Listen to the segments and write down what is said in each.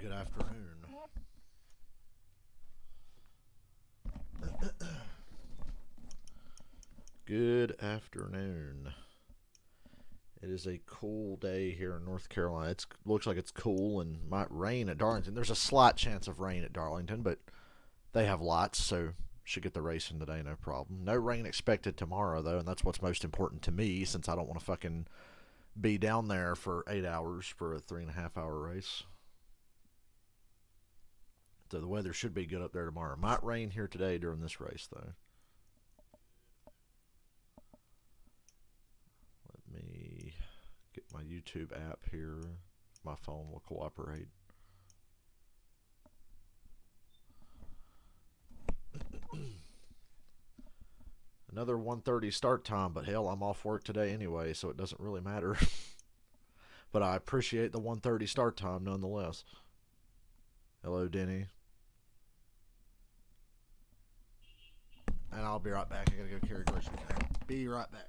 Good afternoon. Good afternoon. It is a cool day here in North Carolina. It looks like it's cool and might rain at Darlington. There's a slight chance of rain at Darlington, but they have lots, so should get the racing today, no problem. No rain expected tomorrow, though, and that's what's most important to me since I don't want to fucking be down there for 8 hours for a 3.5 hour race. So the weather should be good up there tomorrow. Might rain here today during this race, though. Let me get my YouTube app here. My phone will cooperate. Another 1:30 start time, but hell, I'm off work today anyway, so it doesn't really matter. But I appreciate the 1:30 start time nonetheless. Hello, Denny. And I'll be right back. I gotta go carry groceries now. Be right back.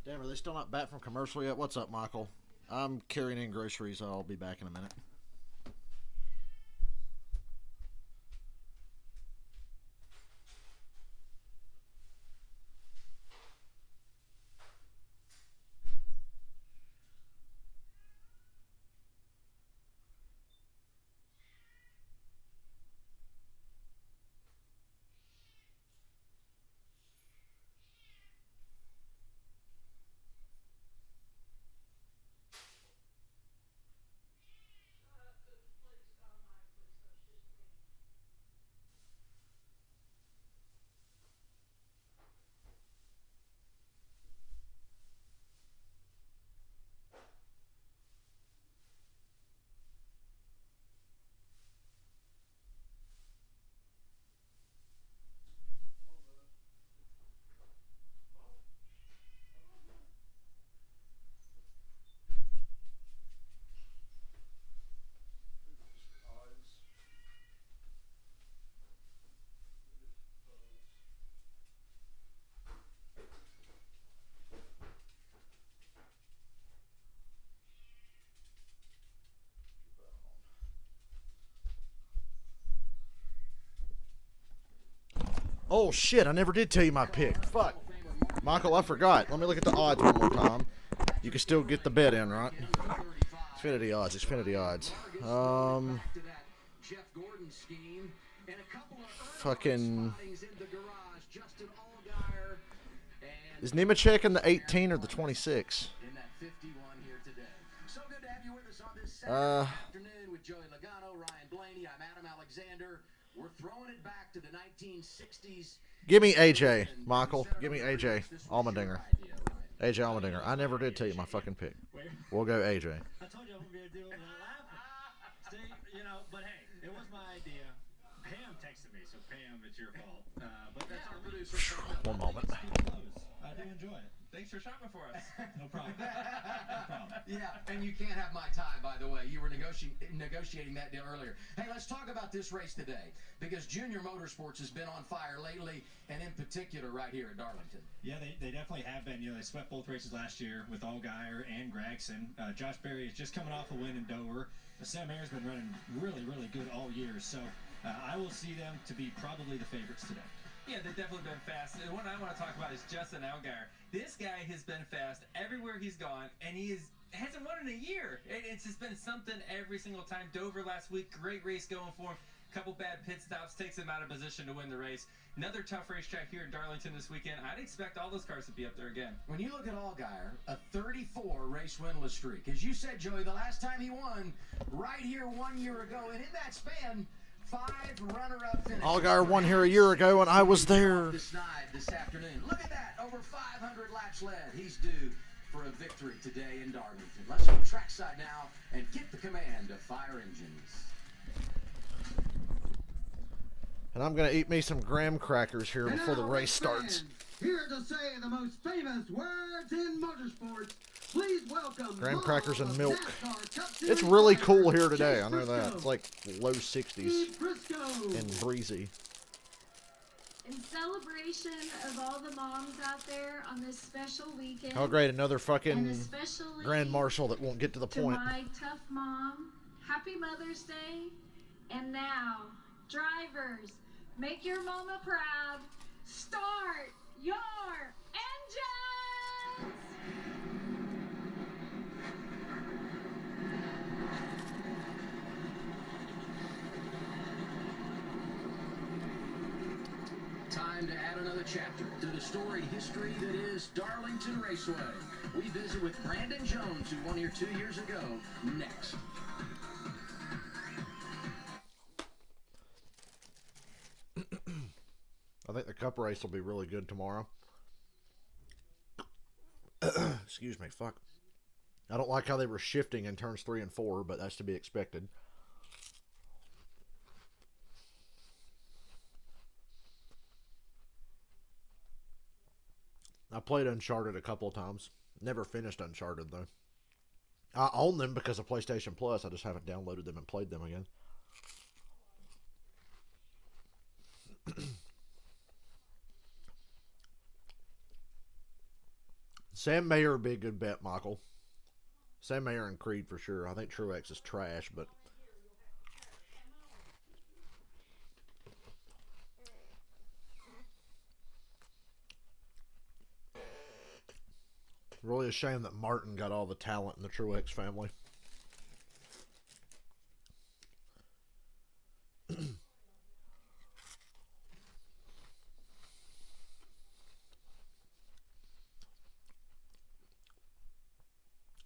Damn, are they still not back from commercial yet? What's up, Michael? I'm carrying in groceries. I'll be back in a minute. Oh shit! I never did tell you my pick. Fuck, Michael, I forgot. Let me look at the odds one more time. You can still get the bet in, right? Xfinity odds. Xfinity odds. Fucking. Is Nemechek in the 18 or the 26? We're throwing it back to the 1960s. Give me AJ, Michael. Give me AJ Allmendinger. AJ Allmendinger. I never did tell you my fucking pick. We'll go AJ. I told you I wouldn't be able to do it without laughing. See, but hey, it was my idea. Pam texted me, so Pam, it's your fault. But that's our producer. One moment. I do enjoy enjoy it. Thanks for shopping for us. No problem. Yeah, and you can't have my tie, by the way. You were negotiating that deal earlier. Hey, let's talk about this race today, because Junior Motorsports has been on fire lately, and in particular right here at Darlington. Yeah, they definitely have been. You know, they swept both races last year with Allgaier and Gregson. Josh Berry is just coming off a win in Dover. Sam Mayer's been running really, really good all year, so I will see them to be probably the favorites today. Yeah, they've definitely been fast. And what I want to talk about is Justin Allgaier. This guy has been fast everywhere he's gone, and hasn't won in a year. It's just been something every single time. Dover last week, great race going for him. Couple bad pit stops, takes him out of position to win the race. Another tough racetrack here in Darlington this weekend. I'd expect all those cars to be up there again. When you look at Allgaier, a 34 race winless streak. As you said, Joey, the last time he won, right here 1 year ago, and in that span, 5 runner-up finishes. Allgaier won here a year ago, and I was there. This afternoon. Look at that, over 500 laps led. He's due for a victory today in Darlington. Let's go trackside now and get the command of Fire Engines. And I'm going to eat me some graham crackers here before the race starts. Here to say the most famous words in motorsports. Please welcome Graham crackers and milk. It's It's really cool here today. I know that. It's like low 60s and breezy. In celebration of all the moms out there on this special weekend. How great, another and fucking especially Grand Marshal that won't get to the to point. my tough mom, happy Mother's Day. And now, drivers, make your mama proud. Start your engines! Time to add another chapter to the storied history that is Darlington Raceway. We visit with Brandon Jones, who won here 2 years ago, next. I think the Cup race will be really good tomorrow. Excuse me, fuck. I don't like how they were shifting in turns 3 and 4, but that's to be expected. I played Uncharted a couple of times. Never finished Uncharted, though. I own them because of PlayStation Plus. I just haven't downloaded them and played them again. Sam Mayer would be a good bet, Michael. Sam Mayer and Creed for sure. I think Truex is trash, but... really a shame that Martin got all the talent in the Truex family.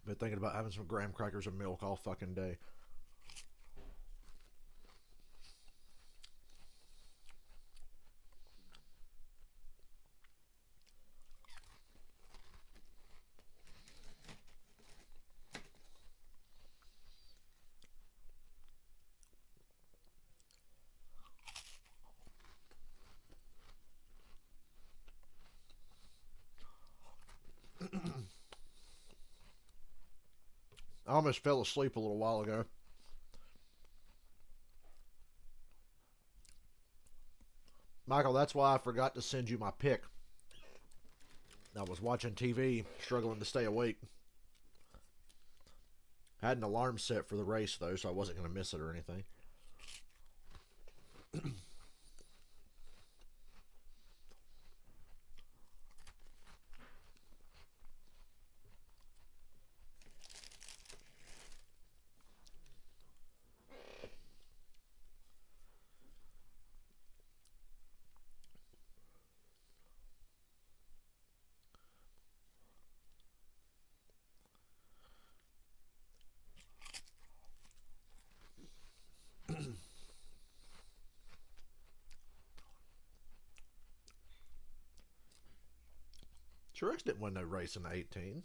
Been thinking about having some graham crackers and milk all fucking day. I almost fell asleep a little while ago. Michael, that's why I forgot to send you my pick. I was watching TV, struggling to stay awake. I had an alarm set for the race, though, so I wasn't going to miss it or anything. Truex didn't win no race in 18.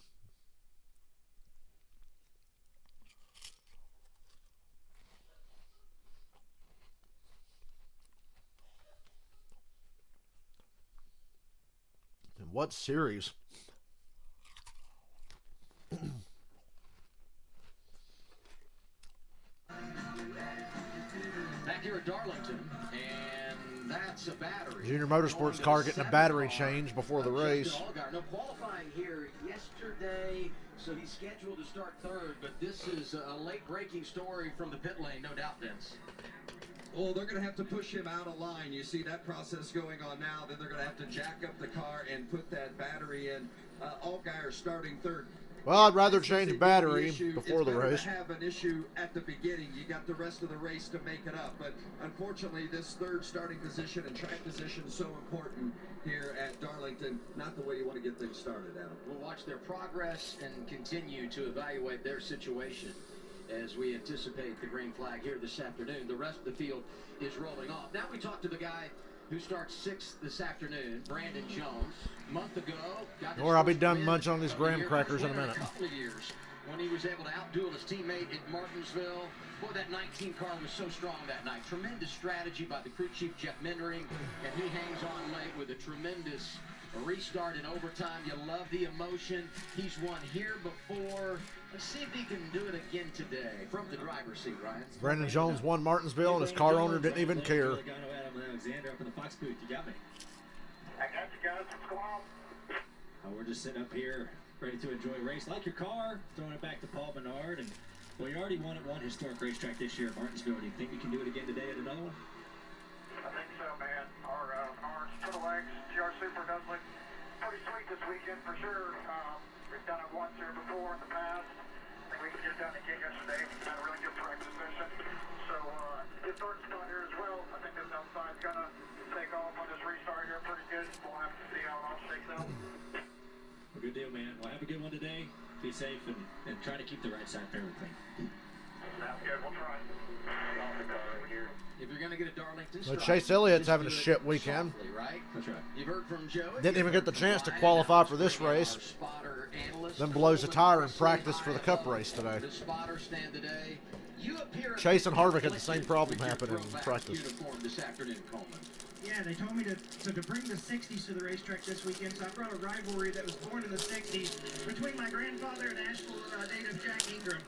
In what series? here at Darlington, and that's a battery. Junior Motorsports car getting a battery change before the race. No qualifying here yesterday, so he's scheduled to start third, but this is a late-breaking story from the pit lane, no doubt, Vince. Well, they're going to have to push him out of line. You see that process going on now. Then they're going to have to jack up the car and put that battery in. Allgaier starting third. Well, I'd rather change battery before the race. To have an issue at the beginning. You got the rest of the race to make it up. But unfortunately, this third starting position and track position is so important here at Darlington. Not the way you want to get things started, Adam. We'll watch their progress and continue to evaluate their situation as we anticipate the green flag here this afternoon. The rest of the field is rolling off. Now we talk to the guy who starts sixth this afternoon, Brandon Jones. A month ago, got Or I'll be done munching on these graham crackers in a minute. A couple of years when he was able to outduel his teammate at Martinsville. Boy, that 19 car was so strong that night. Tremendous strategy by the crew chief, Jeff Mendering, and he hangs on late with a tremendous restart in overtime. You love the emotion. He's won here before. Let's see if he can do it again today from the driver's seat, Ryan. Brandon Jones won Martinsville, and his car owner didn't even care. Alexander up in the Fox booth. You got me. I got you guys. What's going on? We're just sitting up here, ready to enjoy a race. Like your car, throwing it back to Paul Menard. And well, you already won at one historic racetrack this year at Martinsville. Do you think you can do it again today at another one? I think so, man. Our Turtle X GR Super does look pretty sweet this weekend for sure. We've done it once here before in the past. I think we can get down to King yesterday. We had a really good practice session. So, good third spot here as well. I think this outside's going to take off on this restart here pretty good. We'll have to see how it all shakes out. Well, good deal, man. Well, have a good one today. Be safe and try to keep the right side fairly clean. Sounds good. We'll try. If you're going to get a Darlington Well, stripe, Chase Elliott's just having a do it shit weekend. softly, right? That's right. You've heard from Joe. Didn't even get the chance to qualify for this race. Then blows a tire in practice for the Cup race today. The spotter stand today. You appear Chase and Harvick had the same problem happen in practice. Uniform this afternoon, Coleman. Yeah, they told me to bring the 60s to the racetrack this weekend, so I brought a rivalry that was born in the 60s between my grandfather and Asheville native Jack Ingram.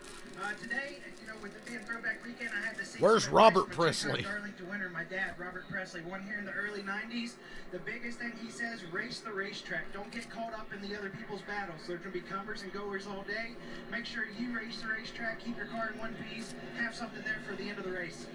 Today, you know, with it being throwback weekend, I had the 60s. Where's Robert Presley? Darlington winner, my dad, Robert Presley, won here in the early 90s. The biggest thing he says, race the racetrack. Don't get caught up in the other people's battles. There's going to be comers and goers all day. Make sure you race the racetrack, keep your car in one piece, have something there for the end of the race.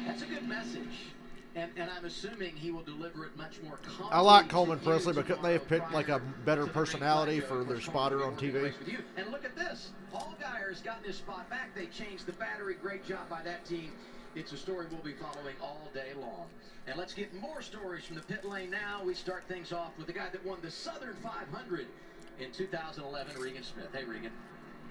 That's a good message. And I'm assuming he will deliver it much more confidently. I like Coleman Presley, but couldn't they have picked like a better personality for their spotter on TV? And look at this. Allgaier's gotten his spot back. They changed the battery. Great job by that team. It's a story we'll be following all day long. And let's get more stories from the pit lane now. We start things off with the guy that won the Southern 500 in 2011, Regan Smith. Hey, Regan.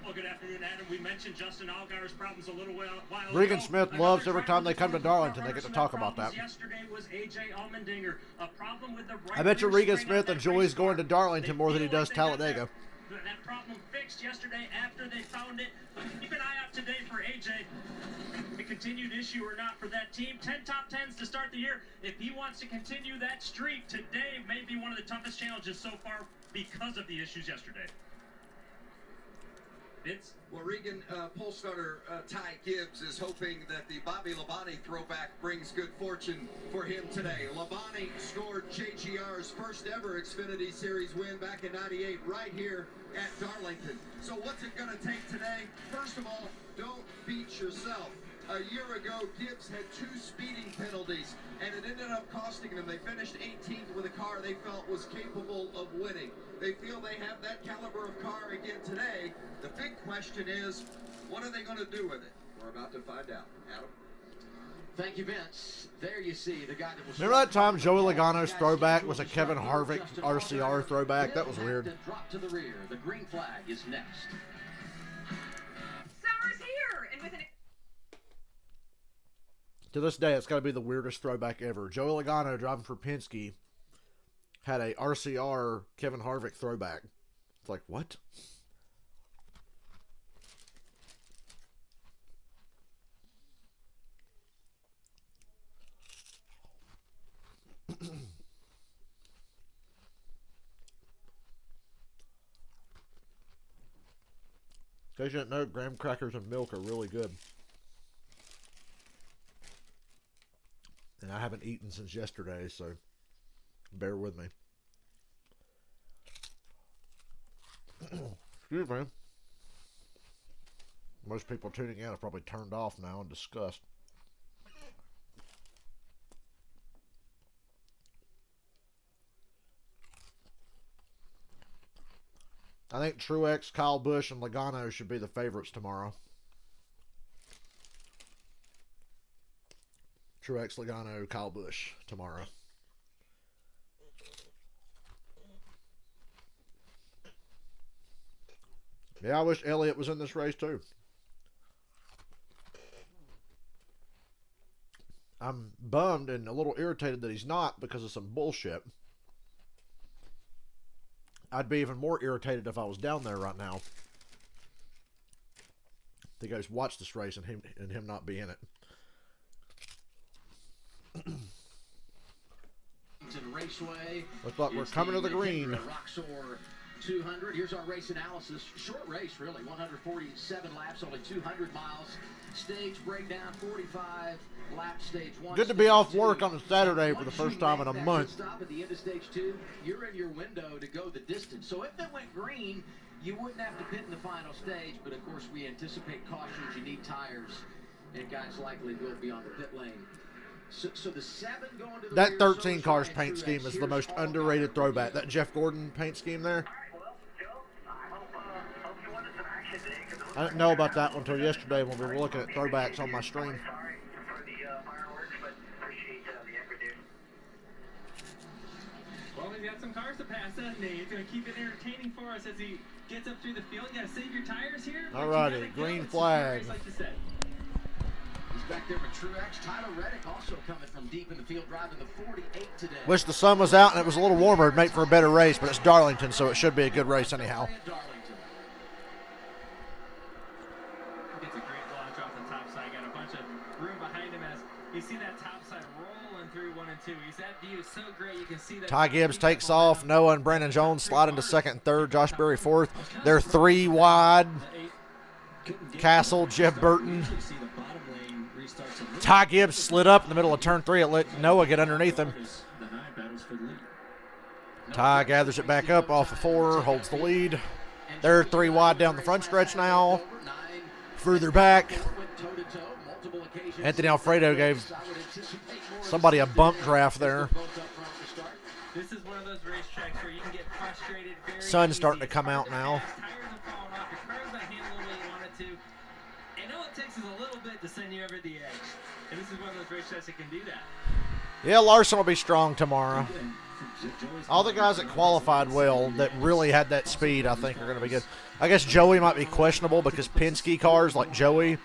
Well, good afternoon, Adam. We mentioned Justin Allgaier's problems a little while Regan ago. Smith loves every time they come to Darlington, they get to talk about that. Yesterday was AJ Allmendinger. A problem with the right I bet you rear Regan spring Smith on that enjoys race going car. to Darlington more than he does They feel like Talladega. they got that problem fixed yesterday after they found it. Keep an eye out today for AJ. A continued issue or not for that team. 10 top 10s to start the year. If he wants to continue that streak, today may be one of the toughest challenges so far because of the issues yesterday. Vince? Well, Regan, pole starter Ty Gibbs is hoping that the Bobby Labonte throwback brings good fortune for him today. Labonte scored JGR's first ever Xfinity Series win back in '98 right here at Darlington. So what's it going to take today? First of all, don't beat yourself. A year ago, Gibbs had 2 speeding penalties, and it ended up costing them. They finished 18th with a car they felt was capable of winning. They feel they have that caliber of car again today. The big question is, what are they going to do with it? We're about to find out. Adam? Thank you, Vince. There you see the guy that was... Remember that time Joey Logano's throwback was a Kevin Harvick RCR throwback? That was weird. Drop to the rear. The green flag is next. Summer's here, and with an... To this day, it's got to be the weirdest throwback ever. Joey Logano driving for Penske had a RCR Kevin Harvick throwback. It's like, what? In case you didn't know, graham crackers and milk are really good. And I haven't eaten since yesterday, so bear with me. Excuse me. Most people tuning in have probably turned off now in disgust. I think Truex, Kyle Busch, and Logano should be the favorites tomorrow. Truex, Logano, Kyle Busch tomorrow. Yeah, I wish Elliott was in this race too. I'm bummed and a little irritated that he's not because of some bullshit. I'd be even more irritated if I was down there right now. To guys watch this race and him not be in it. Raceway. Looks like we're coming to the green. Roxor 200. Here's our race analysis. Short race, really. 147 laps, only 200 miles. Stage breakdown, 45 lap stage 1. Good to be off work on a Saturday for the first time in a month. Stop at the end of stage 2. You're in your window to go the distance. So if it went green, you wouldn't have to pit in the final stage. But of course, we anticipate cautions. You need tires, and guys likely will be on the pit lane. So the 7 going to the that rear, 13 cars Truex paint scheme is the Here's most all underrated throwback. That Jeff Gordon paint scheme there. I didn't know about that one until yesterday when we were looking at throwbacks on my stream. Well, we've got some cars to pass, hasn't he? He's going to keep it entertaining for us as he gets up through the field. You got to save your tires here. Alrighty, green flag. Like you said. He's back there with Truex. Tyler Reddick also coming from deep in the field, driving the 48 today. Wish the sun was out and it was a little warmer. It'd make for a better race, but it's Darlington, so it should be a good race anyhow. Gets a great launch off the top side. Got a bunch of room behind him as you see that top side rolling through 1 and 2. That view is so great. You can see that. Ty Gibbs takes off. Noah and Brandon Jones slide into second and third. Josh Berry fourth. They're 3 wide. Castle, Jeff Burton. Ty Gibbs slid up in the middle of turn 3. It let Noah get underneath him. Ty gathers it back up off of 4, holds the lead. They're 3 wide down the front stretch now. Further back, Anthony Alfredo gave somebody a bump draft there. This is one of those racetracks where you can get frustrated very Sun's easy. starting to come out now. Tires are falling off. Your car's not handling the way you want it to. And all it takes is a little bit to send you over the edge. And this is one of those racetracks that can do that. Yeah, Larson will be strong tomorrow. All the guys that qualified well, that really had that speed, I think are going to be good. I guess Joey might be questionable because Penske cars like Joey,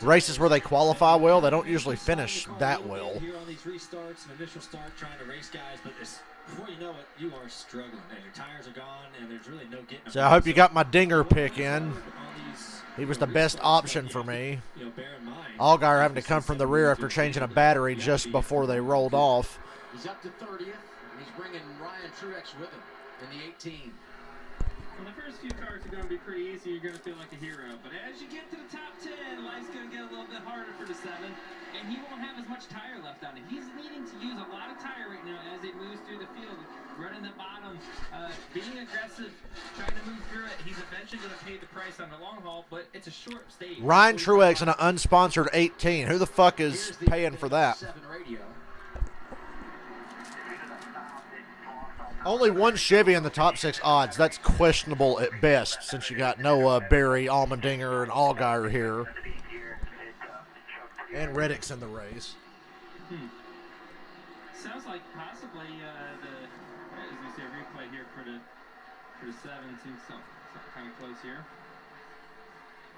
races where they qualify well, they don't usually finish that well. Here on these restarts, an initial start trying to race guys, but before you know it, you are struggling. And your tires are gone, and there's really no getting them. So I hope you got my Dinger pick in. He was the best option for me. Allgaier having to come from the rear after changing a battery just before they rolled off. He's up to 30th, and he's bringing Ryan Truex with him in the 18. Well, the first few cars are going to be pretty easy. You're going to feel like a hero. But as you get to the top 10, life's going to get a little bit harder for the 7. And he won't have as much tire left on it. He's needing to use a lot of tire right now as he moves through the field. Running the bottom, being aggressive, trying to move through it. He's eventually going to pay the price on the long haul, but it's a short stage. Ryan Truex in an unsponsored 18. Who the fuck is paying for that? Only one Chevy in the top 6 odds. That's questionable at best since you got Noah, Berry, Allmendinger, and Allgaier here. And Reddick's in the race. Sounds like possibly as we see a replay here for the 7 seems something kind of close here.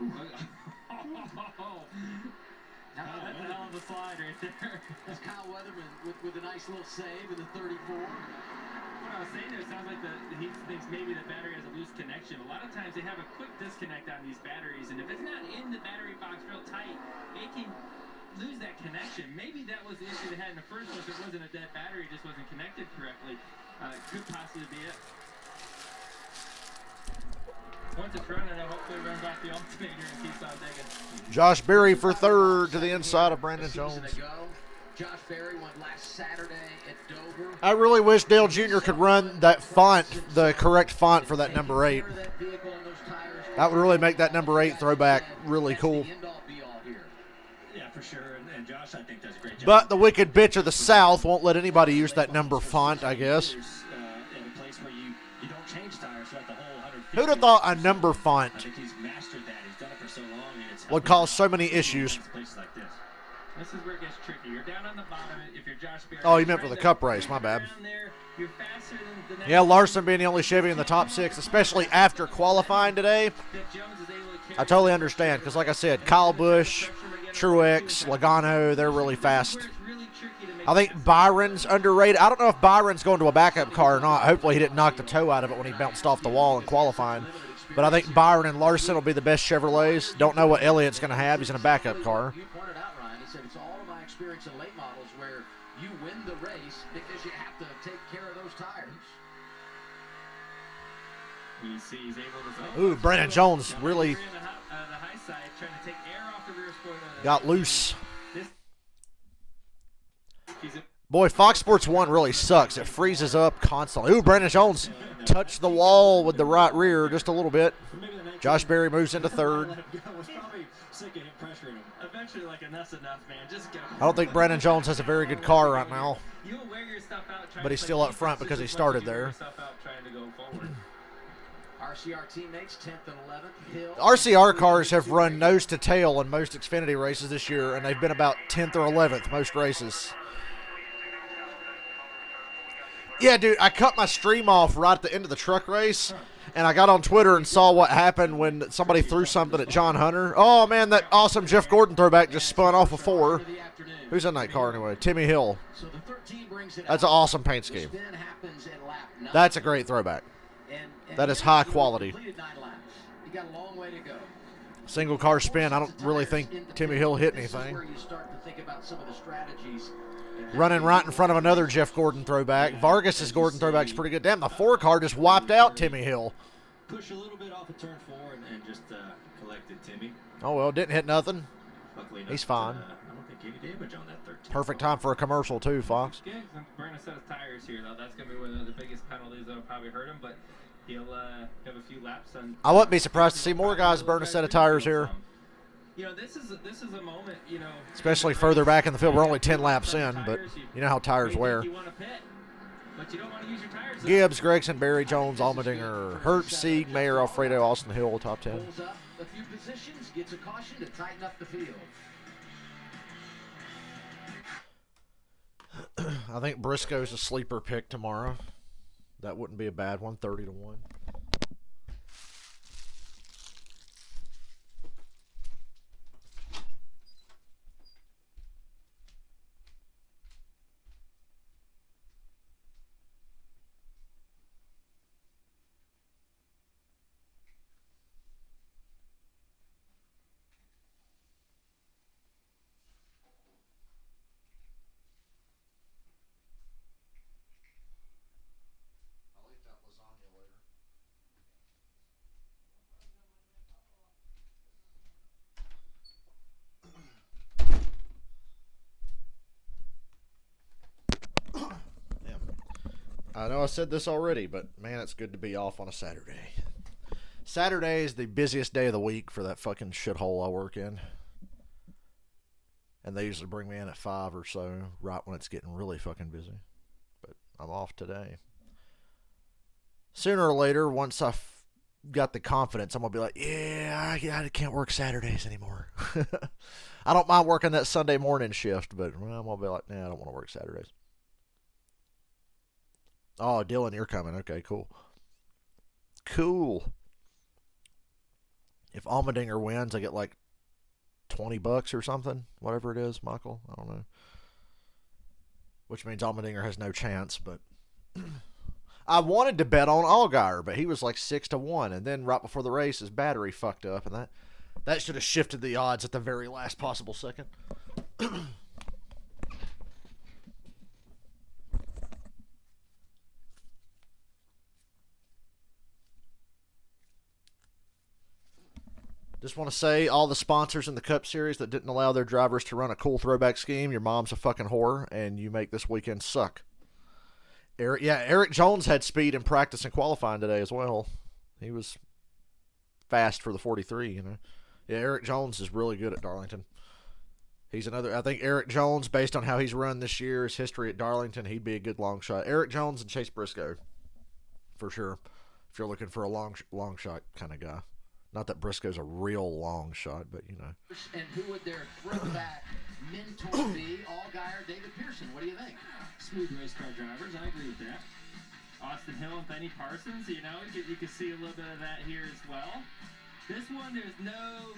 That's a hell of a slide right there. That's Kyle Weatherman with a nice little save in the 34. What I was saying there, it sounds like he thinks maybe the battery has a loose connection. A lot of times they have a quick disconnect on these batteries, and if it's not in the battery box real tight, it can lose that connection. Maybe that was the issue they had in the first place. It wasn't a dead battery, it just wasn't connected correctly. Could possibly be it. Once it's running, it hopefully runs off the alternator and keeps on digging. Josh Berry for 3rd to the inside of Brandon Jones. Josh Berry won last Saturday at Dover. I really wish Dale Jr. could run that font, the correct font for that number 8. That would really make that number 8 throwback really cool. Yeah, for sure. And Josh, I think, does a great job. But the wicked bitch of the South won't let anybody use that number font, I guess. In a place where you don't change tires throughout the whole 150. Who'd have thought a number font I think he's mastered that. He's done it for so long, and it's would cause so many issues? Places like this. This is where it gets tricky. You're down on the bottom if you're Josh Berry. Oh, you meant for the cup race. My bad. You're faster than the next Yeah, Larson being the only Chevy in the top 6, especially after qualifying today. I totally understand because, like I said, Kyle Busch, Truex, Logano, they're really fast. I think Byron's underrated. I don't know if Byron's going to a backup car or not. Hopefully he didn't knock the toe out of it when he bounced off the wall in qualifying. But I think Byron and Larson will be the best Chevrolets. Don't know what Elliott's going to have. He's in a backup car. You pointed out, Ryan, he said it's all of my experience in late models where you win the race because you have to take care of those tires. You see he's able to... Ooh, Brandon Jones really the high side, trying to take air off the rear spoiler. got loose. Boy, Fox Sports 1 really sucks. It freezes up constantly. Ooh, Brandon Jones touched the wall with the right rear just a little bit. Josh Berry moves into third. Eventually, like, enough's enough, man. Just go. I don't think Brandon Jones has a very good car right now, You'll wear your stuff out but he's still up front because he started there. RCR teammates 10th and 11th. Hill. RCR cars have run nose to tail in most Xfinity races this year, and they've been about 10th or 11th most races. Yeah, dude, I cut my stream off right at the end of the truck race, and I got on Twitter and saw what happened when somebody threw something at John Hunter. Oh, man, that awesome Jeff Gordon throwback just spun off a 4. Who's in that car anyway? Timmy Hill. That's an awesome paint scheme. That's a great throwback. That is high quality. Single car spin, I don't really think Timmy Hill hit anything. Running right in front of another Jeff Gordon throwback. Vargas's Gordon throwback's pretty good. Damn, the 4 car just wiped out Timmy Hill. Push a little bit off of turn 4 and just collected Timmy. Oh, well, didn't hit nothing. Luckily He's fine. I don't think any damage on that 13. Perfect time for a commercial, too, Fox. Yeah, burn a set of tires here, though. That's going to be one of the biggest penalties that will probably hurt him, but he'll have a few laps. I wouldn't be surprised to see more guys burn a set of tires here. You know, this is a moment, you know. Especially further back in the field. We're only 10 laps in, but you know how tires wear. You want to pit, but you don't want to use your tires. Gibbs, Gregson, Berry, Jones, Allmendinger, Hurt, Sieg, Mayer, Alfredo, Austin Hill, top 10. Pulls up a few positions, gets a caution to tighten up the field. I think Briscoe's a sleeper pick tomorrow. That wouldn't be a bad one, 30-1. I know I said this already, but man, it's good to be off on a Saturday. Saturday is the busiest day of the week for that fucking shithole I work in. And they usually bring me in at 5 or so, right when it's getting really fucking busy. But I'm off today. Sooner or later, once I've got the confidence, I'm going to be like, yeah, I can't work Saturdays anymore. I don't mind working that Sunday morning shift, but well, I'm going to be like, nah, I don't want to work Saturdays. Oh, Dylan, you're coming. Okay, cool. Cool. If Allmendinger wins, I get like $20 or something. Whatever it is, Michael. I don't know. Which means Allmendinger has no chance, but I wanted to bet on Allgaier, but he was like 6-1. And then right before the race, his battery fucked up, and that should have shifted the odds at the very last possible second. Just want to say, all the sponsors in the Cup Series that didn't allow their drivers to run a cool throwback scheme, your mom's a fucking whore, and you make this weekend suck. Eric Jones had speed in practice and qualifying today as well. He was fast for the 43, you know. Yeah, Eric Jones is really good at Darlington. He's another, I think Eric Jones, based on how he's run this year, his history at Darlington, he'd be a good long shot. Eric Jones and Chase Briscoe, for sure, if you're looking for a long shot kind of guy. Not that Briscoe's a real long shot, but, you know. And who would their throwback mentor be? Allgaier, David Pearson. What do you think? Smooth race car drivers. I agree with that. Austin Hill and Benny Parsons. You know, you can see a little bit of that here as well. This one, there's no.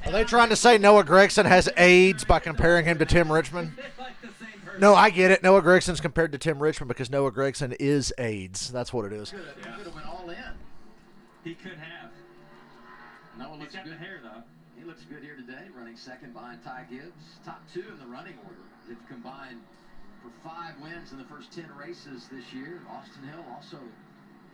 Are they trying to say Noah Gregson has AIDS by comparing him to Tim Richmond? No, I get it. Noah Gregson's compared to Tim Richmond because Noah Gregson is AIDS. That's what it is. Could have went all in. He could have. Noah looks He's got good. the hair, though. He looks good here today, running second behind Ty Gibbs. Top 2 in the running order. They've combined for 5 wins in the first 10 races this year. Austin Hill also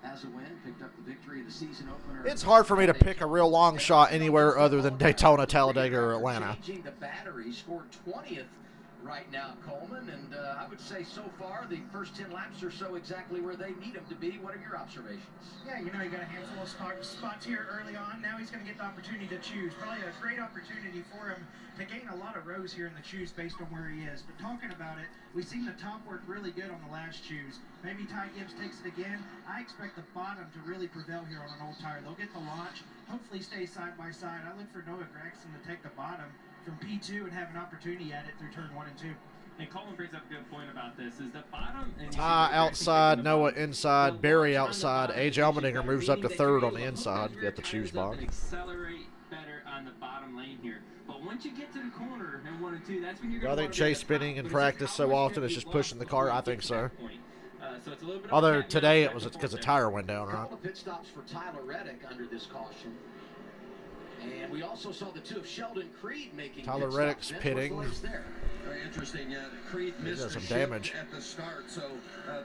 has a win, picked up the victory in the season opener. It's hard for me to pick a real long shot anywhere other than Daytona, Talladega, or Atlanta. Changing the battery, scored 20th right now, Coleman, and I would say so far the first 10 laps are so exactly where they need them to be. What are your observations? Yeah, you know, he got a handful of spots here early on. Now he's going to get the opportunity to choose. Probably a great opportunity for him to gain a lot of rows here in the choose based on where he is. But talking about it, we've seen the top work really good on the last choose. Maybe Ty Gibbs takes it again. I expect the bottom to really prevail here on an old tire. They'll get the launch, hopefully stay side by side. I look for Noah Gregson to take the bottom from P2 and have an opportunity at it through turn 1 and 2. And Coleman brings up a good point about this. Is the bottom and Ty outside, Noah inside, Barry outside. AJ Allmendinger moves up to third on the inside. You got the choose bottom. Accelerate better on the bottom lane here. But once you get to the corner in 1 and 2, that's when you're going I think Chase spinning in practice so often is just pushing the car. I think so. So it's a little bit Although today it was because a tire went down, right? A couple of pit stops for Tyler Reddick under this caution. And we also saw the 2 of Sheldon Creed making Tyler pit Reddick's stops. pitting. Very interesting. Creed missed some the damage shift at the start, so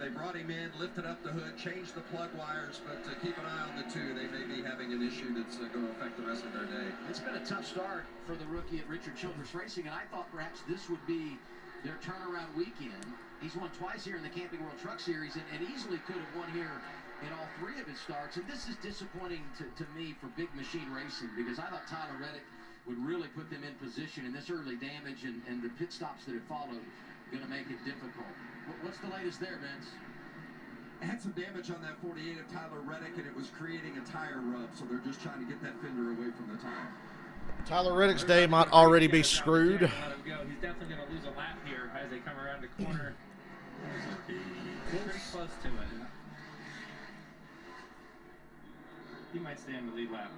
they brought him in, lifted up the hood, changed the plug wires, but keep an eye on the 2. They may be having an issue that's going to affect the rest of their day. It's been a tough start for the rookie at Richard Childress Racing, and I thought perhaps this would be their turnaround weekend. He's won twice here in the Camping World Truck Series and easily could have won here in all 3 of his starts. And this is disappointing to me for big machine racing because I thought Tyler Reddick would really put them in position, and this early damage and the pit stops that have followed going to make it difficult. What's the latest there, Vince? Had some damage on that 48 of Tyler Reddick, and it was creating a tire rub, so they're just trying to get that fender away from the tire. Tyler Reddick's day might already be screwed. He's definitely going to lose a lap here as they come around the corner. Pretty close to it. He might stay on the lead lap.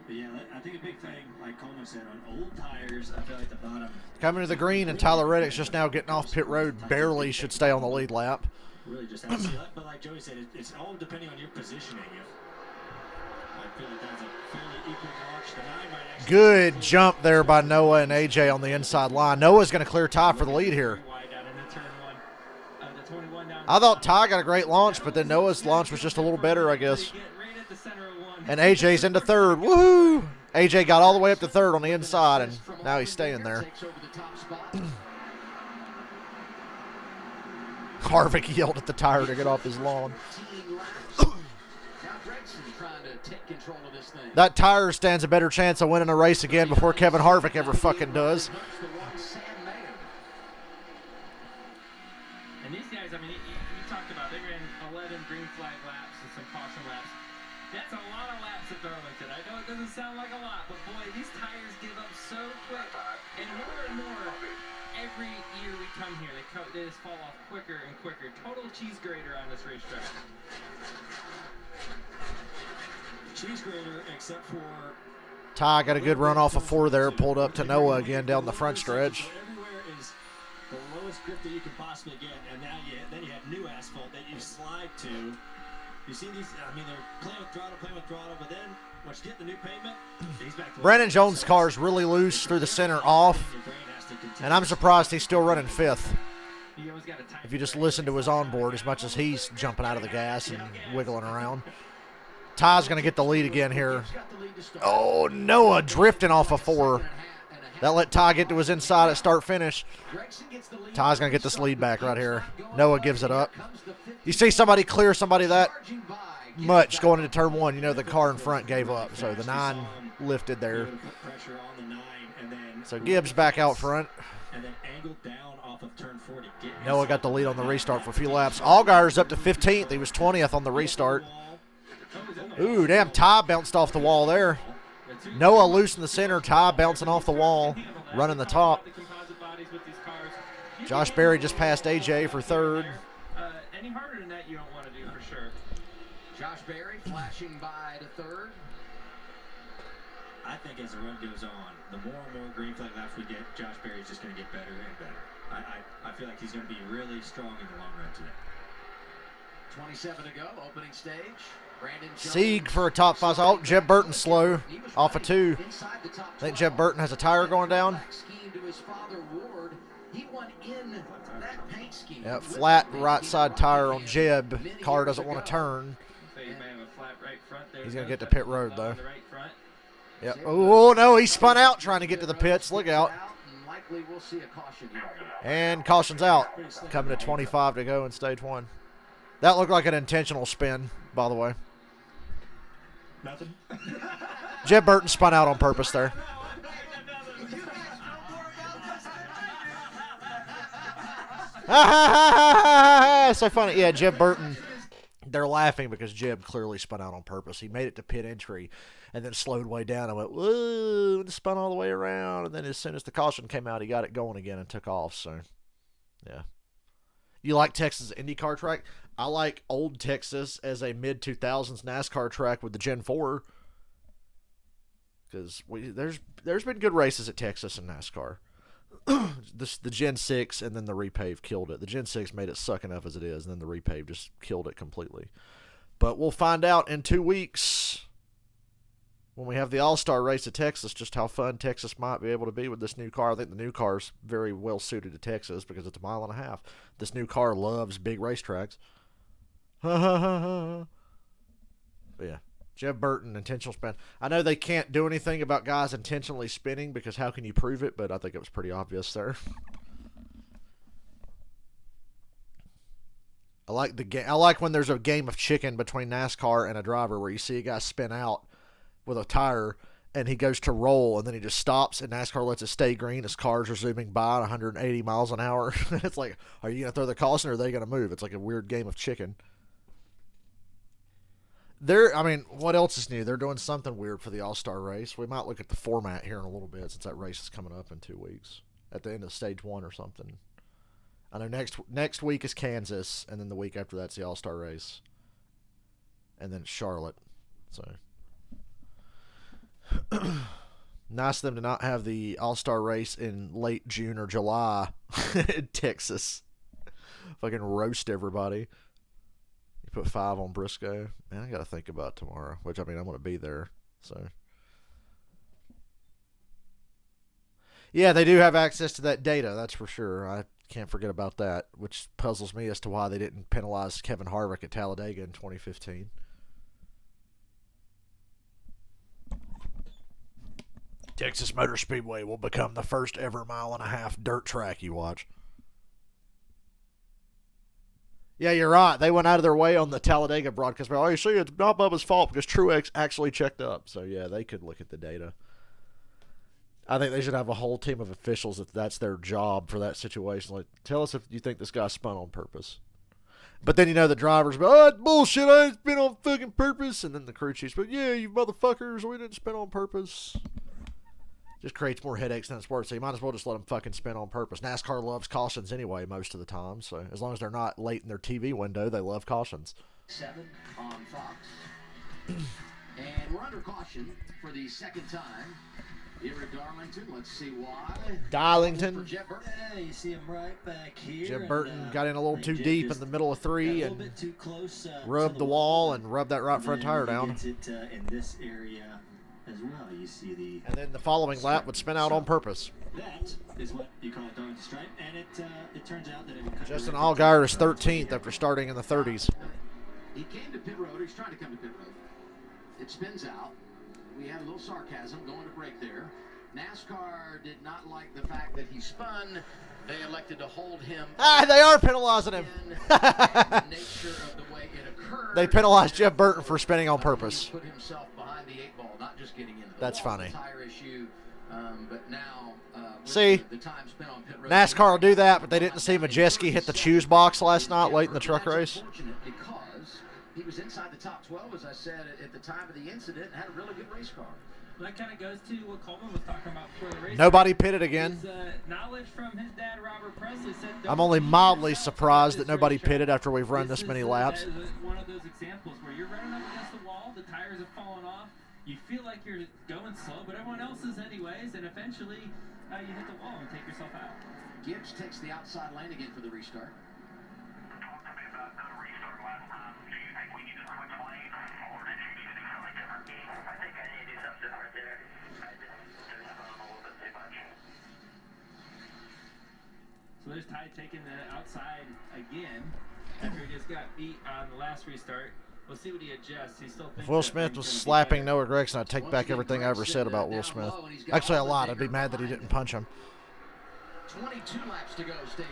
But yeah, I think a big thing, like Coleman said, on old tires, I feel like the bottom. Coming to the green, and Tyler Reddick's just now getting off pit road. Barely should stay on the lead lap. Really just has to, but like Joey said, it's all depending on your positioning. I feel like that's a fairly equal launch. The 9 might actually. Good jump there by Noah and AJ on the inside line. Noah's going to clear Ty for the lead here. I thought Ty got a great launch, but then Noah's launch was just a little better, I guess. And AJ's into third. Woohoo! AJ got all the way up to third on the inside, and now he's staying there. Harvick yelled at the tire to get off his lawn. That tire stands a better chance of winning a race again before Kevin Harvick ever fucking does. And these guys, I mean, you talked about they ran 11 green flag laps and some caution laps. That's a lot of laps at Darlington. I know it doesn't sound like a lot, but boy, these tires give up so quick. And more, every year we come here, they just fall off quicker and quicker. Total cheese grater on this racetrack. Cheese grater, except for. Ty got a good run off of 4 there, pulled up to Noah again down the front stretch. Everywhere is the lowest grip that you can possibly get, and now then you have new asphalt that you slide to. You see these, I mean, they're playing with throttle, but then once you get the new pavement, he's back to Brandon Jones' car is really loose through the center off, and I'm surprised he's still running 5th. If you just listen to his onboard as much as he's jumping out of the gas and wiggling around. Ty's going to get the lead again here. Oh, Noah drifting off a 4. That let Ty get to his inside at start-finish. Ty's going to get this lead back right here. Noah gives it up. You see somebody clear somebody that much going into turn 1, you know the car in front gave up. So the 9 lifted there. So Gibbs back out front. Noah got the lead on the restart for a few laps. Allgaier's up to 15th. He was 20th on the restart. Ooh, damn, Ty bounced off the wall there. Noah loose in the center. Ty bouncing off the wall, running the top. Josh Berry just passed AJ for 3rd. Any harder than that, you don't want to do for sure. Josh Berry flashing by to 3rd. I think as the run goes on, the more and more green flag laps we get, Josh Berry's just going to get better and better. I feel like he's going to be really strong in the long run today. 27 to go, opening stage. Brandon Sieg for a top 5. Oh, Jeb Burton slow off of 2. I think Jeb Burton has a tire going down. Yeah, flat right side tire on Jeb. Car doesn't want to turn. He's going to get to pit road, though. Yep. Oh, no, he spun out trying to get to the pits. Look out. And caution's out. Coming to 25 to go in stage 1. That looked like an intentional spin, by the way. Nothing. Jeb Burton spun out on purpose there. So funny. Yeah, Jeb Burton, they're laughing because Jeb clearly spun out on purpose. He made it to pit entry and then slowed way down and went, whoa, and spun all the way around. And then as soon as the caution came out, he got it going again and took off. So, yeah. You like Texas IndyCar track? I like old Texas as a mid-2000s NASCAR track with the Gen 4. Because there's been good races at Texas in NASCAR. The Gen 6 and then the repave killed it. The Gen 6 made it suck enough as it is, and then the repave just killed it completely. But we'll find out in 2 weeks when we have the All-Star race at Texas just how fun Texas might be able to be with this new car. I think the new car is very well suited to Texas because it's a 1.5 miles. This new car loves big racetracks. But yeah. Jeb Burton, intentional spin. I know they can't do anything about guys intentionally spinning because how can you prove it? But I think it was pretty obvious there. I like the game. I like when there's a game of chicken between NASCAR and a driver where you see a guy spin out with a tire and he goes to roll and then he just stops and NASCAR lets it stay green as cars are zooming by at 180 miles an hour. It's like, are you going to throw the caution or are they going to move? It's like a weird game of chicken. What else is new? They're doing something weird for the All-Star race. We might look at the format here in a little bit since that race is coming up in 2 weeks. At the end of stage 1 or something. I know next week is Kansas, and then the week after that's the All-Star race. And then it's Charlotte. So nice of them to not have the All-Star race in late June or July in Texas. Fucking roast everybody. Put 5 on Briscoe. Man, I got to think about tomorrow. Which, I'm going to be there. So, yeah, they do have access to that data. That's for sure. I can't forget about that. Which puzzles me as to why they didn't penalize Kevin Harvick at Talladega in 2015. Texas Motor Speedway will become the first ever 1.5 mile dirt track you watch. Yeah, you're right. They went out of their way on the Talladega broadcast. Oh, you see, it's not Bubba's fault because Truex actually checked up. So, yeah, they could look at the data. I think they should have a whole team of officials if that's their job for that situation. Like, tell us if you think this guy spun on purpose. But then, the drivers, oh, that's bullshit. I didn't spin on fucking purpose. And then the crew chiefs, but yeah, you motherfuckers, we didn't spin on purpose. Just creates more headaches than it's worth. So you might as well just let them fucking spin on purpose. NASCAR loves cautions anyway most of the time. So as long as they're not late in their TV window, they love cautions. 7 on Fox. And we're under caution for the second time here at Darlington. Let's see why. Darlington. Yeah, you see him right back here. Jeb Burton got in a little too deep in the middle of 3 and bit too close, rubbed the wall and rubbed that right front tire down. It, in this area as well, you see the. And then the following lap would spin out on purpose. That is what you call a Darlington stripe, and it turns out that it will cut. Justin Allgaier is 13th after starting in the 30s. He came to pit road. He's trying to come to pit road. It spins out. We had a little sarcasm going to break there. NASCAR did not like the fact that he spun. They elected to hold him. They are penalizing him. The nature of the way it occurred. They penalized Jeff Burton for spinning on purpose. He put himself behind the 8 ball, not just getting into the That's wall, funny. Tire issue, but now See, the time spent on pit road, NASCAR will do that, but they didn't see Majeski hit the choose box last night late in the truck race. Because he was inside the top 12, as I said, at the time of the incident, and had a really good race car. Well, that kind of goes to what Coleman was talking about before the race. Nobody pitted again. His, knowledge from his dad, Robert Presley, said, I'm only mildly surprised that nobody pitted after we've run this many laps. That is one of those examples where you're running up against the wall, the tires have fallen off, you feel like you're going slow, but everyone else is anyways, and eventually you hit the wall and take yourself out. Gibbs takes the outside lane again for the restart. Talk to me about the restart last time. Do you think we need to switch lanes, or did you need to do something different? I think I need to do something different there. I just spun a little bit too much. So there's Ty taking the outside again after he just got beat on the last restart. We'll see what he adjusts. He still thinks If Will Smith was slapping Noah Gregson, I'd take back everything I ever said about Will Smith. Actually, a lot. I'd be mad that he didn't punch him. 22 laps to go, stage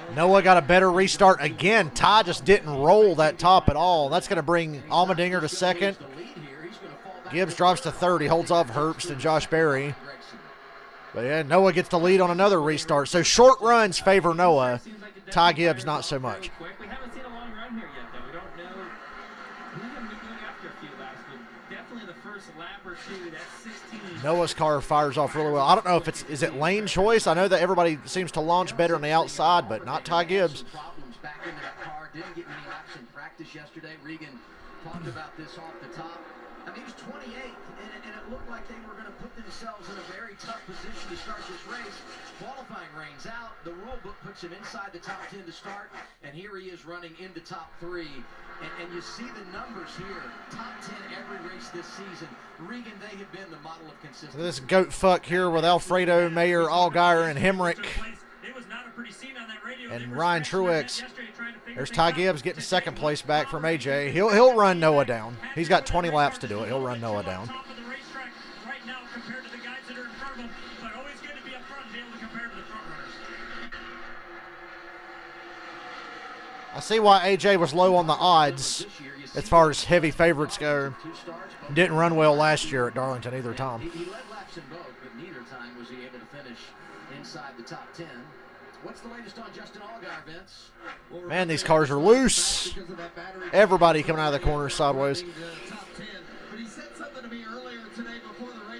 1. Noah got a better restart again. Ty just didn't roll that top at all. That's going to bring Allmendinger to second. Gibbs drops to third. He holds off Herbst and Josh Berry. But yeah, Noah gets the lead on another restart. So short runs favor Noah. Ty Gibbs, not so much. We haven't seen a long run here yet, though. We don't know who's going to be doing after a few laps, but definitely the first lap or two, that's 16. Noah's car fires off really well. I don't know if is it lane choice. I know that everybody seems to launch better on the outside, but not Ty Gibbs. Problems back into that car. Didn't get many laps in practice yesterday. Regan talked about this off the top. I mean, he was 28th, and it looked like they were going to put themselves in a very tough position to start this race. Qualifying rains out. The rule book puts him inside the top 10 to start, and here he is running into top 3. And you see the numbers here. Top 10 every race this season. Regan, they have been the model of consistency. This goat fuck here with Alfredo, Mayer, Allgaier, and Hemrick. And Ryan Truex. There's Ty Gibbs getting second place back from AJ. He'll run Noah down. He's got 20 laps to do it. He'll run Noah down. I see why AJ was low on the odds as far as heavy favorites go. Didn't run well last year at Darlington either, Tom. He led laps in both, but neither time was he able to finish inside the top 10. What's the latest on Justin Allgaier, Vince? Man, these cars are loose. Everybody coming out of the corner sideways.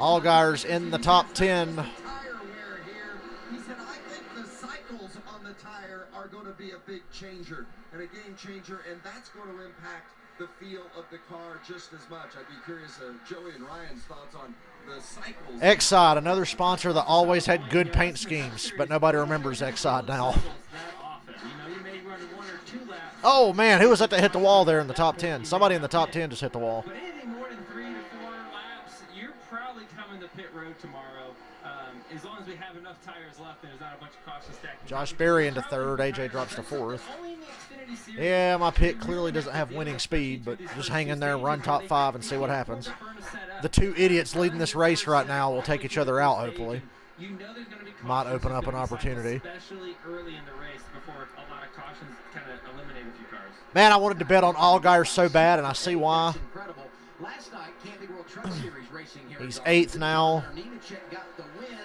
Allgaier's in the top 10. He said, I think the cycles on the tire are going to be a big changer and a game changer, and that's going to impact the feel of the car just as much. I'd be curious Joey and Ryan's thoughts on the cycles. Exide, another sponsor that always had good paint schemes, but nobody remembers Exide now. Oh, man, who was that that hit the wall there in the top 10? Somebody in the top 10 just hit the wall. But anything more than 3 to 4 laps, you're probably coming to pit road tomorrow. As long as we have enough tires left and there's not a bunch of caution stacking. Josh Berry into third. AJ drops to fourth. Yeah, my pick clearly doesn't have winning speed, but just hang in there, run top 5, and see what happens. The two idiots leading this race right now will take each other out, hopefully. Might open up an opportunity. Especially early in the race before a lot of cautions kind of eliminate a few cars. Man, I wanted to bet on Allgaier so bad, and I see why. Last night, Camping World Truck Series racing here. He's 8th now. Nemechek got the win.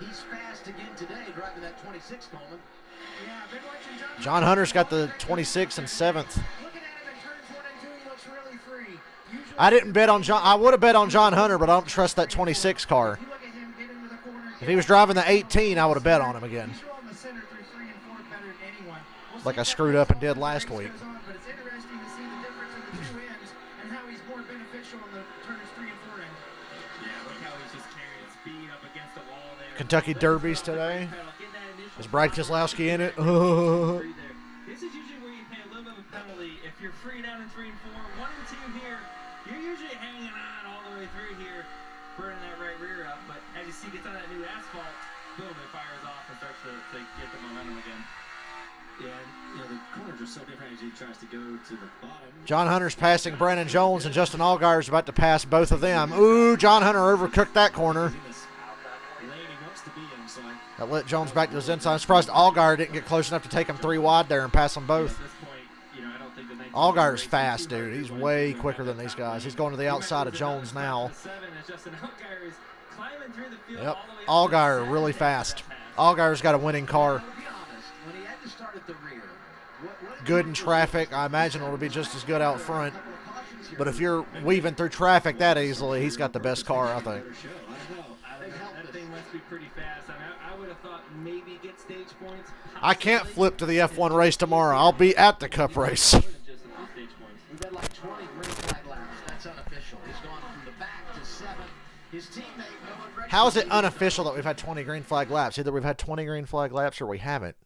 He's fast again today, driving that 26 Coleman. Yeah, I've been watching John Hunter's got the 26th and 7th. Looking at him in turns 1 and 2, he looks really free. Usually, I didn't bet on John. I would have bet on John Hunter, but I don't trust that 26 car. if you look at him get into the corner, If he was driving the 18, I would have bet on him again, he's rolling the center through 3 and 4 better than anyone. We'll like see I if that screwed up and did last race week. goes on, but it's interesting to see the difference in the two ends and how he's more beneficial in the turns 3 and 4 end. Yeah, look how he's just carrying speed up against the wall there. Kentucky Derbies today. Is Brad Keselowski in it? This is usually where you pay a little bit of a penalty. If you're free down in 3 and 4, 1 and 2 here, you're usually hanging on all the way through here, burning that right rear up. But as you see, gets on that new asphalt, boom, it fires off and starts to get the momentum again. the corners are so different as he tries to go to the bottom. John Hunter's passing Brandon Jones, and Justin Allgaier's about to pass both of them. Ooh, John Hunter overcooked that corner. That let Jones back to his inside. I'm surprised Allgaier didn't get close enough to take him 3 wide there and pass them both. Allgaier's fast, dude. He's way quicker than these guys. He's going to the outside of Jones now. Yep, Allgaier really fast. Allgaier's got a winning car. Good in traffic. I imagine it'll be just as good out front. But if you're weaving through traffic that easily, he's got the best car, I think. That thing must be pretty fast. I would have thought maybe get stage points. I can't flip to the F1 race tomorrow. I'll be at the Cup race. We've had like 20 green flag laps. That's unofficial. He's gone from the back to 7. His teammate Noah. How is it unofficial that we've had 20 green flag laps? Either we've had 20 green flag laps or we haven't.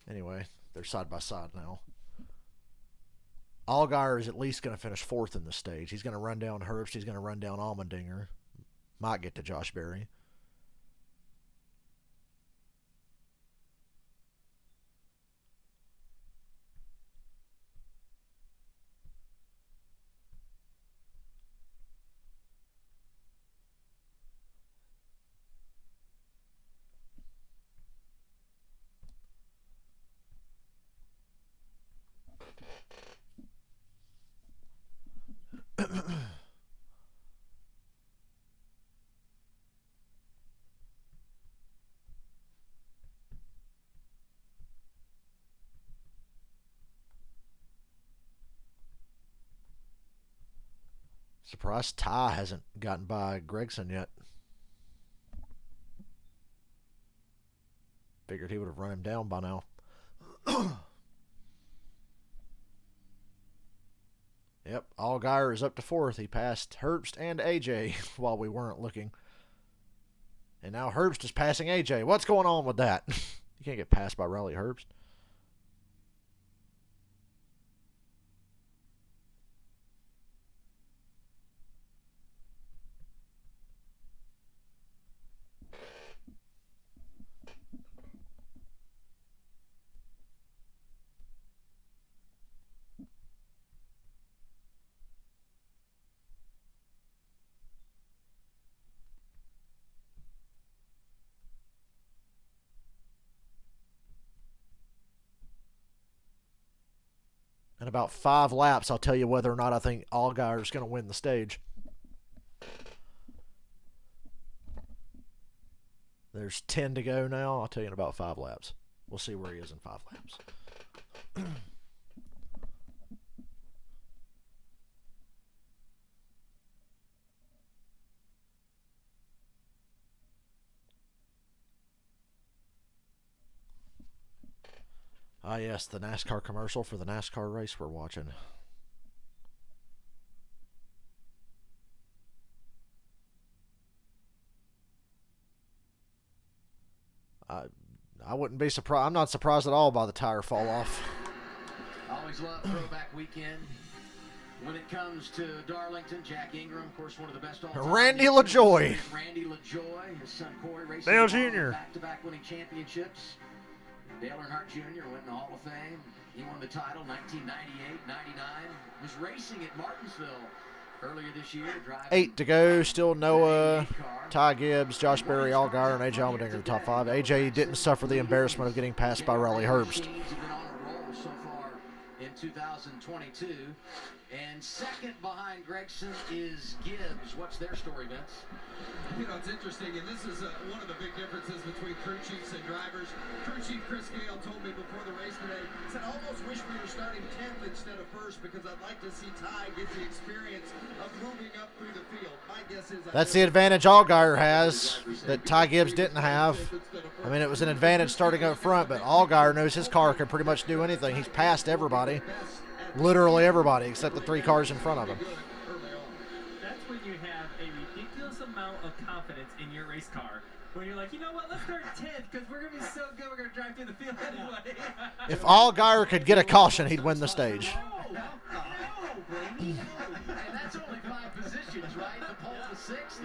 Anyway, they're side by side now. Allgaier is at least going to finish 4th in the stage. He's going to run down Herbst. He's going to run down Allmendinger. Might get to Josh Berry. Surprised Ty hasn't gotten by Gregson yet. Figured he would have run him down by now. Yep, Allgaier is up to 4th. He passed Herbst and AJ while we weren't looking. And now Herbst is passing AJ. What's going on with that? You can't get passed by Riley Herbst. In about 5 laps, I'll tell you whether or not I think Allgaier is going to win the stage. There's 10 to go now. I'll tell you in about 5 laps. We'll see where he is in 5 laps. Ah, yes, the NASCAR commercial for the NASCAR race we're watching. I wouldn't be surprised. I'm not surprised at all by the tire fall off. Always love throwback weekend. When it comes to Darlington, Jack Ingram, of course, one of the best all-time. Randy LaJoy. Randy LaJoy, his son Corey, racing Dale Jr. back-to-back winning championships. Dale Earnhardt Jr. went in the Hall of Fame. He won the title 1998, 99. Was racing at Martinsville earlier this year. 8 to go. Still Noah, Ty Gibbs, Josh Berry, Allgaier, and AJ Allmendinger in the top 5. AJ didn't suffer the embarrassment of getting passed by Riley Herbst. Teams have been on a roll so far in 2022. And second behind Gregson is Gibbs. What's their story, Vince? You know, it's interesting, and this is one of the big differences between crew chiefs and drivers. Crew chief Chris Gale told me before the race today, he said, I almost wish we were starting 10th instead of 1st because I'd like to see Ty get the experience of moving up through the field. My guess is that's the advantage Allgaier has that Ty Gibbs didn't have. I mean, it was an advantage starting up front, but Allgaier knows his car can pretty much do anything. He's passed everybody. Literally everybody except the 3 cars in front of him. That's when you have a ridiculous amount of confidence in your race car. When you're like, you know what, let's start 10th because we're going to be so good we're going to drive through the field anyway. If Allgaier could get a caution, he'd win the stage. No, Brady, no. And that's only 5 positions, right? The pole to 6th.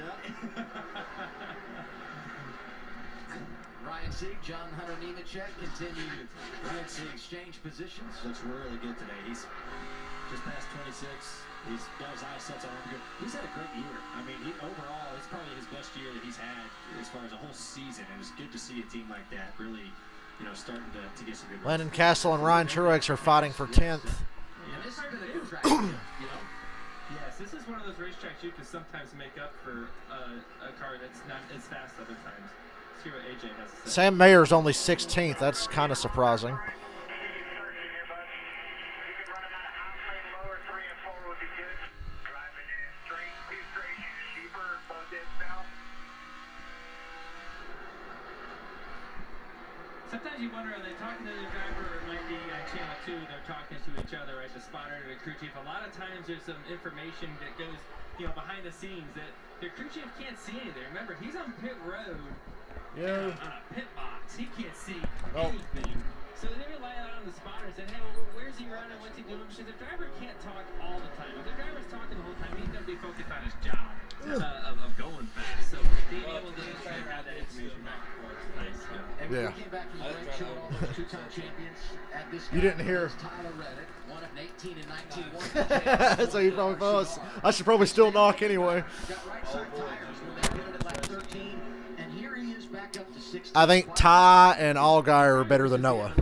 Ryan Sieg, John Hunter Nemechek continued against the exchange positions. Looks really good today. He's just past 26. He's got his eyes set on good. He's had a great year. I mean, overall, it's probably his best year that he's had as far as a whole season. It was good to see a team like that really, starting to get some good. Landon Castle and Ryan Truex are fighting for 10th. And this has been a good track. Yes, this is one of those racetracks you can sometimes make up for a car that's not as fast other times. Let's hear what AJ has to say. Sam Mayer's only 16th. That's kind of surprising. Sometimes you wonder, are they talking to the driver, or it might be on channel 2, they're talking to each other, right? The spotter and the crew chief. A lot of times there's some information that goes, behind the scenes that the crew chief can't see anything. Remember, he's on pit road on a pit box. He can't see anything. So they rely on the spotter and said, hey, well, where's he running? What's he doing? Because the driver can't talk all the time. If the driver's talking the whole time, he's going to be focused on his job of going fast. So being able to have that information back and forth is nice. And we came back from the break showing all those two-time champions at this You didn't hear. Tyler Reddick, one of 18 and 19. So you probably thought I should probably still knock anyway. Got right side tires when they did it at lap 13, and here he is back up to 16. I think Ty and Allgaier are better than Noah.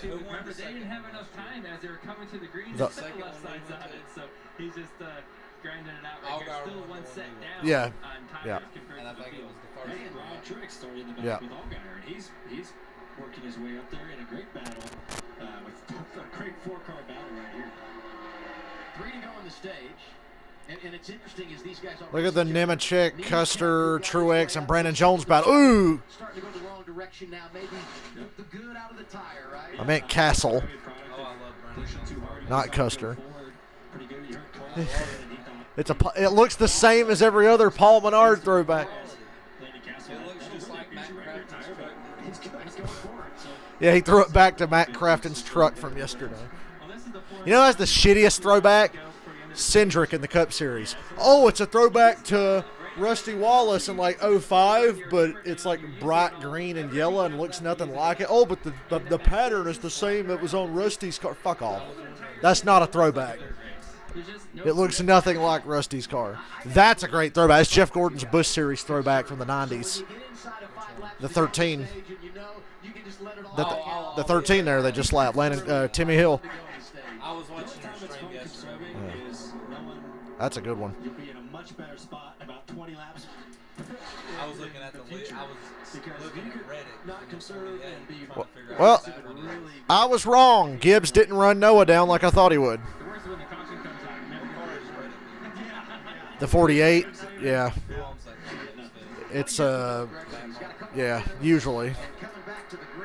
Remember, they didn't have enough time as they were coming to the green. They took the left sides of it, so he's just grinding it out right here. Still one set down on tires compared to the field. And Ryan Truex started in the back with Allgaier, and he's working his way up there in a great battle with a great four-car battle right here. 3 to go on the stage. And it's interesting is these guys Look at the Nemechek, Custer, Truex, and Brandon Jones battle. Ooh! Starting to go the wrong direction now. Maybe the good out of the tire, right? I meant Castle, not Custer. It looks the same as every other Paul Menard throwback. Yeah, he threw it back to Matt Crafton's truck from yesterday. You know that's the shittiest throwback? Cindric in the Cup Series. Oh, it's a throwback to Rusty Wallace in like 05, but it's like bright green and yellow and looks nothing like it. Oh, but the pattern is the same that was on Rusty's car. Fuck off. That's not a throwback. It looks nothing like Rusty's car. That's a great throwback. It's Jeff Gordon's Busch Series throwback from the 90s. The 13. The 13 there they just slapped. Timmy Hill. I was watching your stream yesterday. That's a good one. You'll be in a much better spot about 20 laps. I was looking at the lead. I was looking at Reddit. Not conserve and be well, I was wrong. Gibbs didn't run Noah down like I thought he would. The 48, yeah. It's yeah, usually.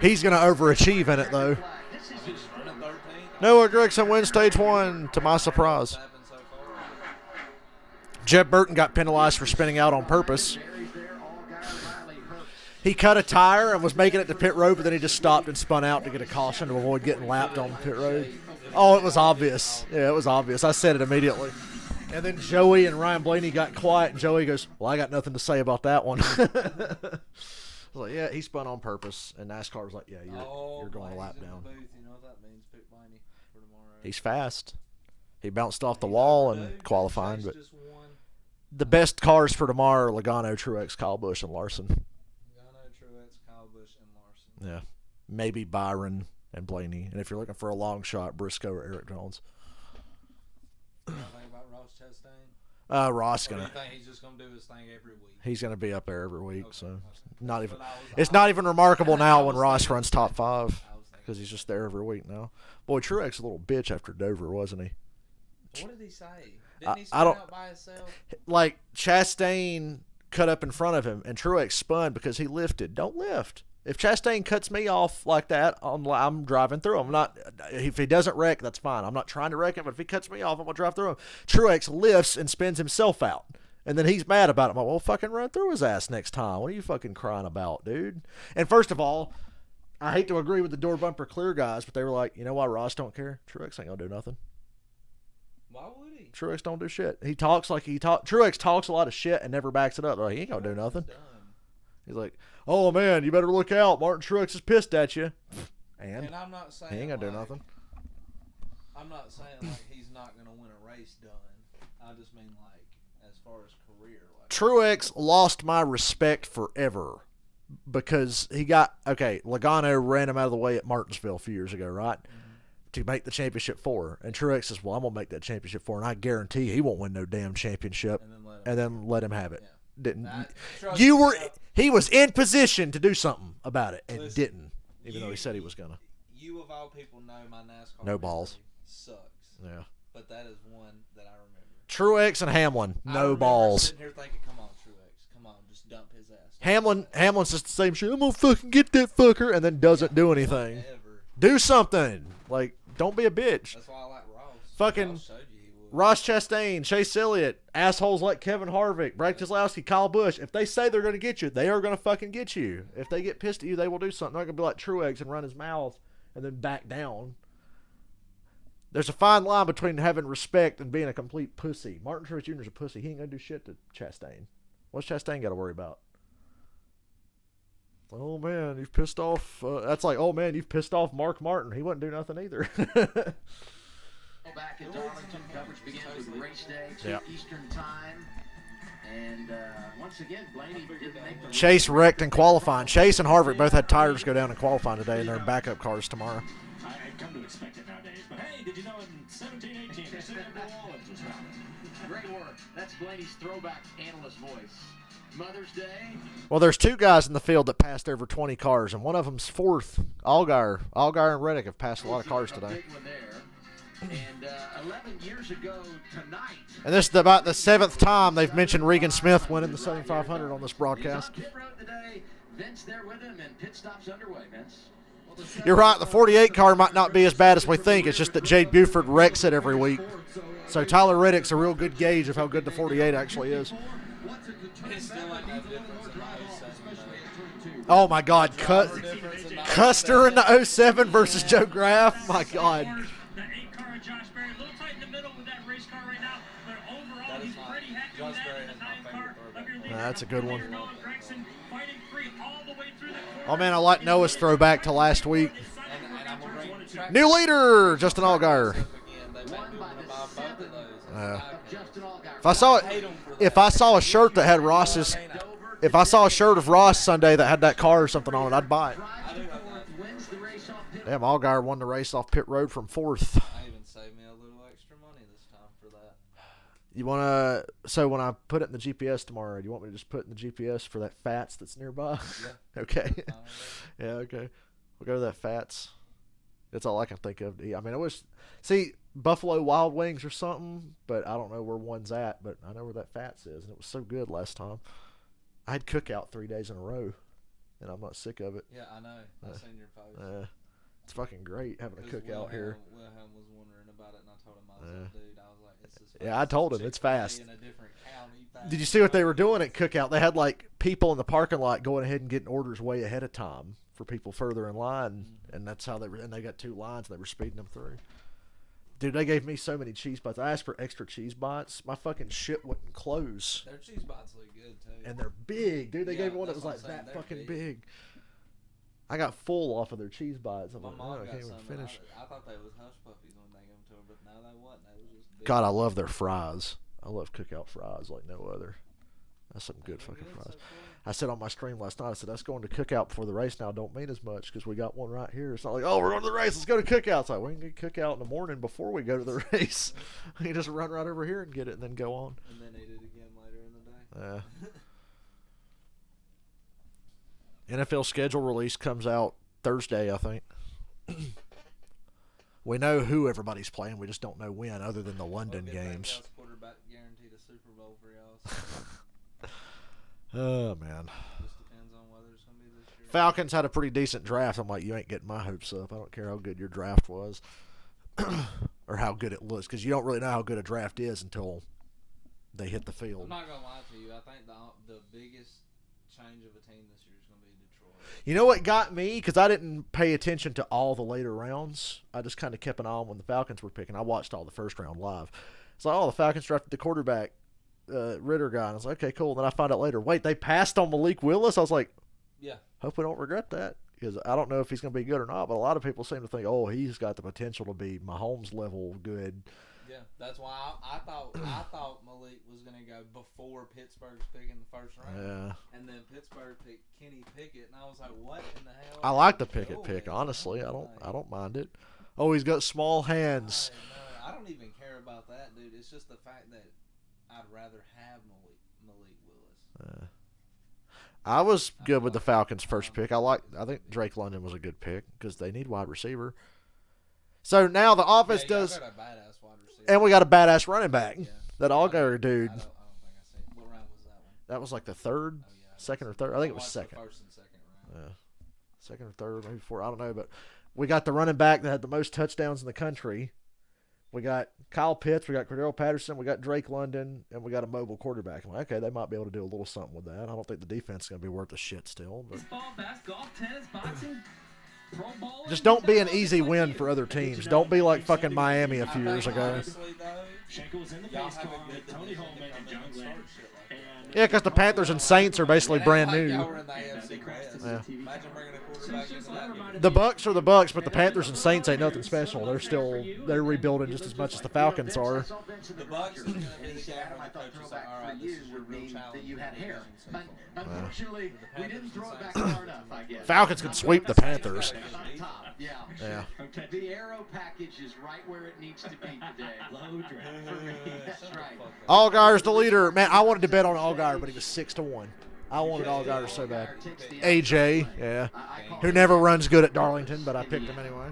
He's going to overachieve in it though. Noah Gragson wins stage 1 to my surprise. Jeb Burton got penalized for spinning out on purpose. He cut a tire and was making it to pit road, but then he just stopped and spun out to get a caution to avoid getting lapped on pit road. Oh, it was obvious. Yeah, it was obvious. I said it immediately. And then Joey and Ryan Blaney got quiet, and Joey goes, well, I got nothing to say about that one. I was like, yeah, he spun on purpose. And NASCAR was like, yeah, you're going a lap down. You know what that means? Pick Blaney for tomorrow. He's fast. He bounced off the wall in qualifying, but the best cars for tomorrow are Logano, Truex, Kyle Busch, and Larson. Logano, Truex, Kyle Busch, and Larson. Yeah, maybe Byron and Blaney. And if you're looking for a long shot, Briscoe or Eric Jones. What do you think about Ross Chastain? Ross Do gonna. you think he's just gonna do his thing every week? He's gonna be up there every week, so not even. It's not even remarkable now when Ross runs top 5 because he's just there every week now. Boy, Truex a little bitch after Dover, wasn't he? What did he say? Didn't he I don't. out by himself? Like Chastain cut up in front of him, and Truex spun because he lifted. Don't lift. If Chastain cuts me off like that, I'm driving through him. I'm not. If he doesn't wreck, that's fine. I'm not trying to wreck him, but if he cuts me off, I'm gonna drive through him. Truex lifts and spins himself out, and then he's mad about it. I'm like, well, fucking run through his ass next time. What are you fucking crying about, dude? And first of all, I hate to agree with the door bumper clear guys, but they were like, you know why Ross don't care? Truex ain't gonna do nothing. Why would he? Truex don't do shit. He talks like Truex talks a lot of shit and never backs it up. They're like, he ain't gonna do nothing. He's like, oh, man, you better look out. Martin Truex is pissed at you. And I'm not saying he ain't going to do like, nothing. I'm not saying like he's not going to win a race done. I just mean like as far as career. Like, Truex lost my respect forever because he got, okay, Logano ran him out of the way at Martinsville a few years ago, right? To make the championship 4. And Truex says, well, I'm going to make that championship 4, and I guarantee he won't win no damn championship. And then let him have it. Yeah. Didn't. He was in position to do something about it and didn't, even though he said he was going to. You of all people know my NASCAR no balls. Sucks. Yeah. But that is one that I remember. Truex and Hamlin, no balls. Sitting here thinking, come on, Truex, come on, just dump his ass. Hamlin's just the same shit. I'm going to fucking get that fucker, and then doesn't do anything. Ever. Do something. Like, don't be a bitch. That's why I like Ross. Fucking Ross Chastain, Chase Elliott, assholes like Kevin Harvick, Brad Keselowski, Kyle Busch. If they say they're going to get you, they are going to fucking get you. If they get pissed at you, they will do something. They're not going to be like Truex and run his mouth and then back down. There's a fine line between having respect and being a complete pussy. Martin Truex Jr. is a pussy. He ain't going to do shit to Chastain. What's Chastain got to worry about? Oh, man, you've pissed off. That's like, oh, man, you've pissed off Mark Martin. He wouldn't do nothing either. Back at Darlington, coverage begins with race day, 2 Eastern time. And once again, Blaney didn't make the Chase wrecked in qualifying. Chase and Harvick both had tires go down in qualifying today, and they're in backup cars tomorrow. I've come to expect it nowadays. But hey, did you know in 1718, President Wallace was founded? Great work. That's Blaney's throwback analyst voice. Mother's Day. Well, there's 2 guys in the field that passed over 20 cars, and one of them's 4th. Allgaier and Reddick have passed a lot of cars today. And 11 years ago tonight. And this is about the 7th time they've mentioned Regan Smith winning the Southern 500 on this broadcast. He's on pit road today. Vince there with him, and pit stops underway, Vince. You're right, the 48 car might not be as bad as we think. It's just that Jade Buford wrecks it every week. So Tyler Reddick's a real good gauge of how good the 48 actually is. It's still like no difference in the 07. Oh, my God. Custer in the 07 versus Joe Graff. My God. The 8-car of Josh Berry, a little tight in the middle with that race car right now, but overall he's pretty happy with that in the 9-car of your leader. That's a good one. Gregson fighting free all the way through the corner. Oh, man, I like Noah's throwback to last week. New leader, Justin Allgaier. If I saw a shirt that had Ross's, if I saw a shirt of Ross Sunday that had that car or something on it, I'd buy it. Damn, Allgaier won the race off pit road from 4th. I even saved me a little extra money this time for that. You want to, so when I put it in the GPS tomorrow, do you want me to just put in the GPS for that Fats that's nearby? Yeah. Okay. Yeah, okay. We'll go to that Fats. That's all I can think of to eat. I mean, I wish, see, Buffalo Wild Wings or something, but I don't know where one's at, but I know where that Fats is, and it was so good last time. I had cookout 3 days in a row, and I'm not sick of it. Yeah, I know. I've seen your post. It's fucking great having a cookout here. Wilhelm was wondering about it, and I told him, I was like, dude, I was like, it's as fast. Yeah, I told him, it's fast. In a different county. Did you see what they were doing at cookout? They had, like, people in the parking lot going ahead and getting orders way ahead of time for people further in line, and that's how they were. And they got 2 lines, and they were speeding them through. Dude, they gave me so many cheese bites. I asked for extra cheese bites. My fucking shit wouldn't close. Their cheese bites look good, too. And they're big, dude. They gave me one that was like that fucking big. I got full off of their cheese bites. I'm like, oh, I can't even finish. I thought they was hush puppies when they gave them to her, but no, they wasn't. They was just big. God, I love their fries. I love cookout fries like no other. That's some good fucking fries. I said on my stream last night, I said, us going to cookout before the race now don't mean as much because we got one right here. It's not like, oh, we're going to the race. Let's go to cookout. It's like, we can get cookout in the morning before we go to the race. We can just run right over here and get it and then go on. And then eat it again later in the day. Yeah. NFL schedule release comes out Thursday, I think. We know who everybody's playing. We just don't know when, other than the London games. Quarterback guaranteed a Super Bowl for y'all. Oh, man. Just depends on whether it's going to be this year. Falcons had a pretty decent draft. I'm like, you ain't getting my hopes up. I don't care how good your draft was or how good it looks, because you don't really know how good a draft is until they hit the field. I'm not going to lie to you. I think the biggest change of a team this year is going to be Detroit. You know what got me? Because I didn't pay attention to all the later rounds. I just kind of kept an eye on when the Falcons were picking. I watched all the first round live. It's like, oh, the Falcons drafted the quarterback Ritter guy. And I was like, okay, cool. And then I found out later, wait, they passed on Malik Willis? I was like, Yeah. hope we don't regret that. Because I don't know if he's going to be good or not, but a lot of people seem to think, oh, he's got the potential to be Mahomes level good. Yeah, that's why I thought Malik was going to go before Pittsburgh's pick in the first round. Yeah. And then Pittsburgh picked Kenny Pickett, and I was like, what in the hell? I like the Pickett pick, honestly. I don't mind it. Oh, he's got small hands. I don't even care about that, dude. It's just the fact that I'd rather have Malik Willis. I was good with the Falcons' first pick. I think Drake London was a good pick because they need wide receiver. So now the offense does, got a badass wide receiver. and we got a badass running back. Yeah. That Allgaier dude. I don't think I see it. What round was that one? That was like the third, second or third. I think it was second. The first and second round. Yeah, second or third, maybe fourth. I don't know, but we got the running back that had the most touchdowns in the country. We got Kyle Pitts, we got Cordell Patterson, we got Drake London, and we got a mobile quarterback. I'm like, okay, they might be able to do a little something with that. I don't think the defense is going to be worth a shit still. But Baseball, basketball, tennis, boxing, pro bowling. just don't be an easy win for other teams. Don't be like fucking Miami a few years ago. Schenkel was in the base car with Tony Holman and John Glenn. Yeah, because the Panthers and Saints are basically brand new. Yeah. The Bucks are the Bucks, but the Panthers and Saints ain't nothing special. They're rebuilding just as much as the Falcons are. The Bucks are going to be the guy when the coach is like, all right, this is your real challenge. You had hair. Unfortunately, we didn't throw it back far enough, I guess. Falcons can sweep the Panthers. Yeah. The aero package is right where it needs to be today. Low draft for me. That's right. Allgaier's the leader. Man, I wanted to bet on Allgaier, but he was 6-1. I wanted Allgaier so bad. AJ, yeah, who never runs good at Darlington, but I picked him anyway.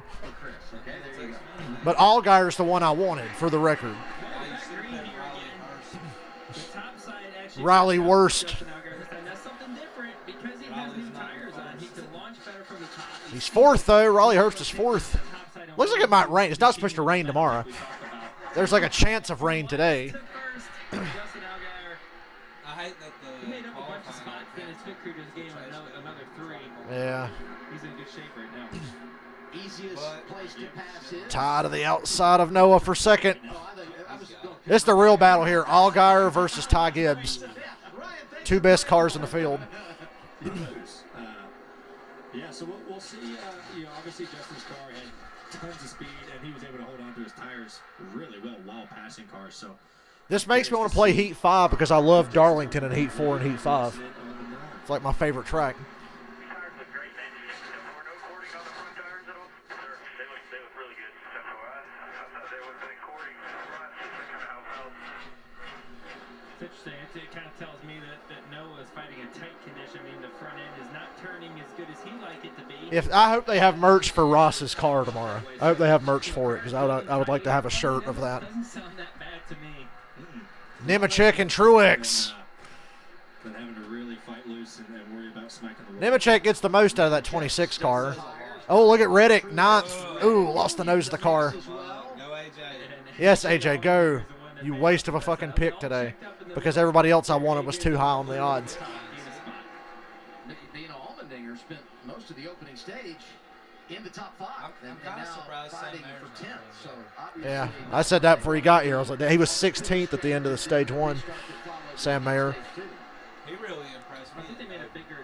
But Allgaier's the one I wanted, for the record. Riley Worst. He's fourth, though. Raleigh Hurst is fourth. Looks like it might rain. It's not supposed to rain tomorrow. There's like a chance of rain today. I hate that he made up a bunch of spots in his fit crew this game, another 3. Yeah. He's in good shape right now. Easiest place to pass is Tie to the outside of Noah for second. It's the real battle here. Allgaier versus Ty Gibbs. Two best cars in the field. Yeah, so we'll see. Obviously Justin's car had tons of speed, and he was able to hold on to his tires really well while passing cars. So this makes me want to play Heat 5 because I love Darlington in Heat 4 and Heat 5. It's like my favorite track. It's interesting. It kind of tells me that Noah is fighting a tight condition. I mean, the front end is not turning as good as he'd like it to be. I hope they have merch for Ross's car tomorrow. I hope they have merch for it because I would like to have a shirt of that. Doesn't sound that bad to me. Nemechek and Truex. But having to really fight loose and worry about smacking the wall. Nemechek gets the most out of that 26 car. Oh, look at Reddick, ninth. Ooh, lost the nose of the car. Yes, AJ, go. You waste of a fucking pick today because everybody else I wanted was too high on the odds. Dana Allmendinger spent most of the opening stage in the top 5. I'm kind of surprised fighting for 10th. So yeah, I said that before he got here. I was like, he was 16th at the end of the stage 1. Sam Mayer. He really impressed me.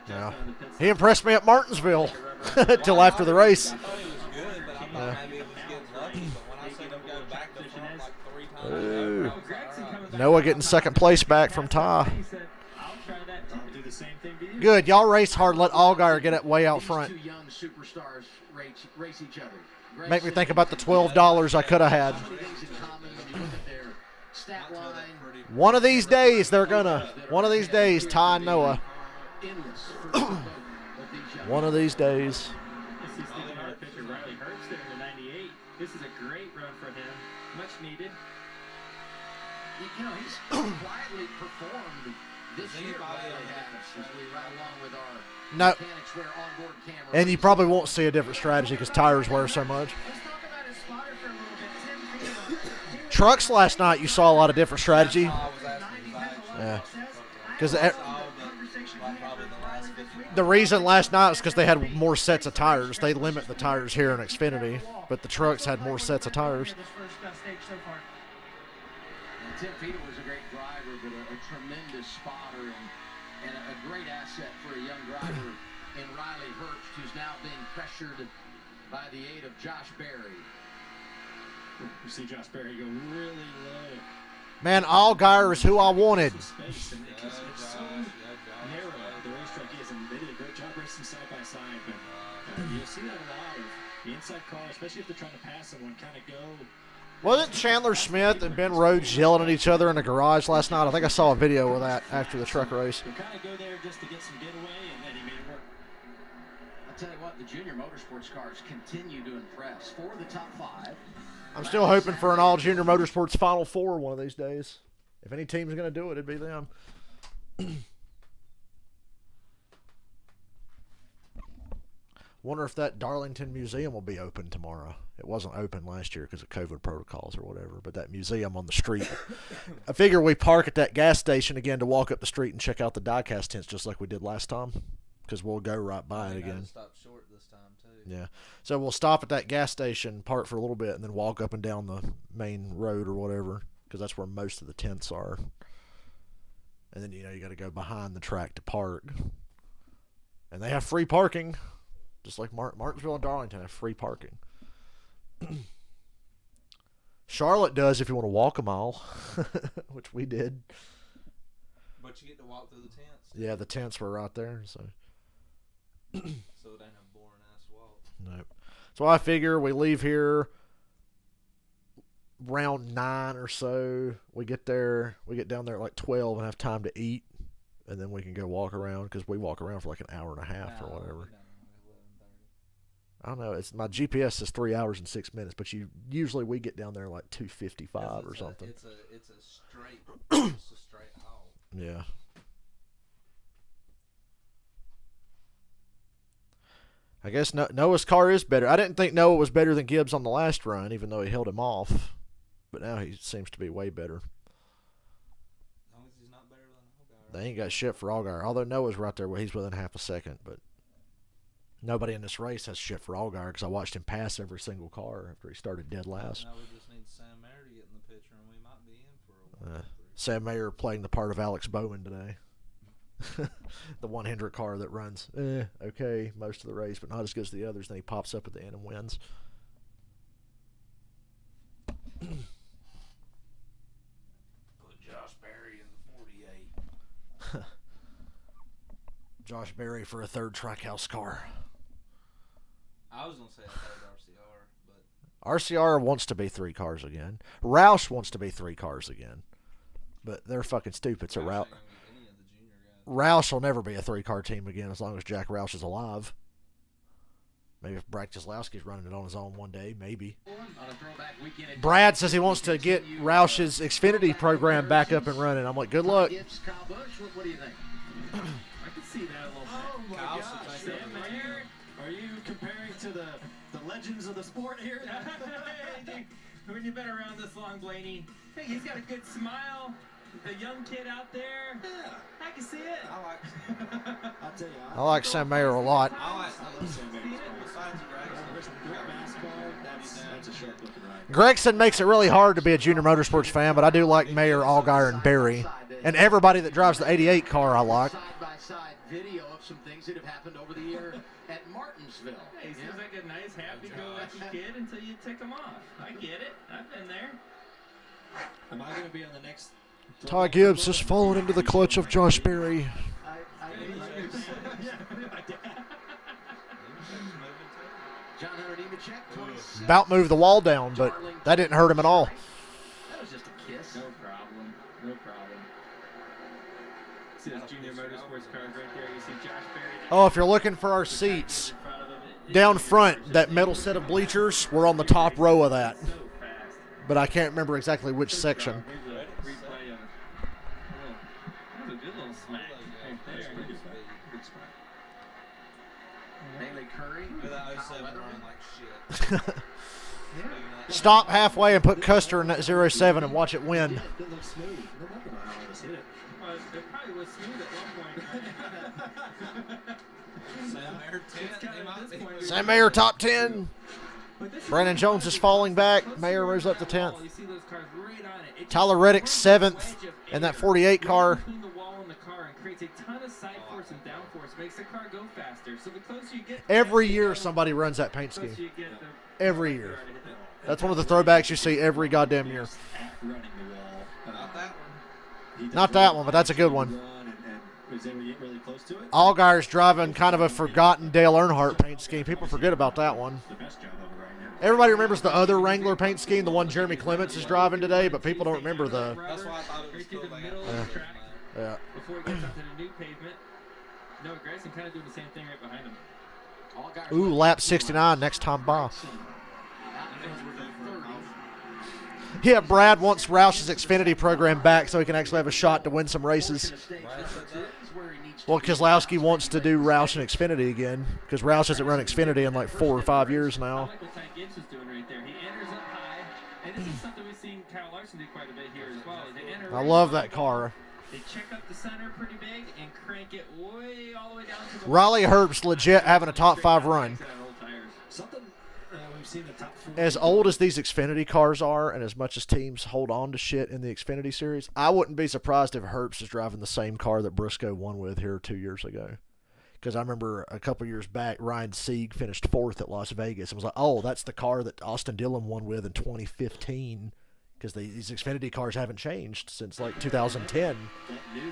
Yeah. He impressed me at Martinsville until after the race. I thought he was good, but I thought maybe it was getting lucky. But when I seen him go back to front like 3 times, Noah getting second place back from Ty. Good. Y'all race hard. Let Allgaier get it way out front. Two young superstars race each other. Make me think about the $12 I could have had. One of these days, they're gonna. One of these days, Ty and Noah. One of these days. This is a great run for him. Much needed. He's quietly performed this year. As we ride along with our No. mechanics wear onboard cameras. And you probably won't see a different strategy because tires wear so much. Trucks last night, you saw a lot of different strategy. Yeah. Because the reason last night was because they had more sets of tires. They limit the tires here in Xfinity, but the trucks had more sets of tires. Tim Feeder was a great driver, but a tremendous spotter and a great asset for a young driver in Riley Herbst, who's now being pressured by the aid of Josh Berry. You see Josh Berry go really low. Man, Allgaier is who I wanted. Space, and it's so narrow. The racetrack is, and they did a great job racing side by side. But you'll see that a lot of the inside car, especially if they're trying to pass someone, kind of go. Wasn't Chandler Smith and Ben Rhodes yelling at each other in the garage last night? I think I saw a video of that after the truck race. They kind of go there just to get some getaway, and then he made it work. I'll tell you what, the junior motorsports cars continue to impress. 4 of the top 5. I'm still hoping for an all-junior motorsports Final Four one of these days. If any team's going to do it, it'd be them. Wonder if that Darlington Museum will be open tomorrow. It wasn't open last year because of COVID protocols or whatever, but that museum on the street. I figure we park at that gas station again to walk up the street and check out the diecast tents just like we did last time, because we'll go right by it again. Stop short this time too. Yeah. So we'll stop at that gas station, park for a little bit, and then walk up and down the main road or whatever, because that's where most of the tents are. And then, you got to go behind the track to park. And they have free parking, just like Martinsville and Darlington have free parking. Charlotte does if you want to walk a mile, which we did. But you get to walk through the tents. Yeah, the tents were right there, so. So it ain't a boring ass walk. Nope. So I figure we leave here around 9 or so. We get down there at like 12 and have time to eat, and then we can go walk around, because we walk around for like an hour and a half or whatever. I don't know. My GPS says 3 hours and 6 minutes, but usually we get down there like 2:55 or something. It's a straight haul. Yeah. I guess Noah's car is better. I didn't think Noah was better than Gibbs on the last run, even though he held him off. But now he seems to be way better. As long as he's not better than Allgaier. They ain't got shit for Allgaier. Although Noah's right there, he's within half a second. But nobody in this race has shit for Allgaier, because I watched him pass every single car after he started dead last. Now we just need Sam Mayer to get in the picture, and we might be in for a while. Sam Mayer playing the part of Alex Bowman today. The 100 car that runs okay most of the race, but not as good as the others. Then he pops up at the end and wins. Put Josh Berry in the 48. Josh Berry for a third Trackhouse car. I was going to say a third RCR, but RCR wants to be 3 cars again. Roush wants to be 3 cars again. But they're fucking stupid. So Roush will never be a 3-car team again as long as Jack Roush is alive. Maybe if Brad Keselowski's running it on his own one day, maybe. Brad says he wants to get Roush's Xfinity program back up and running. I'm like, good luck. What do you think? I can see that a little bit. Oh my gosh. Sam Mayer, are you comparing to the legends of the sport here? Hey, when you've been around this long, Blaney, hey, he's got a good smile. The young kid out there. Yeah. I can see it. I'll tell you. I like Sam Mayer a lot. I love Sam Mayer. Besides that's a sharp looking ride. Gregson makes it really hard to be a junior motorsports fan, but I do like Mayer, Allgaier, and Berry. And everybody that drives the 88 car I like. Side-by-side video of some things that have happened over the year at Martinsville. Hey, he seems like a nice, happy-go-lucky kid until you tick him off. I get it. I've been there. Am I going to be on the next? Ty Gibbs has fallen into the clutch of Josh Berry. About moved the wall down, but that didn't hurt him at all. That was just a kiss. No problem. No problem. See those junior motorsports cars right there. You see Josh Berry. Oh, if you're looking for our seats, down front, that metal set of bleachers, we're on the top row of that. But I can't remember exactly which section. Stop halfway and put Custer in that 07 and watch it win. It looks smooth. No wonder why I always hit it. It probably was smooth at one point. Sam Mayer top 10. Brandon Jones is falling back. Mayer moves up to 10th. You see those cars right on it. It Tyler just Reddick runs 7th the wedge of in that air 48 car. right between the wall and the car and creates a ton of side force and down force. Makes the car go faster. So the closer you get, Every year somebody runs that paint the closer scheme. you get, the Every year. That's one of the throwbacks you see every goddamn year. Running the wall. Not that one. He does Not that really one, but that's a good one. run and was able to get really close to it. Allgaier's driving kind of a forgotten Dale Earnhardt paint scheme. People forget about that one. The best job of it right now. Everybody remembers the other Wrangler paint scheme, the one Jeremy Clements is driving today, but people don't remember the. That's why I thought it was cool. Right through the They middle got of that. the track Yeah. before it gets onto the new pavement. Noah Gragson kind of doing the same thing right behind him. Ooh, lap 69 next time by. Yeah, Brad wants Roush's Xfinity program back so he can actually have a shot to win some races. Well, Kozlowski wants to do Roush and Xfinity again because Roush hasn't run Xfinity in like 4 or 5 years I now. like what Ty Gibbs is doing right there. He enters up high, and this is something we've seen Kyle Larson do quite a bit here as well. They enter I right love on that the ball. car. They check up the center pretty big and crank it way all the way down to the Riley Herbst legit having a top 5 run. Something we've seen the top 4. As old as these Xfinity cars are, and as much as teams hold on to shit in the Xfinity Series, I wouldn't be surprised if Herbst is driving the same car that Briscoe won with here 2 years ago. Because I remember a couple years back, Ryan Sieg finished 4th at Las Vegas and was like, oh, that's the car that Austin Dillon won with in 2015. Because these Xfinity cars haven't changed since like 2010.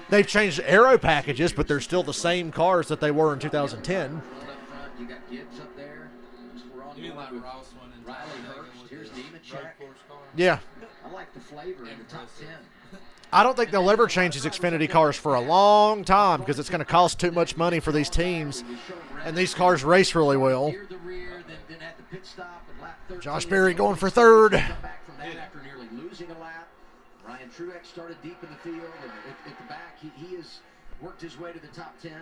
They've changed aero packages, but they're still the same cars that they were in 2010. You got Gibbs up there. We're on You mean board like with Ross one and Riley Talladega Herbst. with Here's the Nemechek. road course car? Yeah. I like the flavor in the top 10. I don't think they'll ever change these Xfinity cars for a long time because it's going to cost too much money for these teams. And these cars race really well. Near the rear, then at the pit stop at lap 13. Josh Berry going for 3rd. Come back from that after nearly losing a lap. Ryan Truex started deep in the field. And at the back, he has worked his way to the top 10. You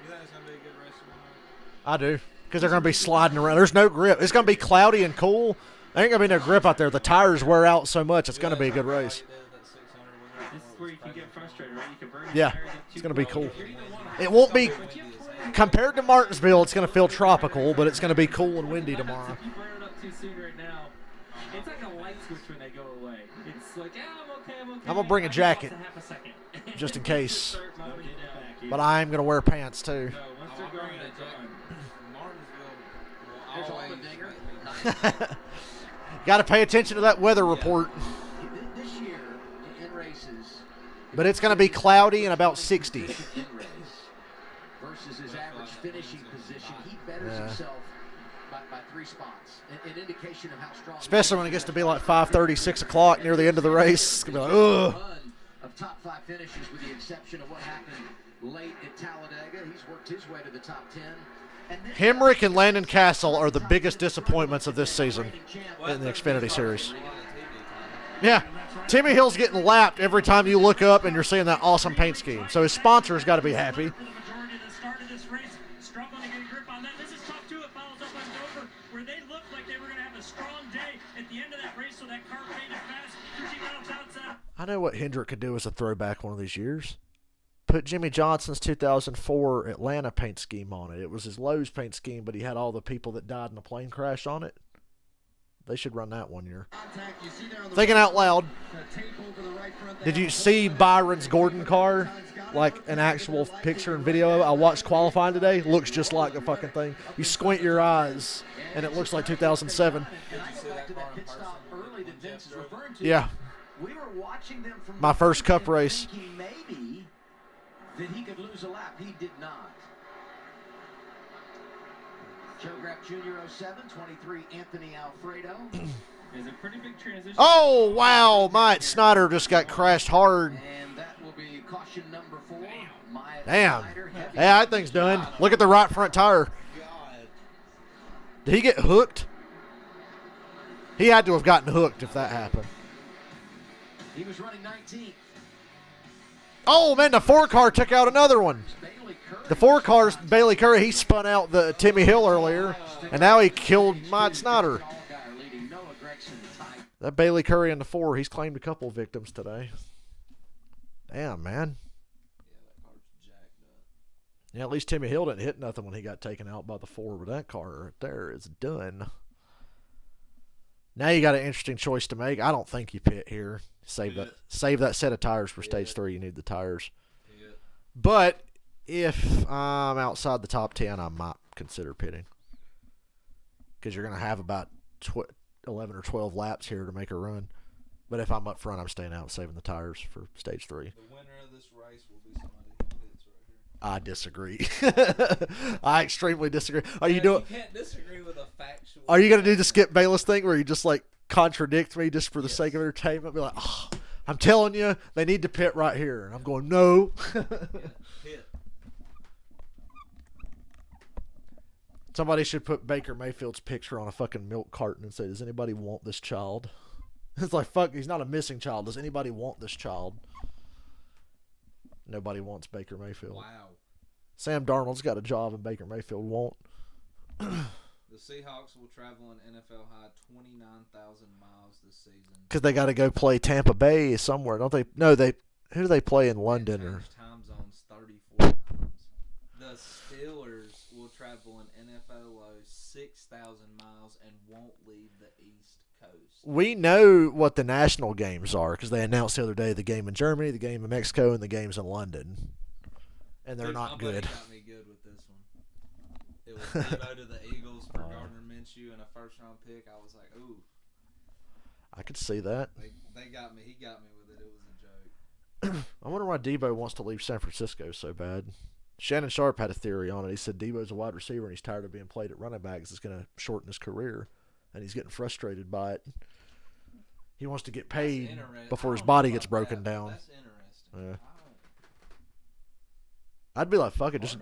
think it's going to be a good race tomorrow? I do. Because they're going to be sliding around. There's no grip. It's going to be cloudy and cool. There ain't going to be no grip out there. The tires wear out so much, it's going to be a good race. This is where you can get frustrated, right? You can burn your Yeah, tires up it's too going to be low. cool. You're either one It won't be, but you have plenty of compared to Martinsville, it's going to feel tropical, but it's going to be cool and windy tomorrow. If you burn it up too soon right now, it's like a light switch when they go away. It's like, yeah, I'm okay. I'm going to bring a jacket Just a half a second. just in case. Start mowing it down. But I am going to wear pants too. No, once they're going, it's on. There's all the Always dinger. make me- Got to pay attention to that weather report. This year, in races, But it's going to be cloudy and about 60. in race versus his average finishing position, he betters Yeah. himself by 3 spots. An indication of how strong. Especially when it gets to be like 5:30, 6 o'clock near the end of the race. It's going to be like, ugh. Run of top 5 finishes, with the exception of what happened late at Talladega. He's worked his way to the top 10. And this Hemrick and Landon Castle are the biggest disappointments of this season in the Xfinity Series. Yeah, Timmy Hill's getting lapped every time you look up and you're seeing that awesome paint scheme. So his sponsor's got to be happy. For the majority of the start of this race, struggling to get a grip on that. This is tough too. It follows up on Dover, where they looked like they were going to have a strong day at the end of that race, so that car faded fast. 13 miles outside. I know what Hendrick could do as a throwback one of these years. Put Jimmy Johnson's 2004 Atlanta paint scheme on it. It was his Lowe's paint scheme, but he had all the people that died in a plane crash on it. They should run that one year. Thinking out loud, did you see Byron's Gordon car? Like an actual picture and video? I watched qualifying today. Looks just like the fucking thing. You squint your eyes, and it looks like 2007. And I go back to that pit stop early that Vince is referring to. Yeah. We were watching them from My the first front Cup and race. thinking maybe that he could lose a lap. He did not. Joe Grapp Jr. 07, 23 Anthony Alfredo. It's a pretty big transition. Oh, wow. Myatt Snyder just got crashed hard. And that will be caution number 4. Myatt Damn. Snyder, heavy. Yeah, that thing's done. Look at the right front tire. Did he get hooked? He had to have gotten hooked if that happened. He was running 19th. Oh, man, the 4-car took out another one. Bailey Curry. The 4-car's Bailey Curry. He spun out the Timmy Hill earlier, and now he killed Myatt Snyder. Allgaier leading Noah Gragson tight. That Bailey Curry in the 4, he's claimed a couple victims today. Damn, man. Yeah, at least Timmy Hill didn't hit nothing when he got taken out by the 4, but that car right there is done. Now you got an interesting choice to make. I don't think you pit here. Save that set of tires for stage 3. You need the tires. But if I'm outside the top 10, I might consider pitting. Because you're going to have about 11 or 12 laps here to make a run. But if I'm up front, I'm staying out and saving the tires for stage 3. The winner of this race will be somebody who pits right here. I disagree. I extremely disagree. You can't disagree with a factual. Are you going to do the Skip Bayless thing where you just like contradict me just for the sake of entertainment? Be like, oh, I'm telling you, they need to pit right here. And I'm going, no. Pit. Somebody should put Baker Mayfield's picture on a fucking milk carton and say, does anybody want this child? It's like, fuck, he's not a missing child. Does anybody want this child? Nobody wants Baker Mayfield. Wow. Sam Darnold's got a job and Baker Mayfield won't. The Seahawks will travel an NFL high 29,000 miles this season. Because they got to go play Tampa Bay somewhere, don't they? No, who do they play in London? Or time zones 34 times. The Steelers will travel an NFL low 6,000 miles and won't leave the East Coast. We know what the national games are because they announced the other day the game in Germany, the game in Mexico, and the games in London. And they're not good. Got me good with this one. It was Debo to the Eagles for Gardner Minshew and a first-round pick. I was like, ooh. I could see that. They got me. He got me with it. It was a joke. I wonder why Debo wants to leave San Francisco so bad. Shannon Sharp had a theory on it. He said Debo's a wide receiver and he's tired of being played at running back because it's going to shorten his career. And he's getting frustrated by it. He wants to get paid before his body gets broken down. That's interesting. Yeah. I'd be like, fuck it.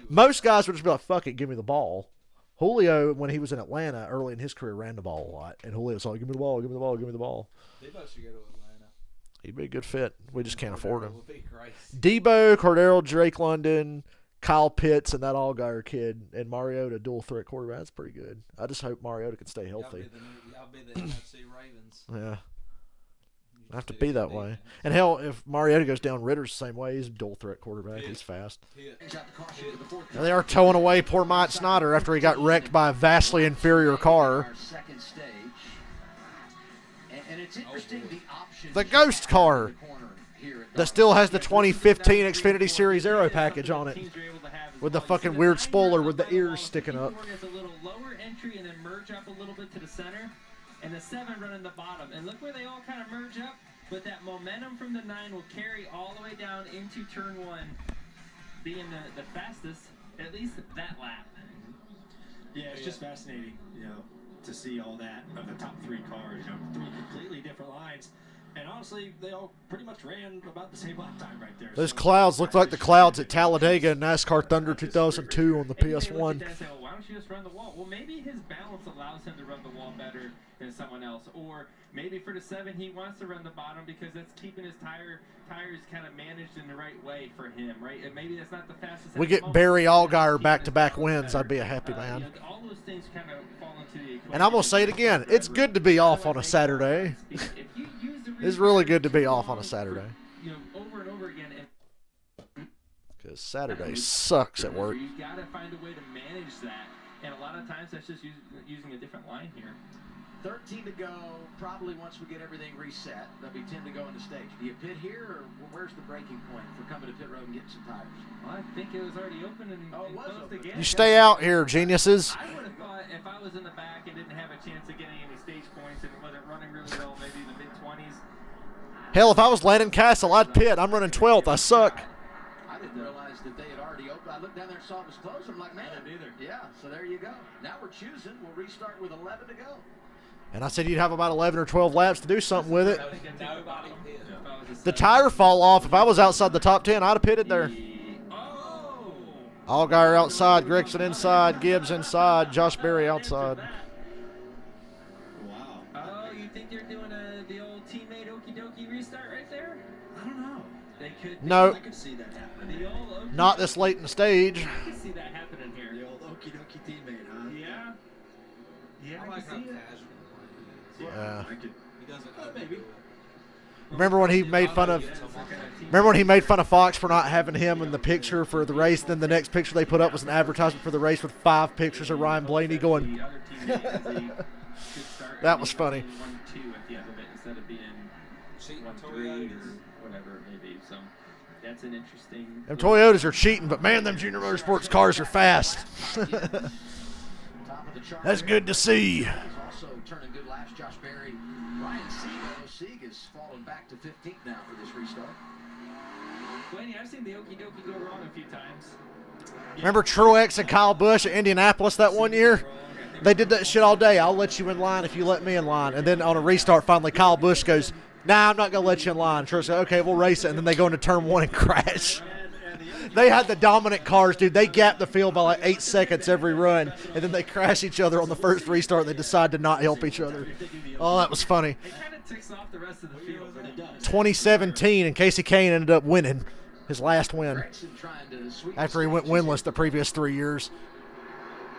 Most guys would just be like, fuck it, give me the ball. Julio, when he was in Atlanta early in his career, ran the ball a lot. And Julio was like, give me the ball, give me the ball, give me the ball. Debo should go to Atlanta. He'd be a good fit. We just can't afford him. Would be great. Debo, Cordero, Drake London, Kyle Pitts, and that Allgaier kid, and Mariota, dual threat quarterback. That's pretty good. I just hope Mariota can stay healthy. Y'all be the NFC Ravens. Yeah. I have to be that way. And hell, if Mariota goes down, Ritter's the same way. He's a dual threat quarterback. He's fast. And they are towing away poor Mike Snyder after he got wrecked by a vastly inferior car. The ghost car that still has the 2015 Xfinity Series aero package on it. With the fucking weird spoiler with the ears sticking up. A little lower entry and then merge up a little bit to the center. And the 7 running the bottom. And look where they all kind of merge up. But that momentum from the 9 will carry all the way down into turn 1. Being the fastest, at least that lap. Yeah, it's just fascinating, to see all that of the top 3 cars, 3 completely different lines. And honestly, they all pretty much ran about the same lap time right there. Those clouds look like the clouds at Talladega and NASCAR Thunder 2002 on the PS1. Say, well, why don't you just run the wall? Well, maybe his balance allows him to run the wall better than someone else. Or maybe for the 7, he wants to run the bottom because that's keeping his tires kind of managed in the right way for him, right? And maybe that's not the fastest. We get Barry Allgaier back-to-back wins. I'd be a happy man. All those things kind of fall into the equation. And I'm going to say it again. It's good to be off on a Saturday. It's really good to be off on a Saturday. Over and over again. Because Saturday sucks at work. You got to find a way to manage that. And a lot of times that's just using a different line here. 13 to go. Probably once we get everything reset, there'll be 10 to go in the stage. Do you pit here, or where's the breaking point for coming to pit road and getting some tires? Well, I think it was already open and closed again. You stay out here, geniuses. I would have thought if I was in the back and didn't have a chance of getting any stage points and it wasn't running really well, maybe in the mid-20s. Hell, if I was Landon Castle, I'd pit. I'm running 12th. I suck. I didn't realize that they had already opened. I looked down there and saw it was closed. I'm like, man, neither. Yeah, so there you go. Now we're choosing. We'll restart with 11 to go. And I said you'd have about 11 or 12 laps to do something with it. The tire fall off. If I was outside the top 10, I'd have pitted there. Allgaier outside, Gregson inside, Gibbs inside, Josh Berry outside. Wow. Oh, you think they're doing the old teammate okie dokie restart right there? I don't know. They could. No. I could see that happening. Not this late in the stage. I could see that happening here. The old okie dokie teammate, huh? Yeah. Yeah, I like how casual. Yeah. He doesn't. Maybe. Remember when he made fun of Fox for not having him in the picture for the race? Then the next picture they put up was an advertisement for the race with 5 pictures of Ryan Blaney going. That was funny. 1-2 at the end of it instead of being 1-3 or whatever it may be. So that's an interesting. Them Toyotas are cheating, but man, them Junior Motorsports cars are fast. That's good to see. Also turning good laps, Josh Berry. Ryan Sieg has fallen back to 15th now for this restart. Blaney, I've seen the okie dokie go wrong a few times. Remember Truex and Kyle Busch at Indianapolis that one year? They did that shit all day. I'll let you in line if you let me in line. And then on a restart, finally, Kyle Busch goes, nah, I'm not going to let you in line. Truex said, okay, we'll race it. And then they go into turn 1 and crash. They had the dominant cars, dude. They gapped the field by like 8 seconds every run. And then they crash each other on the first restart. They decide to not help each other. Oh, that was funny. It kind of ticks off the rest of the field, but it does. 2017, and Casey Kane ended up winning his last win after he went winless the previous 3 years.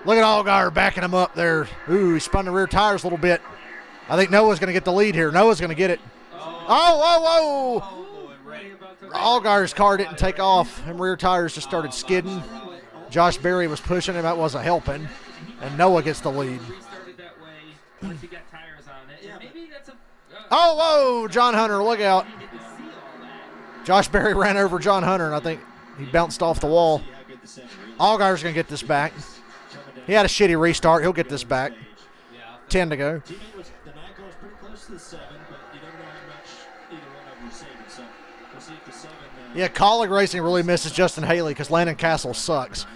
Look at Allgaier backing him up there. Ooh, he spun the rear tires a little bit. I think Noah's going to get the lead here. Noah's going to get it. Oh. Allgaier's car didn't take off, and rear tires just started skidding. Josh Berry was pushing him. That wasn't helping. And Noah gets the lead. Oh, John Hunter, look out. Josh Berry ran over John Hunter, and I think he bounced off the wall. Allgaier's going to get this back. He had a shitty restart. He'll get this back. 10 to go. Yeah, Colleague Racing really misses Justin Haley because Landon Castle sucks.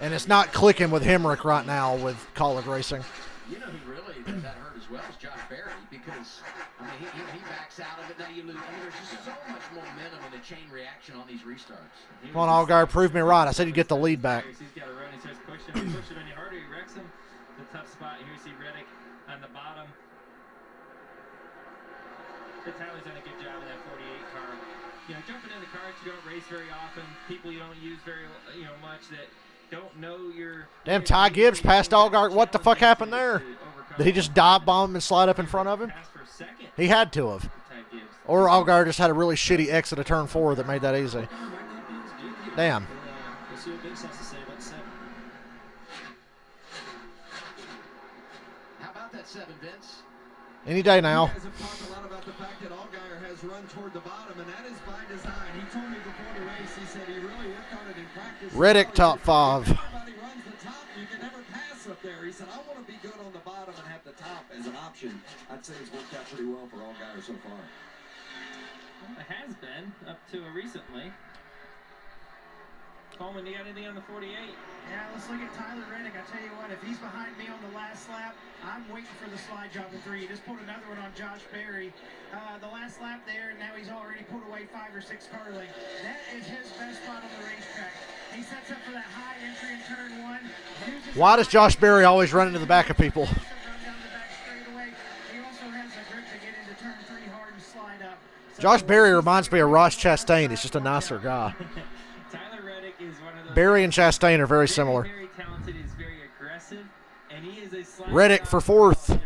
And it's not clicking with Hemrick right now with Colleague Racing. You know who really got hurt as well is Josh Berry because, I mean, he backs out of it. Now you lose. I mean, there's just so much momentum and a chain reaction on these restarts. Come on, Allgaier, prove me right. I said you'd get the lead back. He's got to run. He starts pushing. He pushes him any harder. He wrecks him. The tough spot. Here you see Reddick on the bottom. But Tyler's done a good job in that 48 car. You know, jumping in the car that you don't race very often, people you don't use very, much that don't know your. Damn, Ty Gibbs passed Allgaier. What the fuck happened there? Did he just dive bomb and slide up in front of him? He had to have. Or Allgaier just had a really shitty exit of turn 4 that made that easy. Damn. We'll see what Biggs has to say about 7. How about that 7, Vince? Any day now. You guys have talked a lot about the fact that Allgaier has run toward the bottom, and that is by design. He told me before the race, he said he really worked on it in practice. Reddick top 5. Everybody runs the top, you can never pass up there. He said, I want to be good on the bottom and have the top as an option. I'd say it's worked out pretty well for Allgaier so far. Well, it has been up to recently. Coleman, you got anything on the 48? Yeah, let's look at Tyler Reddick. I tell you what, if he's behind me on the last lap, I'm waiting for the slide job in 3. He just put another one on Josh Berry. The last lap there, and now he's already put away 5 or 6 car lengths. That is his best spot on the racetrack. He sets up for that high entry in turn 1. Why does Josh Berry always run into the back of people? He also has the grip to get into turn 3 hard and slide up. Josh Berry reminds me of Ross Chastain. He's just a nicer guy. Tyler Reddick is one of those. Berry and Chastain are very similar. Very talented. He's very aggressive, and he is a slide Reddick for 4th.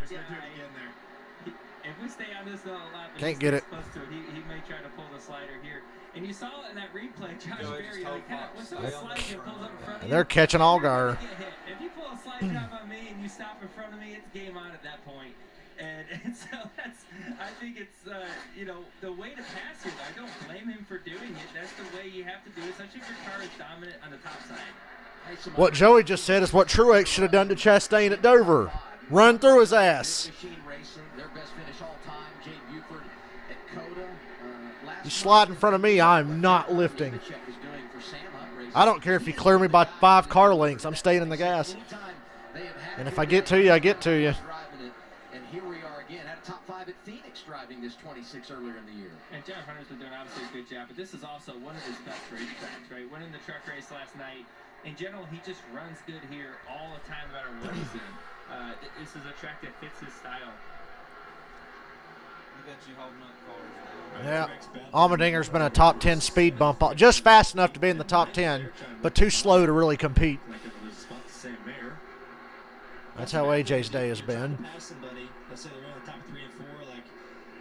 If we stay on this lap, Can't get it. He may try to pull the slider here. And you saw it in that replay, Josh Berry, when someone slides and pulls up in front of And you, they're catching Allgaier. if you pull a slide job on me and you stop in front of me, it's game on at that point. And so I think it's, the way to pass here. I don't blame him for doing it. That's the way you have to do it, especially if your car is dominant on the top side. What Joey just said is what Truex should have done to Chastain at Dover. Run through his ass. You slide in front of me, I'm not lifting. I don't care if you clear me by 5 car lengths. I'm staying in the gas. And if I get to you, I get to you. And here we are again at top 5 at Phoenix driving this 26 earlier in the year. And John Hunter's been doing obviously a good job, but this is also one of his best racetracks, right? Winning the truck race last night. In general, he just runs good here all the time, no matter what he's in. This is a track that fits his style. Yeah, Allmendinger's been a top 10 speed bump. Just fast enough to be in the top 10, but too slow to really compete. That's how AJ's day has been.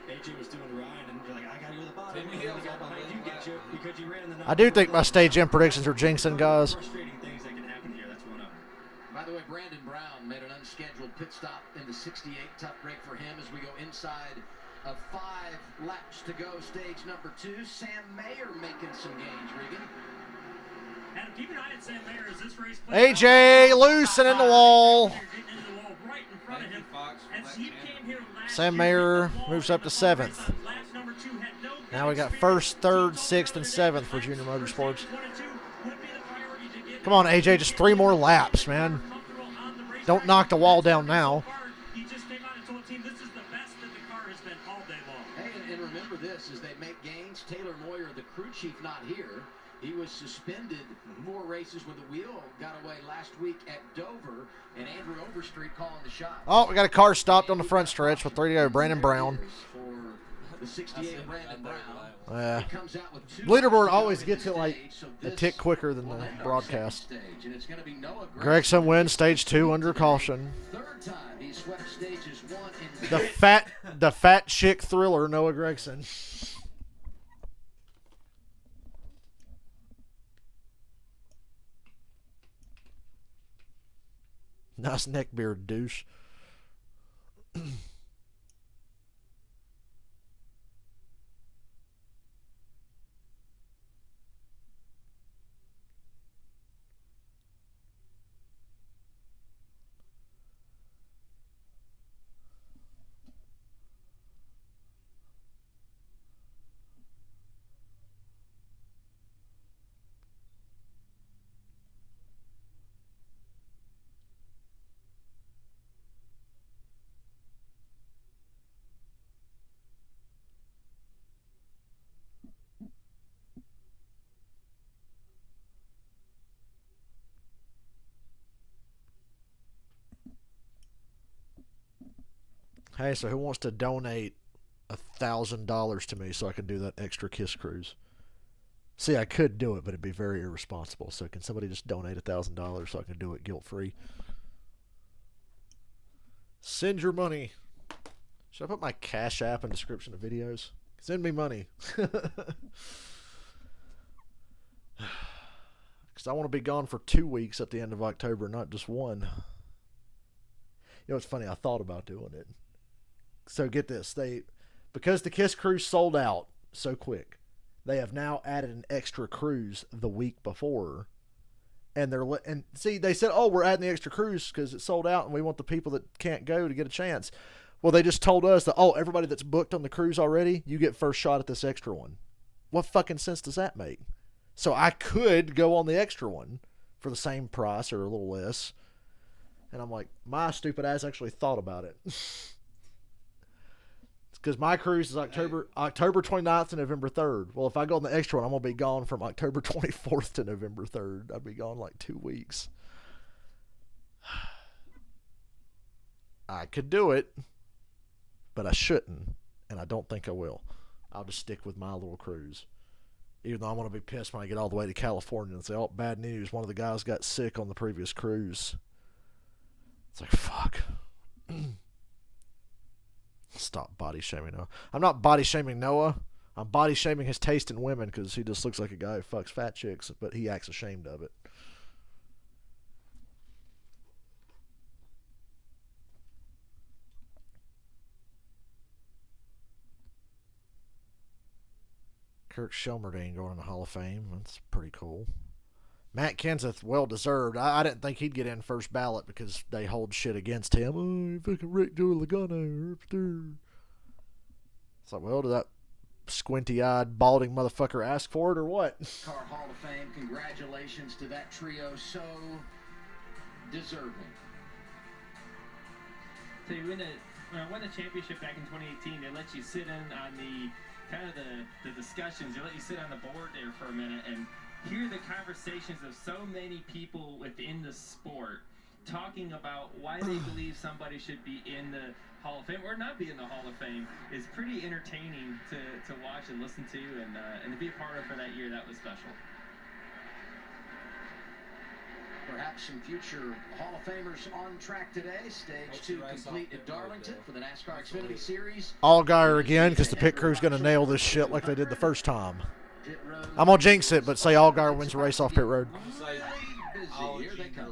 AJ was doing Ryan, and you're like, I gotta go to the bottom. Timmy And then Hill's the guy on the behind lead you gets you lap. because you ran in the I do think my stage in predictions are jinxing, guys. Frustrating things that can happen here. That's one of them. By the way, Brandon Brown made an unscheduled pit stop in the 68. Tough break for him as we go inside of 5 laps to go. Stage number 2. Sam Mayer making some gains, Regan. Adam, keep an eye on Sam Mayer as this race plays out. AJ loosening the wall. Getting into the wall right in front of him. As he came here last Sam year, Mayer hit the wall moves up in to the front 7th. race on lap number 2, had no Now we got experience. 1st, 3rd, Teams 6th, all and over the 7th for day. Junior First, Motorsports. stages 1 and 2 would be the priority to get Come on, AJ, just 3 more laps, man. Don't knock the wall down now. He just came out and told the team this is the best that the car has been all day long. Hey, and remember this, as they make gains, Taylor Moyer, the crew chief, not here. He was suspended 4 races with a wheel, got away last week at Dover, and Andrew Overstreet calling the shot. Oh, we got a car stopped on the front stretch with 3 to go. Brandon Brown. For the 68 Brandon Brown. Yeah. He comes out with 2 Leaderboard laps to always go gets in it the like stage, so a this tick quicker than will the end our broadcast. second stage, and it's going to be Noah Gregson wins stage 2 under caution. Third time he swept stages 1 and The fat chick thriller, Noah Gregson. Nice neck beard, douche. Hey, so who wants to donate $1,000 to me so I can do that extra Kiss cruise? See, I could do it, but it'd be very irresponsible. So can somebody just donate $1,000 so I can do it guilt-free? Send your money. Should I put my Cash App in the description of videos? Send me money. Because I want to be gone for 2 weeks at the end of October, not just 1. You know, it's funny. I thought about doing it. So get this. Because the Kiss cruise sold out so quick, they have now added an extra cruise the week before. And they said, oh, we're adding the extra cruise because it sold out and we want the people that can't go to get a chance. Well, they just told us that, oh, everybody that's booked on the cruise already, you get first shot at this extra one. What fucking sense does that make? So I could go on the extra one for the same price or a little less. And I'm like, my stupid ass actually thought about it. Because my cruise is October 29th to November 3rd. Well, if I go on the extra one, I'm going to be gone from October 24th to November 3rd. I'd be gone like 2 weeks. I could do it, but I shouldn't, and I don't think I will. I'll just stick with my little cruise. Even though I want to be pissed when I get all the way to California and say, oh, bad news, one of the guys got sick on the previous cruise. It's like, fuck. Stop body shaming Noah. I'm not body shaming Noah. I'm body shaming his taste in women because he just looks like a guy who fucks fat chicks, but he acts ashamed of it. Kurt Shelmerdine going in the Hall of Fame. That's pretty cool. Matt Kenseth, well deserved. I didn't think he'd get in first ballot because they hold shit against him. Oh, you fucking Rick Joey Logano. It's like, well, did that squinty-eyed, balding motherfucker ask for it or what? Car Hall of Fame. Congratulations to that trio. So deserving. So when I won the championship back in 2018, they let you sit in on the kind of the discussions. They let you sit on the board there for a minute and hear the conversations of so many people within the sport talking about why they believe somebody should be in the Hall of Fame or not be in the Hall of Fame is pretty entertaining to watch and listen to, and to be a part of for that year. That was special. Perhaps some future Hall of Famers on track today. Stage 2 complete at Darlington for the NASCAR Xfinity Series. Allgaier again, because the pit crew's going to nail this shit like they did the first time. I'm going to jinx it, but say Allgaier wins the race off pit road. Here they come.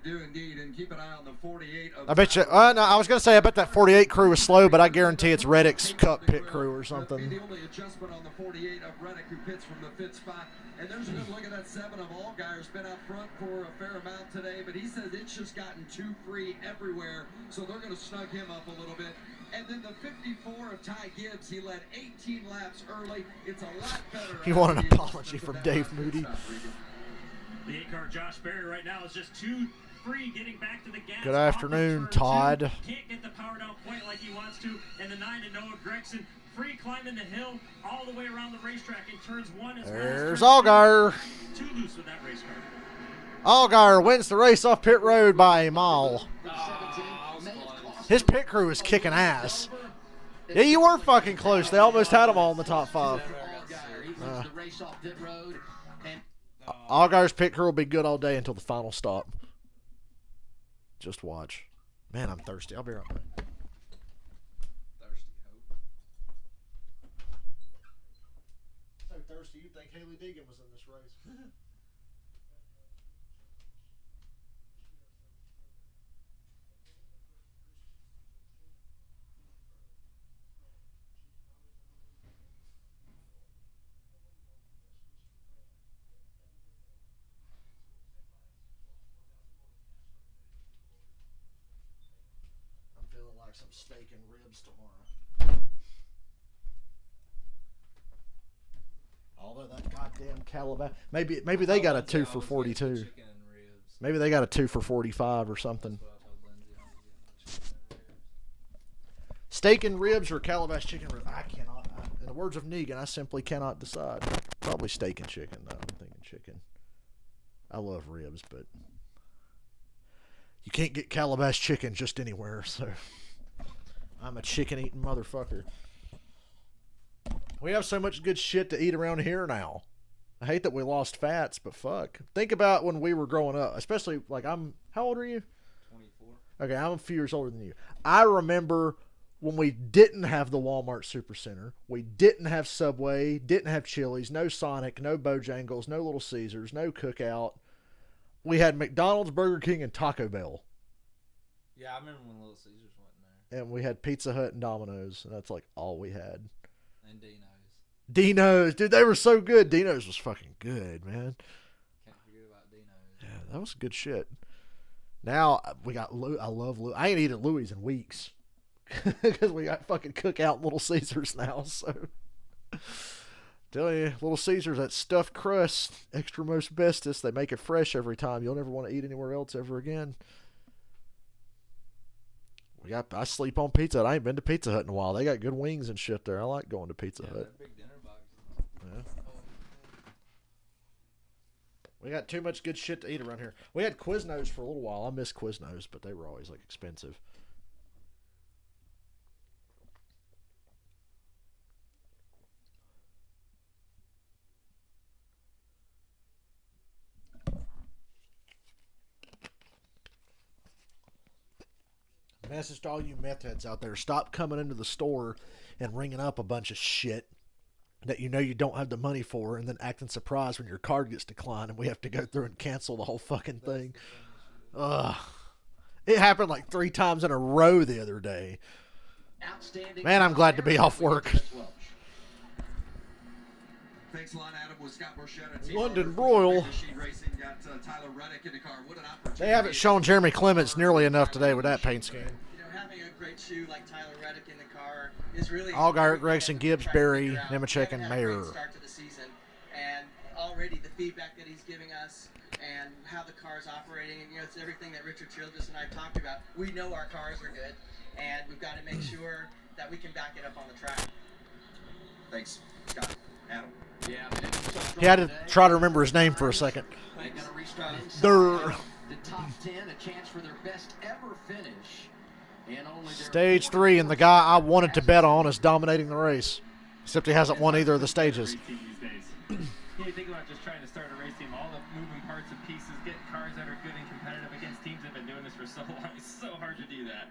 Do indeed, and keep an eye on the 48 of I bet you. No, I was going to say I bet that 48 crew was slow, but I guarantee it's Reddick's Cup pit crew or something. The only adjustment on the 48 of Reddick, who pits from the fifth spot. And there's a good look at that 7 of Allgaier's been out front for a fair amount today, but he says it's just gotten too free everywhere, so they're going to snug him up a little bit. And then the 54 of Ty Gibbs, he led 18 laps early. It's a lot better. He want an apology from Dave Moody. The 8-car Josh Berry right now is just too free getting back to the gas. Good afternoon, Todd. Can't get the power down quite like he wants to. And the 9 to Noah Gregson, free climbing the hill all the way around the racetrack in turns 1 as well. There's Allgaier. Too loose with that race car. Allgaier wins the race off pit road by a mile. His pit crew is kicking ass. Yeah, you were fucking close. They almost had them all in the top 5. Allgaier's pit crew will be good all day until the final stop. Just watch. Man, I'm thirsty. I'll be right back. So thirsty, you'd think Haley Deegan was in this race. Some steak and ribs tomorrow. Although that goddamn Calabash, maybe they got a 2 for 42. Maybe they got a 2 for 45 or something. Steak and ribs or Calabash chicken ribs? I cannot. In the words of Negan, I simply cannot decide. Probably steak and chicken though. I'm thinking chicken. I love ribs, but you can't get Calabash chicken just anywhere, so. I'm a chicken-eating motherfucker. We have so much good shit to eat around here now. I hate that we lost fats, but fuck. Think about when we were growing up, especially, like, how old are you? 24. Okay, I'm a few years older than you. I remember when we didn't have the Walmart Supercenter, we didn't have Subway, didn't have Chili's, no Sonic, no Bojangles, no Little Caesars, no Cookout. We had McDonald's, Burger King, and Taco Bell. Yeah, I remember when Little Caesars went in there. And we had Pizza Hut and Domino's, and that's like all we had. And Dino's. Dino's. Dude, they were so good. Dino's was fucking good, man. Can't forget about Dino's. Yeah, that was good shit. Now, we got I love Louis. I ain't eaten Louis in weeks. Because we got fucking Cookout and Little Caesars now, so. Tell you, Little Caesars, that stuffed crust, extra most bestest, they make it fresh every time. You'll never want to eat anywhere else ever again. I sleep on Pizza Hut. I ain't been to Pizza Hut in a while. They got good wings and shit there. I like going to Pizza Hut. Big dinner box. Yeah. We got too much good shit to eat around here. We had Quiznos for a little while. I miss Quiznos, but they were always like expensive. Message to all you meth heads out there. Stop coming into the store and ringing up a bunch of shit that you know you don't have the money for and then acting surprised when your card gets declined and we have to go through and cancel the whole fucking thing. It happened like 3 times in a row the other day. Man, I'm glad to be off work. Thanks a lot, Adam. With Scott Borchetta, London Broil. Racing got Tyler Reddick in the car. What an opportunity. They haven't shown Jeremy Clements nearly enough today with that paint scheme. You know, having a great shoe like Tyler Reddick in the car is really Allgaier, Gregson, Gibbs, Berry, Nemechek, and Mayer. Start to the season, and already the feedback that he's giving us and how the car's operating, and you know, it's everything that Richard Childress and I talked about. We know our cars are good, and we've got to make sure that we can back it up on the track. Thanks, Scott. Adam. Yeah, He had to try to remember his name for a second. The top 10, a chance for their best ever finish. And only Stage 3, and the guy I wanted to bet on is dominating the race. Except he hasn't won either of the stages. You think about just trying to start a race team, all the moving parts and pieces, getting so long. It's so hard to do that.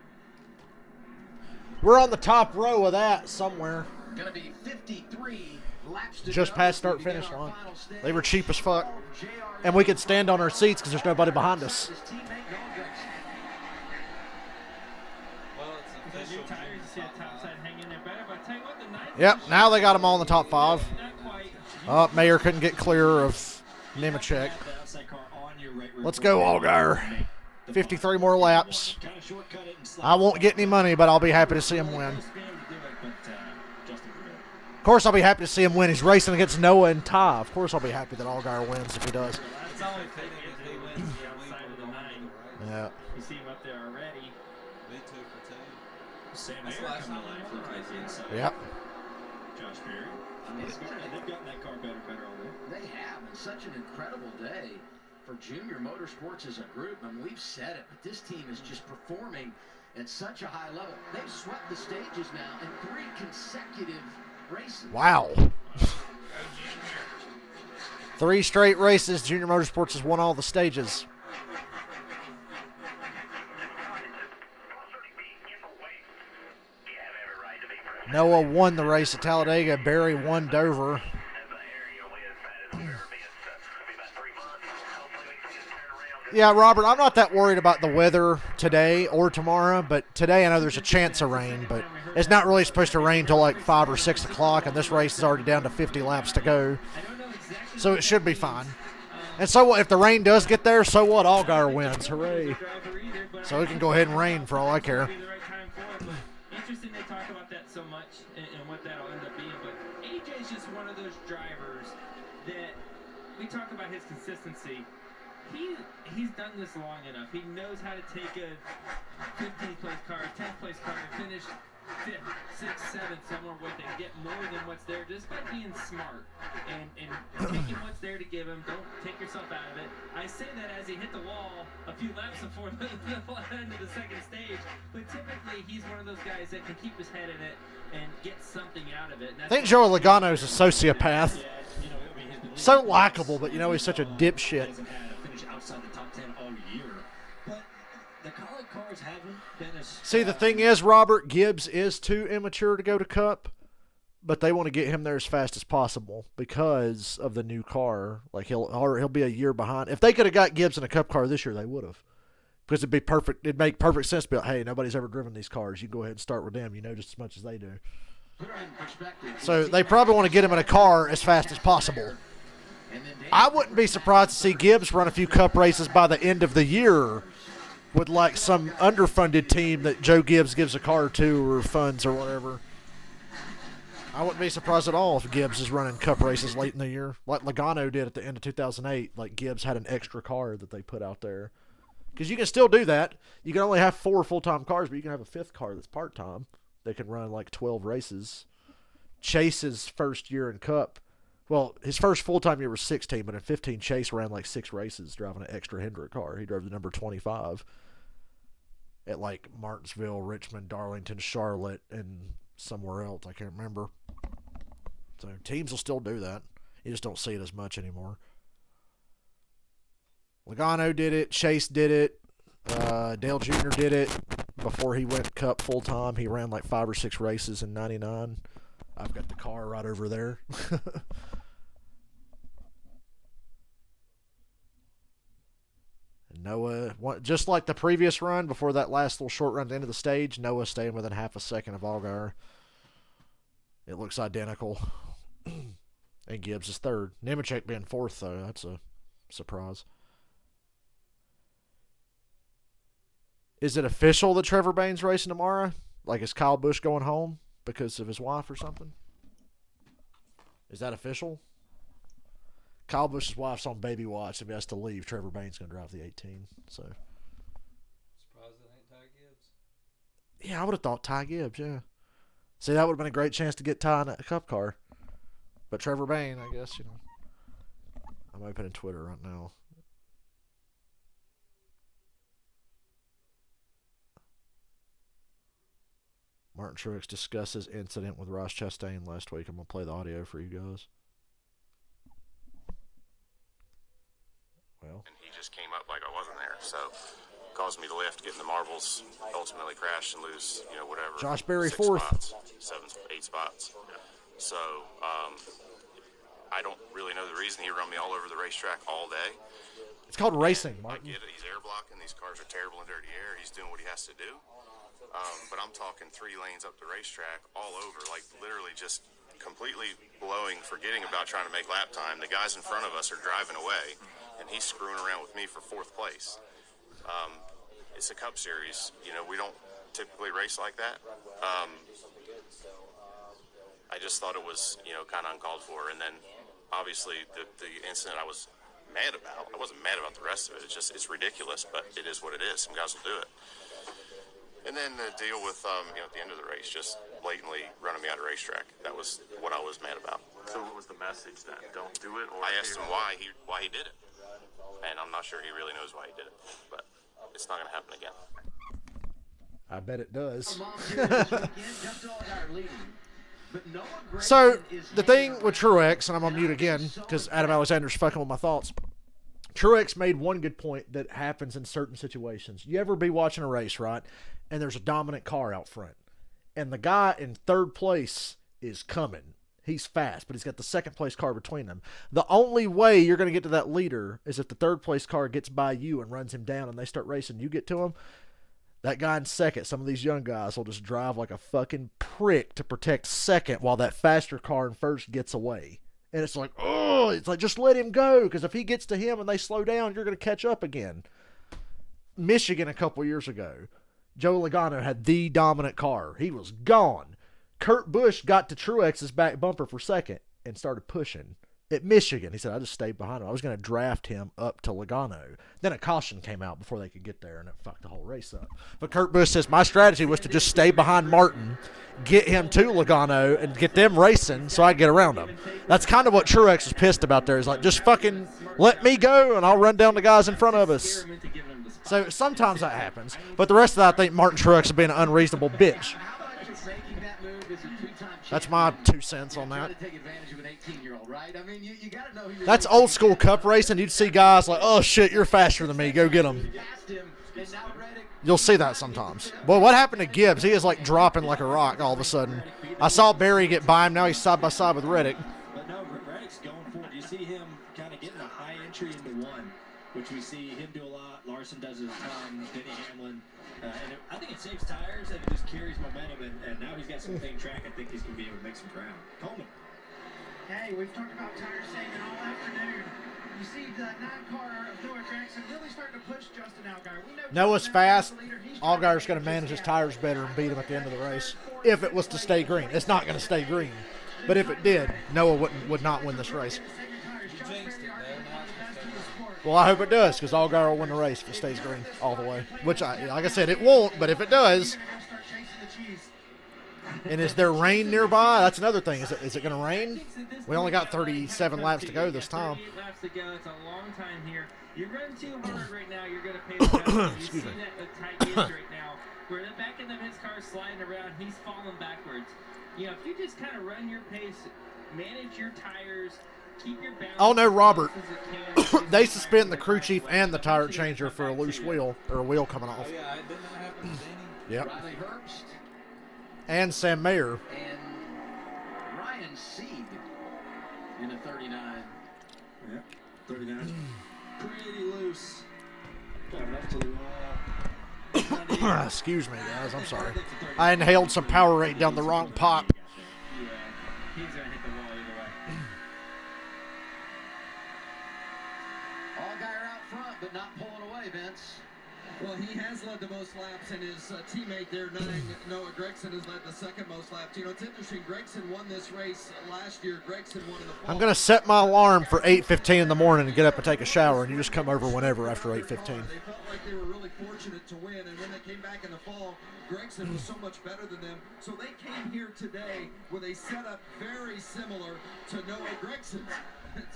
We're on the top row of that somewhere. Gonna be 53 laps to Just go. past start finish line. They were cheap as fuck. And we could stand on our seats because there's nobody behind us. Well, it's The new official. tires, you see a top side hanging there better, but I tell you what, the nice Yep, now they got them all in the top 5. not quite. Oh, Mayer couldn't get clear of Nemechek. Let's go, Allgaier. 53 more laps. I won't get any money, but I'll be happy to see him win. Of course, I'll be happy to see him win. He's racing against Noah and Ty. Of course, I'll be happy that Allgaier wins if he does. It's only fitting if he wins. The outside of the 9. Yeah. You see him up there already. Me 2 for 2. Sam That's Mayer last coming time alive we for won, crazy inside. Yep. Josh Perry. They've gotten that car better already. They have, and such an incredible day for Junior Motorsports as a group. I mean, we've said it, but this team is just performing at such a high level. They've swept the stages now in 3 consecutive races. Wow. 3 straight races. Junior Motorsports has won all the stages. Noah won the race at Talladega. Barry won Dover. Yeah, Robert, I'm not that worried about the weather today or tomorrow, but today I know there's a chance of rain, but it's not really supposed to rain till like 5 or 6 o'clock, and this race is already down to 50 laps to go. So it should be fine. And so what? If the rain does get there, so what? Allgaier wins. Hooray. So it can go ahead and rain for all I care. Interesting they talk about that so much and what that'll end up being, but AJ's just one of those drivers that we talk about his consistency. He's done this long enough. He knows how to take a 15th place car, 10th place car, and finish 5th, 6th, 7th, somewhere with it, get more than what's there just by being smart and taking what's there to give him. Don't take yourself out of it. I say that as he hit the wall a few laps before the end of the second stage, but typically he's one of those guys that can keep his head in it and get something out of it. I think Joey Logano's a sociopath. So likable, but he's such a dipshit. Hasn't had a finish outside the top 10 all year. But the Colin cars haven't been as... See, the thing is, Robert, Gibbs is too immature to go to Cup, but they want to get him there as fast as possible because of the new car. Like he'll be a year behind. If they could have got Gibbs in a Cup car this year, they would have. Because it'd be perfect. It'd make perfect sense to be like, hey, nobody's ever driven these cars. You go ahead and start with them. You know just as much as they do. So they probably want to get him in a car as fast as possible. I wouldn't be surprised to see Gibbs run a few Cup races by the end of the year with like some underfunded team that Joe Gibbs gives a car to or funds or whatever. I wouldn't be surprised at all if Gibbs is running Cup races late in the year, like Logano did at the end of 2008. Like Gibbs had an extra car that they put out there. Because you can still do that. You can only have 4 full-time cars, but you can have a 5th car that's part-time. They can run like 12 races. Chase's first year in Cup, well, his first full-time year was 16, but in 15, Chase ran like 6 races driving an extra Hendrick car. He drove the number 25 at like Martinsville, Richmond, Darlington, Charlotte, and somewhere else. I can't remember. So teams will still do that. You just don't see it as much anymore. Logano did it. Chase did it. Dale Jr. did it before he went Cup full-time. He ran like 5 or 6 races in 99. I've got the car right over there. Noah, just like the previous run before that last little short run at the end of the stage, Noah staying within half a second of Allgaier. It looks identical. And Gibbs is 3rd. Nemechek being 4th, though. That's a surprise. Is it official that Trevor Bayne's racing tomorrow? Like, is Kyle Busch going home because of his wife or something? Is that official? Kyle Busch's wife's on baby watch. If he has to leave, Trevor Bayne's going to drive the 18. So, Surprised it ain't Ty Gibbs. yeah, I would have thought Ty Gibbs, yeah. See, that would have been a great chance to get Ty in a Cup car. But Trevor Bayne, I guess, I'm opening Twitter right now. Martin Truex discusses incident with Ross Chastain last week. I'm going to play the audio for you guys. Well. And he just came up like I wasn't there. So caused me to lift, get in the marbles, ultimately crash and lose, whatever. Josh Berry 6 fourth. spots, 7, 8 spots. So I don't really know the reason. He run me all over the racetrack all day. It's called racing, I Martin. get it. He's air blocking. These cars are terrible in dirty air. He's doing what he has to do. But I'm talking 3 lanes up the racetrack all over, like literally just completely blowing, forgetting about trying to make lap time. The guys in front of us are driving away, and he's screwing around with me for 4th place. It's a Cup Series. We don't typically race like that. I just thought it was, kind of uncalled for. And then, obviously, the incident I was mad about. I wasn't mad about the rest of it. It's ridiculous, but it is what it is. Some guys will do it. And then the deal with, at the end of the race, just blatantly running me out of racetrack. That was what I was mad about. So what was the message then? Don't do it? Or I asked him why he did it. And I'm not sure he really knows why he did it. But it's not going to happen again. I bet it does. But Noah Gragson So, is the thing with Truex, and I'm on mute again because Adam Alexander's fucking with my thoughts. Truex made one good point that happens in certain situations. You ever be watching a race, right, and there's a dominant car out front, and the guy in 3rd place is coming. He's fast, but he's got the 2nd place car between them. The only way you're going to get to that leader is if the 3rd place car gets by you and runs him down and they start racing. You get to him. That guy in 2nd, some of these young guys will just drive like a fucking prick to protect 2nd while that faster car in 1st gets away. And it's like, oh, it's like, just let him go, because if he gets to him and they slow down, you're going to catch up again. Michigan a couple years ago, Joe Logano had the dominant car. He was gone. Kurt Busch got to Truex's back bumper for 2nd and started pushing. At Michigan, he said, I just stayed behind him. I was going to draft him up to Logano. Then a caution came out before they could get there, and it fucked the whole race up. But Kurt Busch says, my strategy was to just stay behind Martin, get him to Logano, and get them racing so I'd get around them. That's kind of what Truex was pissed about there. He's like, just fucking let me go, and I'll run down the guys in front of us. So sometimes that happens. But the rest of that, I think Martin Truex is being an unreasonable bitch. That's my 2 cents on that. That's old school Cup racing. You'd see guys like, oh shit, you're faster than me. Go get him. You'll see that sometimes. Boy, what happened to Gibbs? He is like dropping like a rock all of a sudden. I saw Barry get by him. Now he's side by side with Reddick. But no, Reddick's going for it. You see him kind of getting a high entry into 1, which we see him do a lot. Larson does his ton. Denny Hamlin. I think it saves tires and it just carries momentum. And now he's got some clean track. I think he's going to be able to make some ground. Coleman. Hey, we've talked about tire saving all afternoon. You see the 9-car of Noah Gragson really starting to push Justin Allgaier. We know Noah's fast. Allgaier's going to manage his tires better and beat him at the end of the race. If it was to stay green. It's not going to stay green. But if it did, Noah would not win this race. Well, I hope it does, because Allgaier will win the race if it stays green all the way. Which, like I said, it won't, but if it does. And is there rain nearby? That's another thing. Is it going to rain? We only got 37 laps to go this time. 38 laps to go. It's a long time here. You run too hard right now, you're going to pay the penalty. You see that with tight ends right now, where the back end of his car is sliding around, he's falling backwards. If you just kind of run your pace, manage your tires, keep your balance. Oh no, Robert. They suspend the crew chief and the tire changer for a loose wheel, or a wheel coming off. Oh, yeah, didn't that happen to Danny? Yep. Riley Herbst And Sam Mayer. and Ryan Sieg in a 39. Yeah, 39. Pretty loose. Coming up to the wall. Excuse me, guys. I'm sorry. I inhaled some Powerade down the wrong pipe. Yeah, he's going to hit the wall either way. Allgaier out front, but not pulling away, Vince. Well, he has led the most laps, and his teammate there, Noah Gragson, has led the 2nd most laps. It's interesting. Gragson won this race last year. Gragson won in the fall. I'm going to set my alarm for 8:15 in the morning and get up and take a shower, and you just come over whenever after 8:15. They felt like they were really fortunate to win, and when they came back in the fall, Gragson was so much better than them. So they came here today with a setup very similar to Noah Gragson's.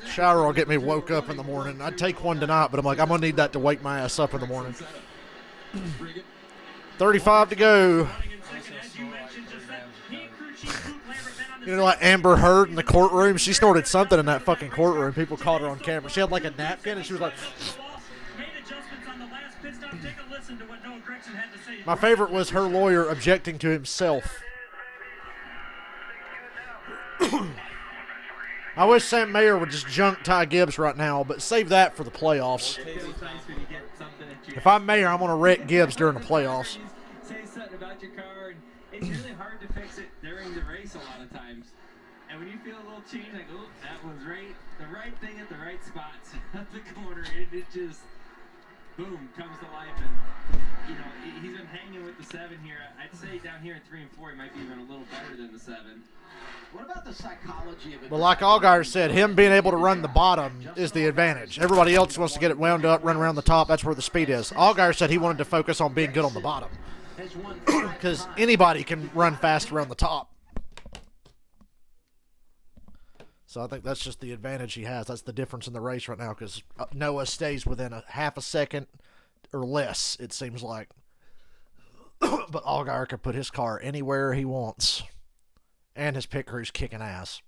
Shower will get me woke up in the morning. I'd take one tonight, but I'm like, I'm going to need that to wake my ass up in the morning. 35 to go. You know, like Amber Heard in the courtroom, she snorted something in that fucking courtroom. People caught her on camera. She had like a napkin, and she was like... Made adjustments on the last pit stop. Take a listen. watching had to say. My favorite was her lawyer objecting to himself. I wish Sam Mayer would just junk Ty Gibbs right now, but save that for the playoffs. If I'm Mayer, I'm going to wreck Gibbs during the playoffs. Say something about your car, and it's really hard to fix it during the race a lot of times. And when you feel a little change, like, oh, that was the right thing at the right spots at the corner, it just, boom, comes to life. And, you know, he's been hanging with the 7 here. I'd say down here in 3 and 4, he might be even a little better than the 7. What about the psychology of it? But like Allgaier said, him being able to run the bottom is the advantage. Everybody else wants to get it wound up, run around the top. That's where the speed is. Allgaier said he wanted to focus on being good on the bottom because anybody can run fast around the top. So I think that's just the advantage he has. That's the difference in the race right now because Noah stays within a half a second or less, it seems like. But Allgaier can put his car anywhere he wants. And his pit crew's kicking ass.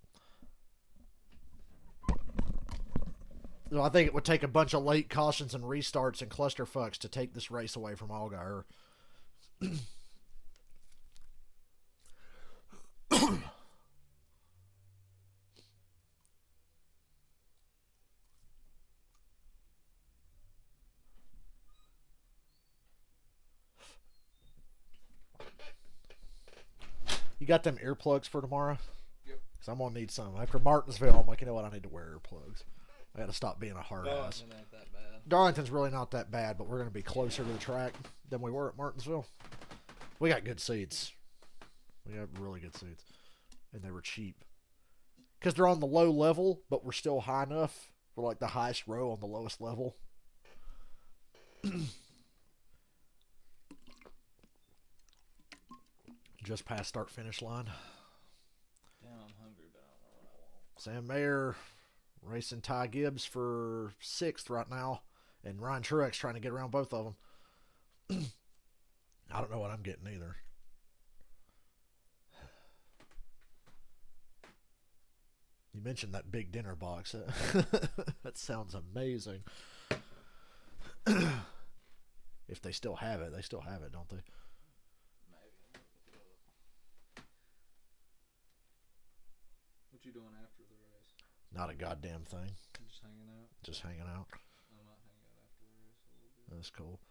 So I think it would take a bunch of late cautions and restarts and clusterfucks to take this race away from Allgaier. You got them earplugs for tomorrow? Yep. Because I'm going to need some. After Martinsville, I'm like, you know what? I need to wear earplugs. I got to stop being a hard ass. Not that bad. Darlington's really not that bad, but we're going to be closer to the track than we were at Martinsville. We got good seats. We got really good seats. And they were cheap. Because they're on the low level, but we're still high enough. We're like the highest row on the lowest level. Just past start-finish line. Damn, I'm hungry, but I don't know what I want. Sam Mayer racing Ty Gibbs for 6th right now. And Ryan Truex trying to get around both of them. I don't know what I'm getting either. You mentioned that big dinner box. That sounds amazing. If they still have it, don't they? What you doing after the race? Not a goddamn thing. Just hanging out? Just hanging out. I might hang out after the race a little bit. That's cool.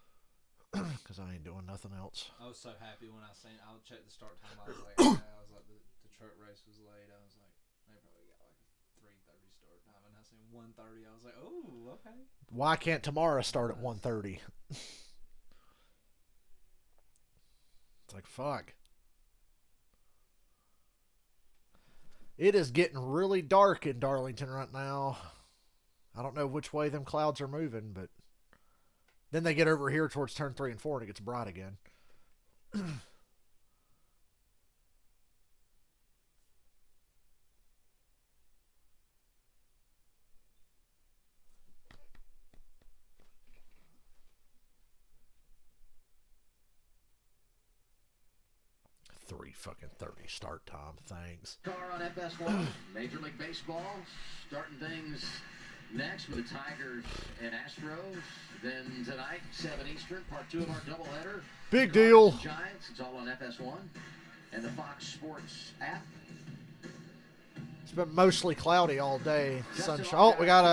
Because I ain't doing nothing else. I was so happy when I seen. I'll check the start time. I was like, I was like, the truck race was late. I was like, they probably got like a 3:30 start time, and I seen 1:30. I was like, oh, okay. Why can't tomorrow start at 1:30? It's like, fuck. It is getting really dark in Darlington right now. I don't know which way them clouds are moving, but then they get over here towards turn 3 and 4 and it gets bright again. 3:30 start time. Thanks. Car on FS1, Major League Baseball, starting things next with the Tigers and Astros. Then tonight, 7 Eastern, part 2 of our doubleheader. Big deal. Giants, it's all on FS1 and the Fox Sports app. It's been mostly cloudy all day. Sunshine. Oh, we got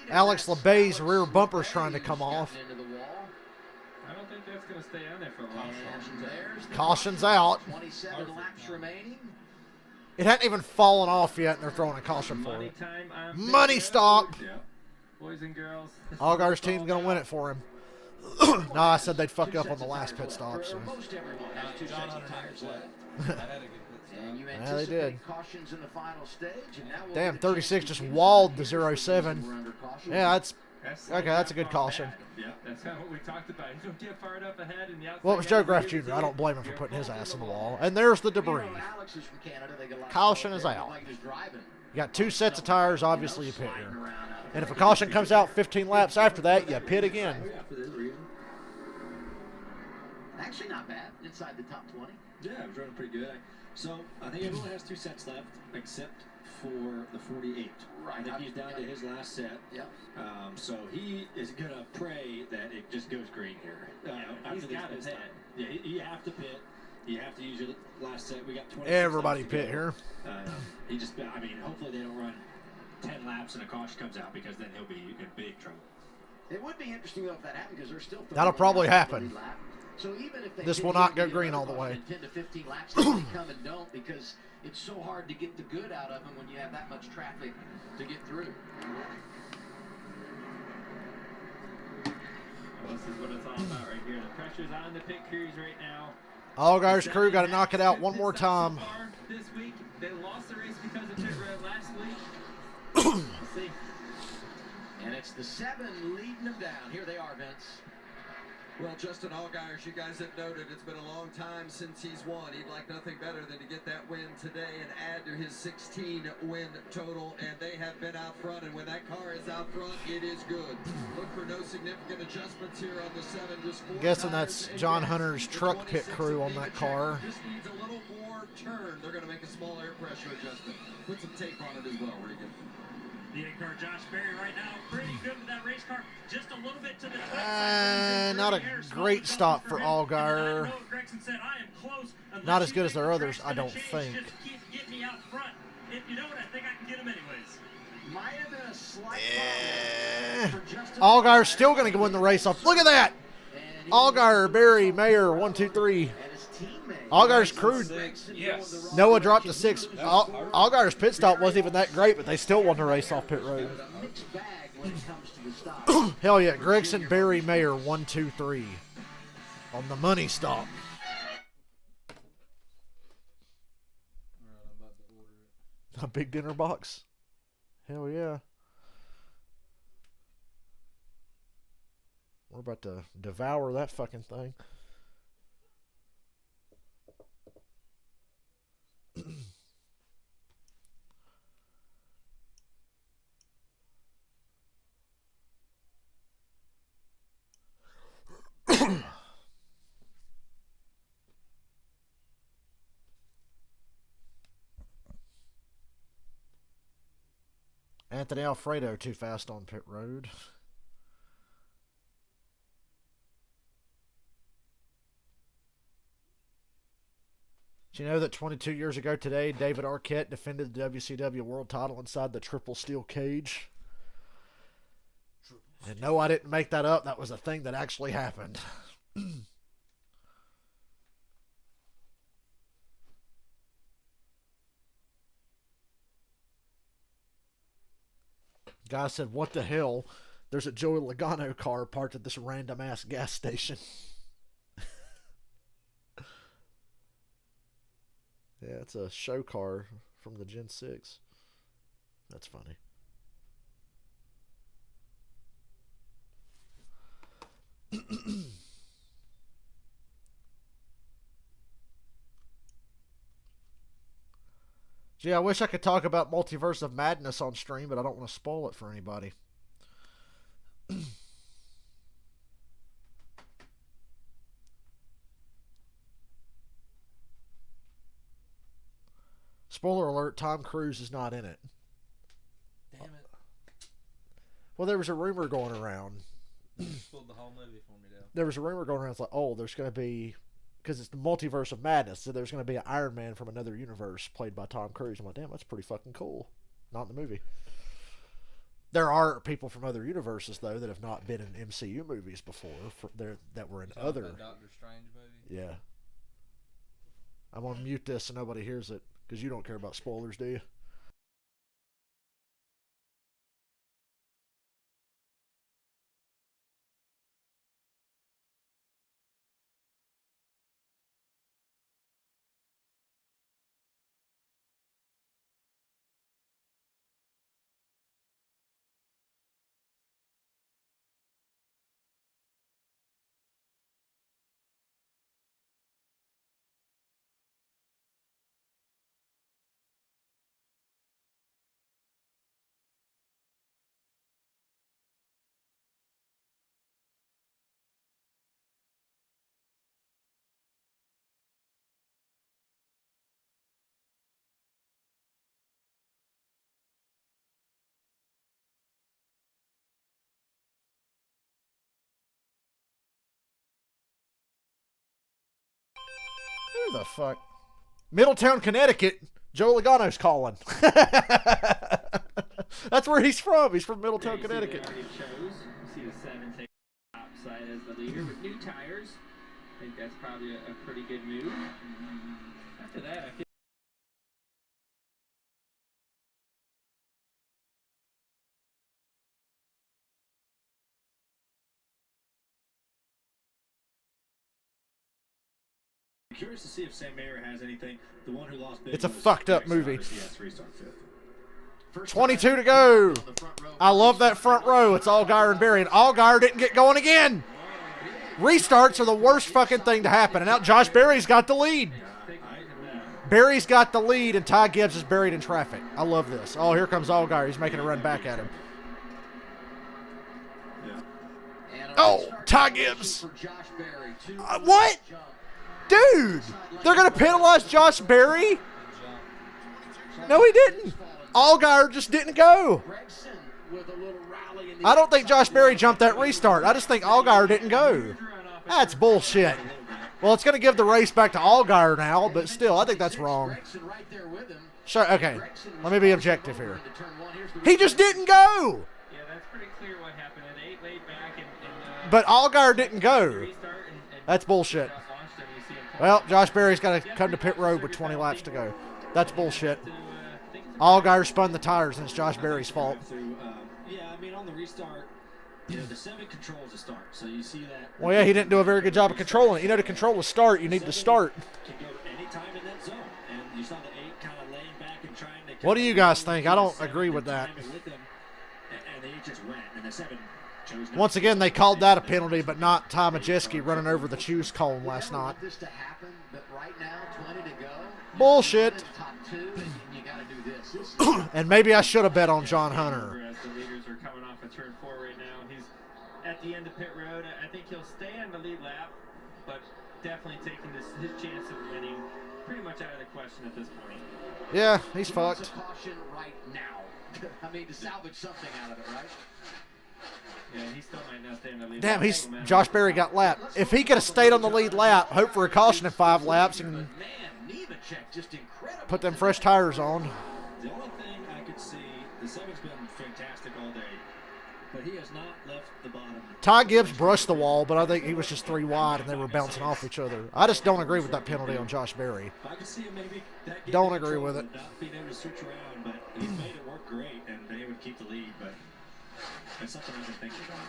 Alex LeBay's rear bumper's trying to come off. I don't think that's going to stay on there for a long time. Caution's out. 27 laps remaining. It hadn't even fallen off yet, and they're throwing a caution for it. Money stop. Yeah. Boys and girls. Allgaier's team's going to win it for him. No, I said they'd fuck up on the last pit stop. So. Yeah, they did. Damn, 36 just walled the 07. Yeah, that's okay. That's a good caution. Yeah, that's kind of what we talked about. You don't get fired up ahead in the outside. Well, it was Joe Graff Jr. I don't blame him for putting his ass in the wall. And there's the debris. Caution is out. You got 2 sets of tires. Obviously, you pit here. And if a caution comes out 15 laps after that, you pit again. Actually, not bad. Inside the top 20. Yeah, it was running pretty good. So I think everyone has 2 sets left, except for the 48. Right. I think he's down to his last set. Yep. So he is gonna pray that it just goes green here. He's got to pit. Yeah, you have to pit. You have to use your last set. We got 20. Everybody pit here. He just, I mean, hopefully they don't run 10 laps and a caution comes out, because then he'll be in big trouble. It would be interesting though if that happened, because they're still. That'll probably happen. So even if they This will not go green all the way. 10 to 15 laps, they come and don't, because it's so hard to get the good out of them when you have that much traffic to get through. Well, this is what it's all about right here. The pressure's on the pit crews right now. Allgaier's crew got to knock it out one more time. So far this week, they lost the race because of pit road last week. We'll see. And it's the 7 leading them down. Here they are, Vince. Well, Justin Allgaier, as you guys have noted, it's been a long time since he's won. He'd like nothing better than to get that win today and add to his 16-win total, and they have been out front, and when that car is out front, it is good. Look for no significant adjustments here on the 7. Just 4 Guessing tires that's and John gas. Hunter's The truck pit 26 crew on in that the car. check just needs a little more turn. They're going to make a small air pressure adjustment. Put some tape on it as well, Regan. The car, Josh Berry, right now, pretty good with that race car. Just a little bit to the side. Not a great stop for Allgaier. Not as good as their others, I don't think. Just keep getting me out front. If you don't, I think I can get him anyways. Might have been a slight Allgaier's still going to win the race off. Look at that! Allgaier, Berry, Mayer, 1, 2, 3. Allgaier's crew. Yes. Noah dropped to 6. Allgaier's pit stop wasn't even that great, but they still won the race off pit road. Hell yeah, Gregson, Berry, Mayer, 1, 2, 3 on the money stop. A big dinner box. Hell yeah. We're about to devour that fucking thing. Anthony Alfredo too fast on pit road. Do you know that 22 years ago today, David Arquette defended the WCW World Title inside the triple steel cage? And no, I didn't make that up. That was a thing that actually happened. Guy said, what the hell? There's a Joey Logano car parked at this random-ass gas station. Yeah, it's a show car from the Gen 6. That's funny. Gee, I wish I could talk about Multiverse of Madness on stream, but I don't want to spoil it for anybody. Spoiler alert, Tom Cruise is not in it. Damn it. Well, there was a rumor going around. Spoiled the whole movie for me, though. There was a rumor going around. It's like, oh, there's going to be, because it's the Multiverse of Madness, so there's going to be an Iron Man from another universe played by Tom Cruise. I'm like, damn, that's pretty fucking cool. Not in the movie. There are people from other universes, though, that have not been in MCU movies before, that were in other. Doctor Strange movie? Yeah. I'm going to mute this so nobody hears it, because you don't care about spoilers, do you? Who the fuck? Middletown, Connecticut. Joe Logano's calling. That's where he's from. He's from Middletown, Connecticut. See the 7 take outside as the leader with new tires. I think that's probably a pretty good move. After that, I feel curious to see if Sam Mayer has anything. The one who lost big. It's a fucked up movie. Yes, restart fifth. 22 to go. I love that front row. It's Allgaier and Berry, and Allgaier didn't get going again. Restarts are the worst fucking thing to happen, and now Josh Berry's got the lead. Berry's got the lead, and Ty Gibbs is buried in traffic. I love this. Oh, here comes Allgaier. He's making a run back at him. Oh, Ty Gibbs. What? Dude, they're going to penalize Josh Berry? No, he didn't. Allgaier just didn't go. I don't think Josh Berry jumped that restart. I just think Allgaier didn't go. That's bullshit. Well, it's going to give the race back to Allgaier now, but still, I think that's wrong. Sure, okay, let me be objective here. He just didn't go. yeah, that's pretty clear what happened. At 8 laid back and But Allgaier didn't go. That's bullshit. Well, Josh Berry's got to come to pit road with 20 laps to go. That's bullshit. Allgaier spun the tires, and it's Josh Berry's fault. Yeah, I mean, on the restart, you know, the 7 controls the start, so you see that. Well, yeah, he didn't do a very good job of controlling it. You know, to control the start, you need to start. Can go any time in that zone, and you saw the 8 kind of laying back and trying to. What do you guys think? I don't agree with that. And they just went, and the 7 chose. Once again, they called that a penalty, but not Ty Majeski running over the choose cone last night. Bullshit. And maybe I should have bet on John Hunter. as the leaders are coming off of turn 4 right now. He's at the end of pit road. I think he'll stay on the lead lap, but definitely taking his chance of winning pretty much out of the question at this point. Yeah, he's fucked. Caution right now. I mean, to salvage something out of it, right? Yeah, he still might not stay on the lead Damn, lap. Josh Berry got lapped. If he could have stayed on the lead lap, hope for a caution in 5 laps, and put them fresh tires on. The only thing I could see, the 7's been fantastic all day, but he has not left the bottom. Ty Gibbs brushed the wall, but I think he was just 3 wide, and they were bouncing off each other. I just don't agree with that penalty on Josh Berry. I could see him maybe that Don't agree with it. not being able to switch around, but he's made it work great and been able to keep the lead, but that's something I've been thinking about.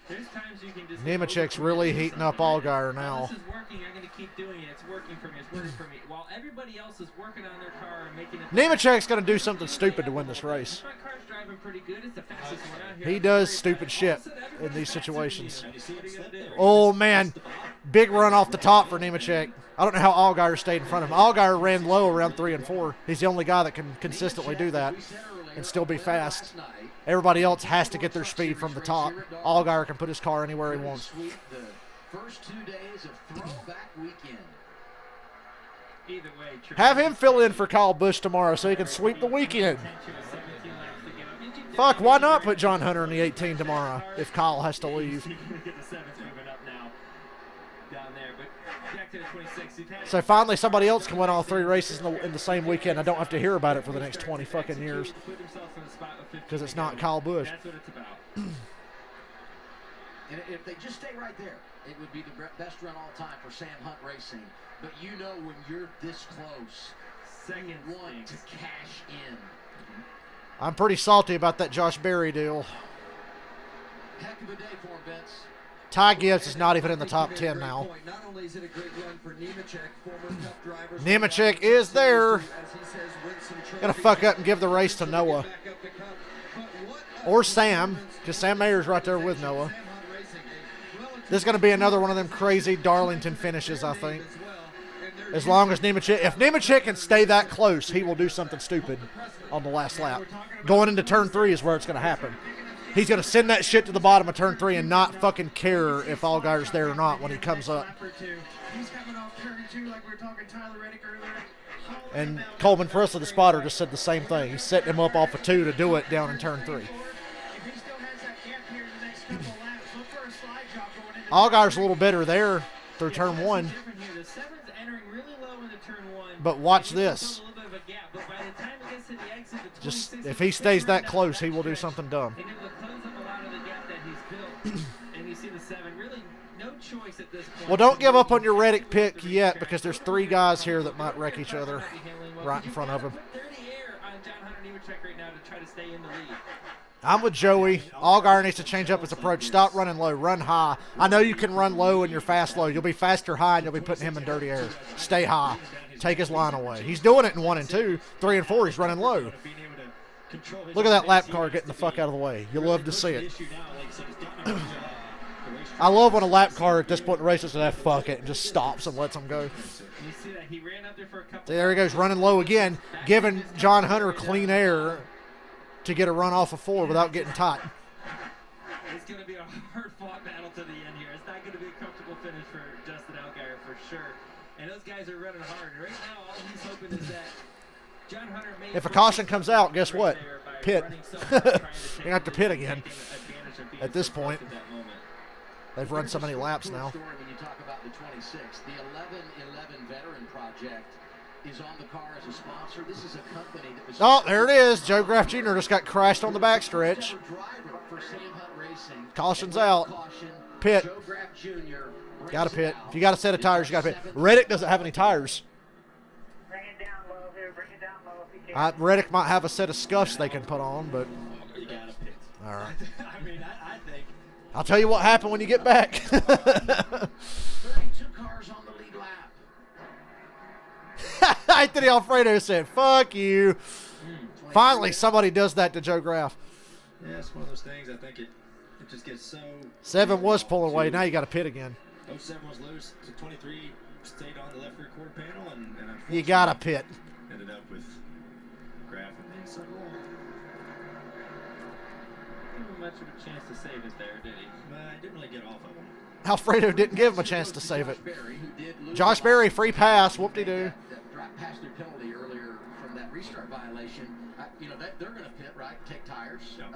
There's times you can just Nemechek's really heating up Allgaier now. This is working. I'm going to keep doing it. It's working for me. It's working for me. While everybody else is working on their car and making it. Nemechek's going to do something stupid to win this race. My car's driving pretty good. It's the fastest one out here. He does stupid shit in these situations. Oh, man. Big run off the top for Nemechek. I don't know how Allgaier stayed in front of him. Allgaier ran low around 3 and 4. He's the only guy that can consistently do that and still be fast. Everybody else has to get their speed from the top. Allgaier can put his car anywhere he wants. First 2 days of throwback weekend. Either way, Have him fill in for Kyle Busch tomorrow so he can sweep the weekend. Fuck, why not put John Hunter in the 18 tomorrow if Kyle has to leave? So finally somebody else can win all 3 races in the same weekend. I don't have to hear about it for the next 20 fucking years. Because it's not Kyle Busch. That's what it's about. And if they just stay right there, it would be the best run all time for Sam Hunt Racing. But you know when you're this close, you want to cash in. I'm pretty salty about that Josh Berry deal. Heck of a day for him, Vince. Ty Gibbs is not even in the top 10 now. Nemechek is there. Gonna fuck up and give the race to Noah. Or Sam, because Sam Mayer's right there with Noah. This is going to be another one of them crazy Darlington finishes, I think. As long as Nemechek, if Nemechek can stay that close, he will do something stupid on the last lap. Going into turn 3 is where it's going to happen. He's going to send that shit to the bottom of turn 3 and not fucking care if Allgaier's there or not when he comes up. He's coming off turn 2 like we were talking Tyler Reddick earlier. And Coleman Presley, the spotter, just said the same thing. He's setting him up off of 2 to do it down in turn 3. Allgaier's a little better there through turn 1. The 7's entering really low in the But watch this. Just if he stays that close, he will do something dumb. And it will close up a lot of the gap that he's built. And you see the 7. Really, no choice at this point. Well, don't give up on your Reddick pick yet, because there's 3 guys here that might wreck each other right in front of him. I'm with Joey. Allgaier needs to change up his approach. Stop running low. Run high. I know you can run low and you're fast low. You'll be faster high and you'll be putting him in dirty air. Stay high. Take his line away. He's doing it in 1 and 2. 3 and 4, he's running low. Look at that lap car getting the fuck out of the way. You love to see it. I love when a lap car at this point in the race says, "Ah, fuck it," and just stops and lets him go. See that he ran up there for a couple. There he goes, running low again, giving John Hunter clean air to get a run off of 4 without getting tight. It's going to be a hard-fought battle to the end here. It's not going to be a comfortable finish for Justin Allgaier for sure. And those guys are running hard. Right now, all he's hoping is that John Hunter may... If a caution comes out, guess what? Pit. You have to pit again at this point. They've run so many laps now. When you talk about the 26, the 11-11 Veteran Project is on the car as a sponsor. This is a company that was... Oh, there it is. Joe Graf Jr. just got crashed on the backstretch. Caution's out. Pit. Got to pit. If you got a set of tires, you got to pit. Reddick doesn't have any tires. Reddick might have a set of scuffs they can put on, but... You got to pit. All right. I mean, I think... I'll tell you what happened when you get back. 32 cars on the lead lap. Anthony Alfredo said, "Fuck you." Finally, somebody does that to Joe Graf. Yeah, it's one of those things. I think it just gets so... 7 was pulling away. Now you got to pit again. 07 was loose. So 23 stayed on the left rear quarter panel. And you got to pit. Ended up with Graf on the inside wall. Not much of a chance to save it there, did he? I didn't really get off of him. Alfredo didn't give him a chance to save it. Josh Berry, free pass. Whoop-de-doo. Passed their penalty earlier from that restart violation. You know, they're going to pit, right? Take tires. Yep.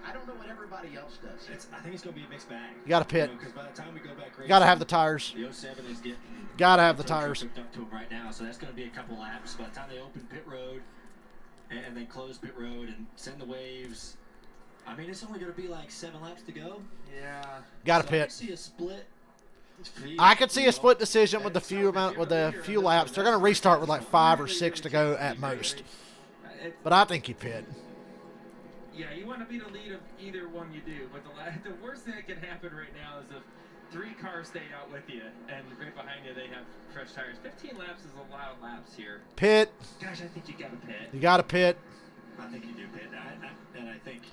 I don't know what everybody else does. I think it's going to be a mixed bag. You got to pit. Because by the time we go back racing, Got to have the tires. The 07 is getting... Got to have the tires. Up to him right now, so that's going to be a couple laps. By the time they open pit road and then close pit road and send the waves... I mean, it's only going to be like 7 laps to go. Yeah. Got to pit. I can see a split. I could see a split decision with the few laps. They're going to restart with like 5 or 6 to go at most. But I think you pit. Yeah, you want to be the lead of either one you do. But the worst thing that can happen right now is if 3 cars stay out with you and right behind you they have fresh tires. 15 laps is a lot of laps here. Pit. Gosh, I think you got to pit. You got to pit. I think you do pit. And I think...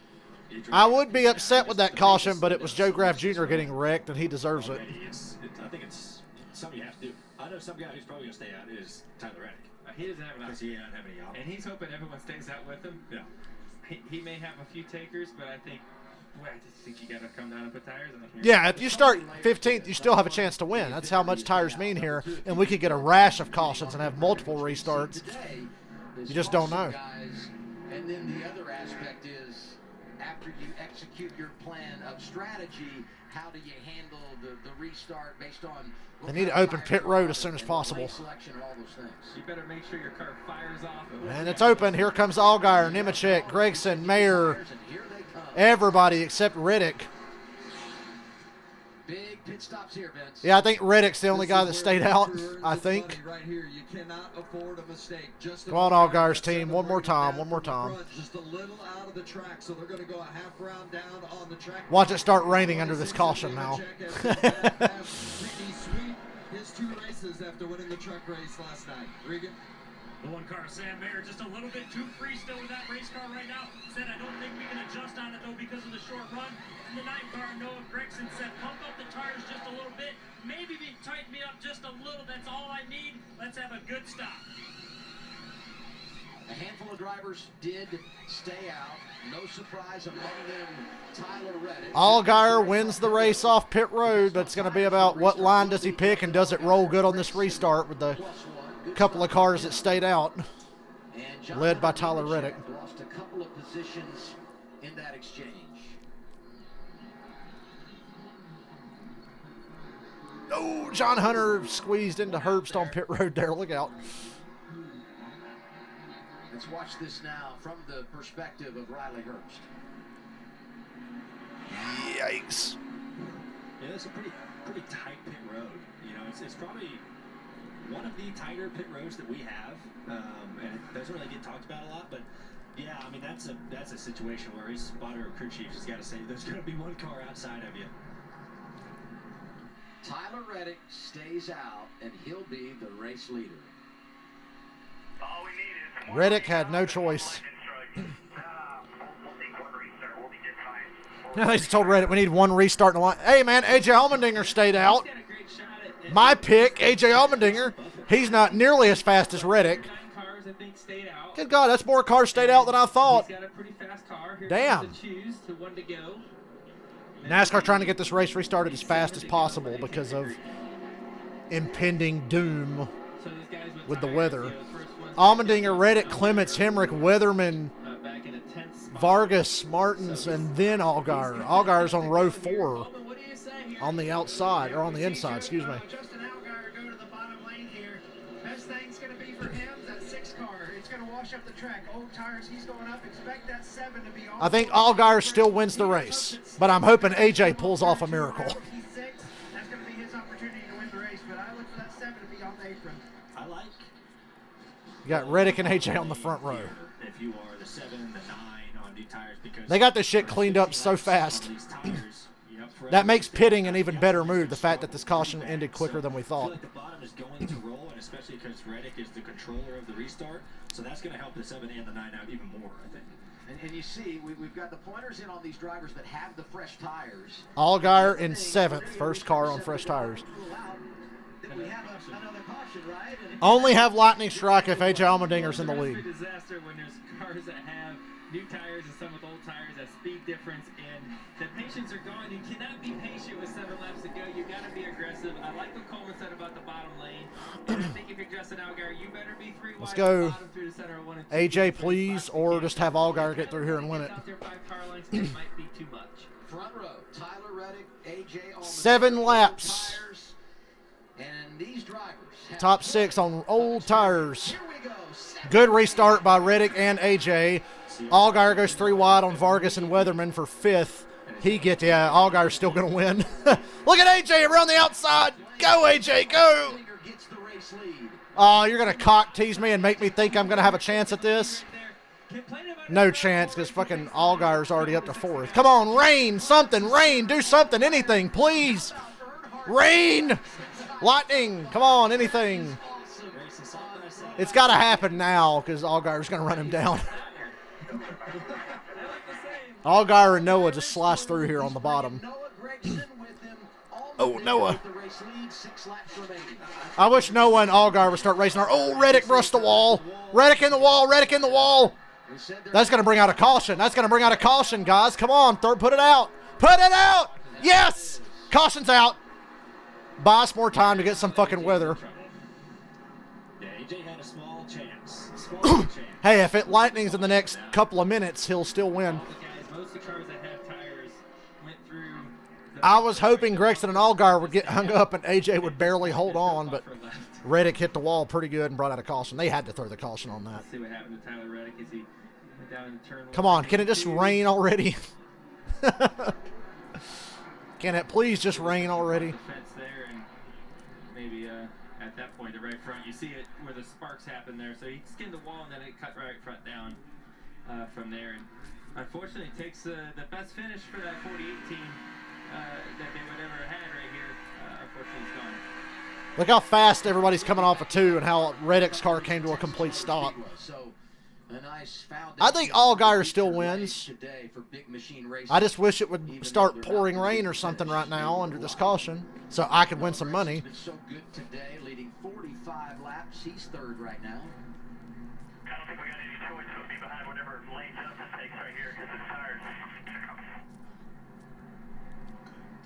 I would be upset with that caution, but it was Joe Graf Jr. getting wrecked, and he deserves it. I think it's something you have to do. I know some guy who's probably going to stay out is Tyler Reddick. He doesn't have an out. Because he doesn't have any out. And he's hoping everyone stays out with him. Yeah. He may have a few takers, but I think you got to come down and put tires in here. Yeah, if you start 15th, you still have a chance to win. That's how much tires mean here. And we could get a rash of cautions and have multiple restarts. You just don't know. And then the other aspect is, after you execute your plan of strategy, how do you handle the restart based on... They need to open pit road as soon as possible. You better make sure your car fires off. And it's open. Here comes Allgaier, Nemechek, Gregson, Mayer, everybody except Reddick. Big pit stops here, Vince. Yeah, I think Reddick's the only guy that stayed out, I think. Right here. You cannot afford a mistake. Come on, Allgaier's team. One more time. One more time. Just a little out of the track, so they're going to go a half round down on the track. Watch it start raining under this caution now. His 2 races after winning the truck race last night. Regan? The 1 car, Sam Mayer, just a little bit too free still with that race car right now. Said, I don't think we can adjust on it, though, because of the short run. And the 9 car, Noah Gregson, said, pump up the tires just a little bit. Maybe tighten me up just a little. That's all I need. Let's have a good stop. A handful of drivers did stay out. No surprise among them, Tyler Reddick. Allgaier wins the race off pit road, but it's going to be about what line does he pick and does it roll good on this restart with the couple of cars that stayed out, led by Tyler Reddick. Lost a couple of positions in that exchange. Oh, John Hunter squeezed into Herbst on pit road there. Look out. Let's watch this now from the perspective of Riley Hurst. Yikes. Yeah, it's a pretty tight pit road. You know, it's probably one of the tighter pit roads that we have, and it doesn't really get talked about a lot. But yeah, I mean that's a situation where his spotter or crew chief has got to say there's going to be one car outside of you. Tyler Reddick stays out, and he'll be the race leader. All we need is Reddick had no choice. we'll take one restart. We'll be just fine. They just told Reddick we need one restart in the line. Hey, man, A.J. Allmendinger stayed out. My pick, A.J. Allmendinger. He's not nearly as fast as Reddick. Good God, that's more cars stayed out than I thought. Damn. NASCAR trying to get this race restarted as fast as possible because of impending doom with the weather. Allmendinger, Reddick, Clements, Hemrick, Weatherman, Vargas, Martins, and then Allgaier. Allgaier's on row 4 on the outside, or on the inside, excuse me. Justin Allgaier go to the bottom lane here. Best thing's going to be for him, that 6 car. It's going to wash up the track. Old tires, he's going up. Expect that 7 to be off. I think Allgaier still wins the race, but I'm hoping AJ pulls off a miracle. He's 6. That's going to be his opportunity to win the race, but I look for that 7 to be on the apron. I like. You got Reddick and AJ on the front row. If you are the 7 and the 9 on new tires, because They got this shit cleaned up so fast. That makes pitting an even better move, the fact that this caution ended quicker than we I feel thought. like the bottom is going to roll, and especially because Reddick is the controller of the restart, so that's going to help the 7 and the 9 out even more, I think. And you see, we've got the pointers in on these drivers that have the fresh tires. Allgaier in 7th, first car on fresh tires. We have another caution, right? Only have lightning strike if AJ Allmendinger's in the lead. It's a disaster when there's cars that have new tires and some with old tires, that speed difference, and the patience are gone. You cannot be patient with 7 laps to go. You got to be aggressive. I like what Coleman said about the bottom lane. And I think if you're Justin Allgaier, you better be 3 wide. Let's go. Bottom through the center of 1 and 2. AJ, please, or just have Allgaier get through here and win it. Out there 5 car lengths, it might be too much. Front row, Tyler Reddick, AJ Allmendinger. 7 laps. Tires, and these drivers have Top 6 on old tires. Here we go. Good restart by Reddick and AJ. Allgaier goes 3 wide on Vargas and Weatherman for 5th. Allgaier's still going to win. Look at AJ around the outside. Go, AJ, go. Gets the race lead. Oh, you're going to cock tease me and make me think I'm going to have a chance at this? No chance, because fucking Allgaier's already up to 4th. Come on, rain, something, rain, do something, anything, please. Rain, lightning, come on, anything. It's got to happen now, because Allgaier's going to run him down. Allgaier and Noah just slice through here on the bottom. Oh, Noah. I wish Noah and Allgaier would start racing. Oh, Reddick brushed the wall. Reddick in the wall. Reddick in the wall. That's going to bring out a caution. That's going to bring out a caution, guys. Come on. Put it out. Put it out. Yes. Caution's out. Buy us more time to get some fucking weather. Yeah, AJ had a small chance. Small chance. Hey, if it lightnings in the next couple of minutes, he'll still win. Most of the cars that have tires went through. I was hoping Gregson and Allgaier would get hung up and AJ would barely hold on, but Reddick hit the wall pretty good and brought out a caution. They had to throw the caution on that. Let's see what happened to Tyler Reddick as he went down in turn 1. Come on, can it just rain already? Can it please just rain already? Fence there, and maybe at that point, the right front, you see it where the sparks happen there. So he skinned the wall and then it cut right front down from there. And unfortunately, it takes the best finish for that 48 team that they would ever had right here. Unfortunately, it's gone. Look how fast everybody's coming off of 2 and how Reddick's car came to a complete stop. I think Allgaier still wins. I just wish it would start pouring rain or something right now under this caution so I could win some money. So good today, leading 45 laps. He's 3rd right now. I don't think we got any choice but be behind whatever lane Justin takes right here because his tires.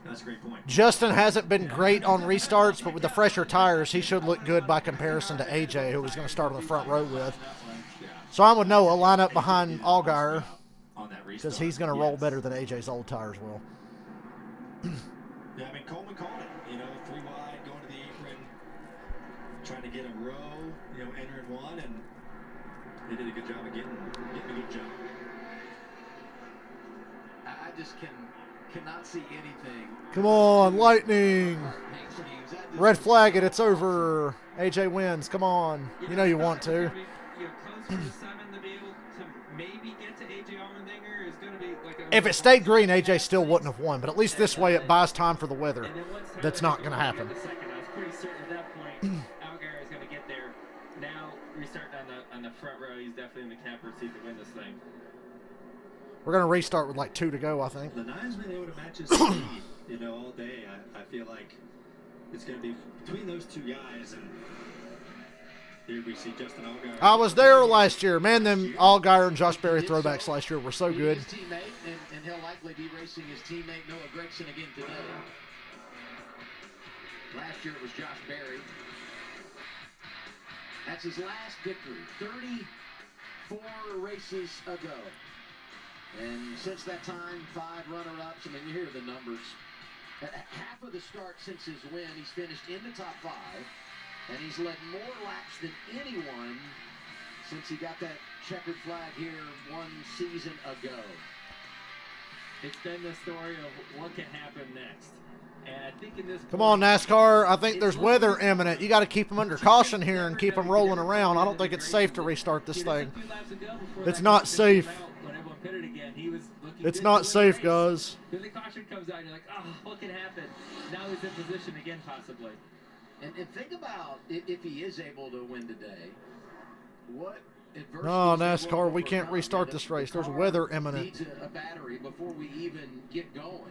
That's a great point. Justin hasn't been great on restarts, but with the fresher tires, he should look good by comparison to AJ, who was going to start on the front row with. So I'm with Noah, line up behind Allgaier, because he's going to roll better than AJ's old tires will. Yeah, I mean, Coleman called it. 3 wide, going to the apron, trying to get a row, entering 1, and They did a good job of getting a good jump. I just cannot see anything. Come on, Lightning. Red flag it. It's over. AJ wins. Come on. You know you want to. If it stayed green, AJ still wouldn't have won. But at least this way it buys time for the weather. That's not going to happen. I was pretty certain at that point Allgaier is going to get there. Now restart on the front row. He's definitely in the camper seat to win this thing. We're going to restart with like 2 to go, I think. The Nine's been able to match his speed, all day. I feel like it's going to be between those two guys. And here we see Justin Allgaier. I was there last year. Man, them Allgaier and Josh Berry throwbacks last year were so good. His teammate, and he'll likely be racing his teammate Noah Gregson again today. Last year it was Josh Berry. That's his last victory, 34 races ago. And since that time, 5 runner-ups. I mean, you hear the numbers. Half of the start since his win, he's finished in the top 5. And he's led more laps than anyone since he got that checkered flag here 1 season ago. It's been the story of what can happen next. And I think in this Come on, NASCAR. I think there's weather imminent. You got to keep them under caution here and keep them rolling around. I don't think it's safe to restart this thing. It's not safe. It's not safe, guys. Then the caution comes out and you're like, oh, what can happen? Now he's in position again, possibly. And think about if he is able to win today. What adversity? No, NASCAR, we can't restart this race. There's weather imminent. Needs a battery before we even get going.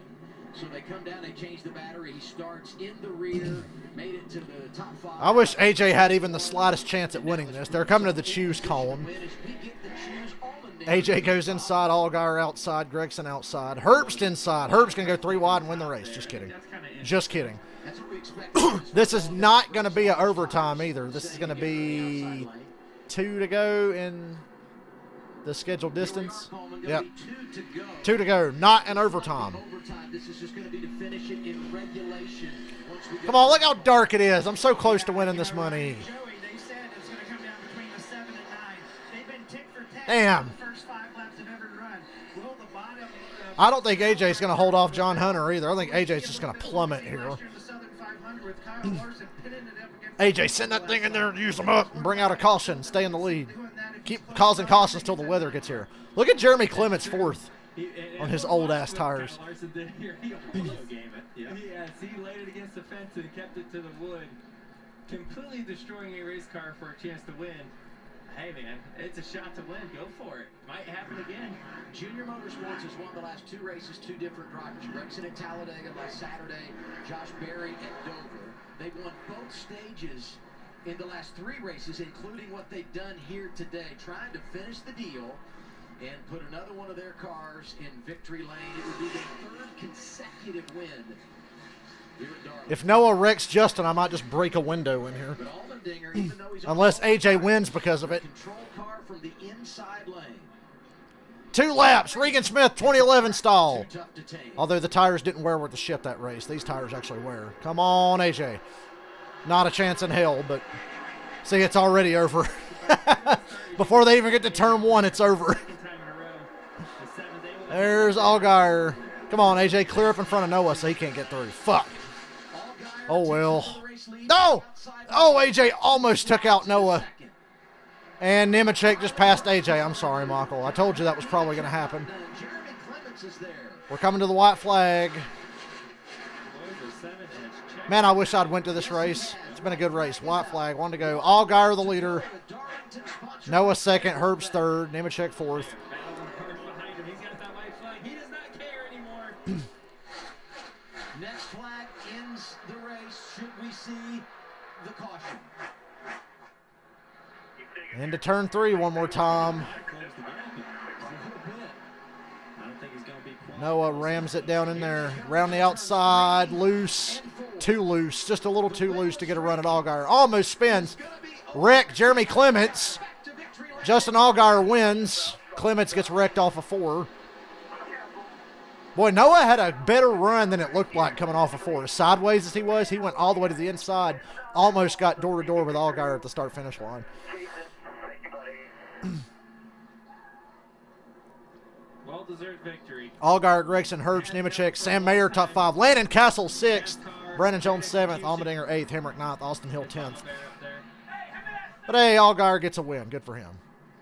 So they come down, they change the battery. He starts in the rear, made it to the top 5. I wish AJ had even the slightest chance at winning this. They're coming to the choose column. AJ goes inside, Allgaier outside, Gregson outside. Herbst inside. Herbst going to go 3 wide and win the race. Just kidding. Just kidding. This is not going to be an overtime either. This is going to be 2 to go in the scheduled distance. Yep. 2 to go. Not an overtime. This is just going to be to finish it in regulation. Come on, look how dark it is. I'm so close to winning this money. Damn. I don't think AJ's going to hold off John Hunter either. I think AJ's just going to plummet here. AJ, send that thing in there and use them up and bring out a caution. Stay in the lead. Keep causing cautions till the weather gets here. Look at Jeremy Clements 4th on his old-ass tires. He laid it against the fence and kept it to the wood. Completely destroying a race car for a chance to win. Hey, man, it's a shot to win. Go for it. Might happen again. Junior Motorsports has won the last 2 races, 2 different drivers. Gregson at Talladega last Saturday, Josh Berry at Dover. They've won both stages in the last 3 races, including what they've done here today, trying to finish the deal and put another one of their cars in victory lane. It would be their 3rd consecutive win here at Darlington. If Noah wrecks Justin, I might just break a window in here. Unless AJ wins because of it. Control car from the inside lane. 2 laps. Regan Smith, 2011 style. Although the tires didn't wear worth the shit that race. These tires actually wear. Come on, AJ. Not a chance in hell, but see, it's already over. Before they even get to turn 1, it's over. There's Allgaier. Come on, AJ, clear up in front of Noah so he can't get through. Fuck. Oh, well. No! Oh, AJ almost took out Noah. And Nemechek just passed AJ. I'm sorry, Michael. I told you that was probably going to happen. We're coming to the white flag. Man, I wish I'd went to this race. It's been a good race. White flag. 1 to go. Allgaier the leader. Noah 2nd. Herbst 3rd. Nemechek 4th. Next flag ends the race. Should we see the caution? Into turn 3 one more time. Noah rams it down in there. Around the outside. Loose. Too loose. Just a little too loose to get a run at Allgaier. Almost spins. Wreck Jeremy Clements. Justin Allgaier wins. Clements gets wrecked off of 4. Boy, Noah had a better run than it looked like coming off of 4. As sideways as he was, he went all the way to the inside. Almost got door-to-door with Allgaier at the start-finish line. well-deserved victory. Allgaier, Gregson, Herbst, Nemechek, Sam Mayer, top 5. Landon Castle, 6th. Brandon Jones, 7th. Allmendinger, 8th. Hemrick, 9th. Austin Hill, 10th. But hey, Allgaier gets a win. Good for him.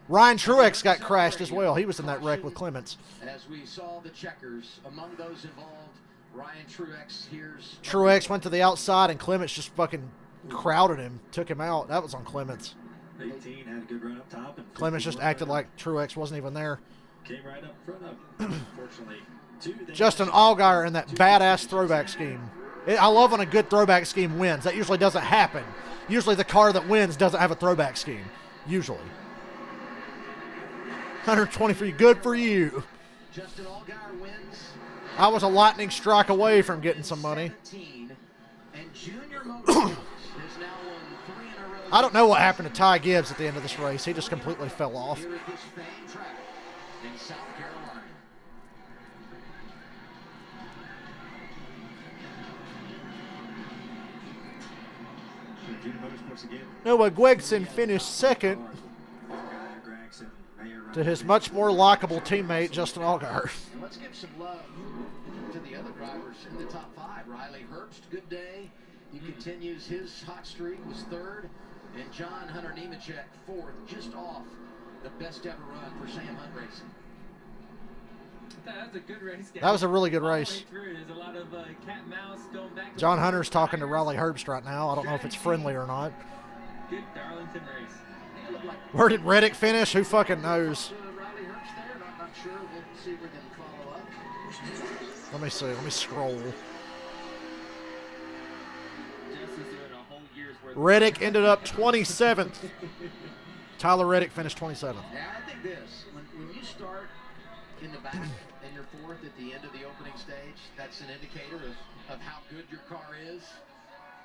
Ryan Truex got crashed as well. He was in that wreck with Clements. As we saw the checkers, among those involved, Ryan Truex here's... Truex went to the outside, and Clements just fucking crowded him, took him out. That was on Clements. 18 had a good run up top. And Clements just acted like Truex wasn't even there. Came right up front of him. Unfortunately, Justin Allgaier in that badass throwback scheme. I love when a good throwback scheme wins. That usually doesn't happen. Usually the car that wins doesn't have a throwback scheme. Usually. 120 for you. Good for you. Justin Allgaier wins. I was a lightning strike away from getting some money. And Junior Motorsports has now won 3 in a row. I don't know what happened to Ty Gibbs at the end of this race. He just completely fell off. Here at this famed track in South Carolina. Junior Motorsports again. Noah Gwegson finished second to his much more likable teammate, Justin Allgaier. Let's give some love to the other drivers in the top 5. Riley Herbst, good day. He continues his hot streak, was 3rd. And John Hunter Nemechek, 4th, just off the best ever run for Sam Hunt Racing. That was a good race. That was a really good race. There's a lot of cat and mouse going back. John Hunter's talking to Riley Herbst right now. I don't know if it's friendly or not. Good Darlington race. Where did Reddick finish? Who fucking knows? Riley Herbst there, not sure. We'll see if we can follow up. Let me see. Let me scroll. Reddick ended up 27th. Tyler Reddick finished 27th. Yeah, I think this. When you start in the back and you're 4th at the end of the opening stage, that's an indicator of how good your car is.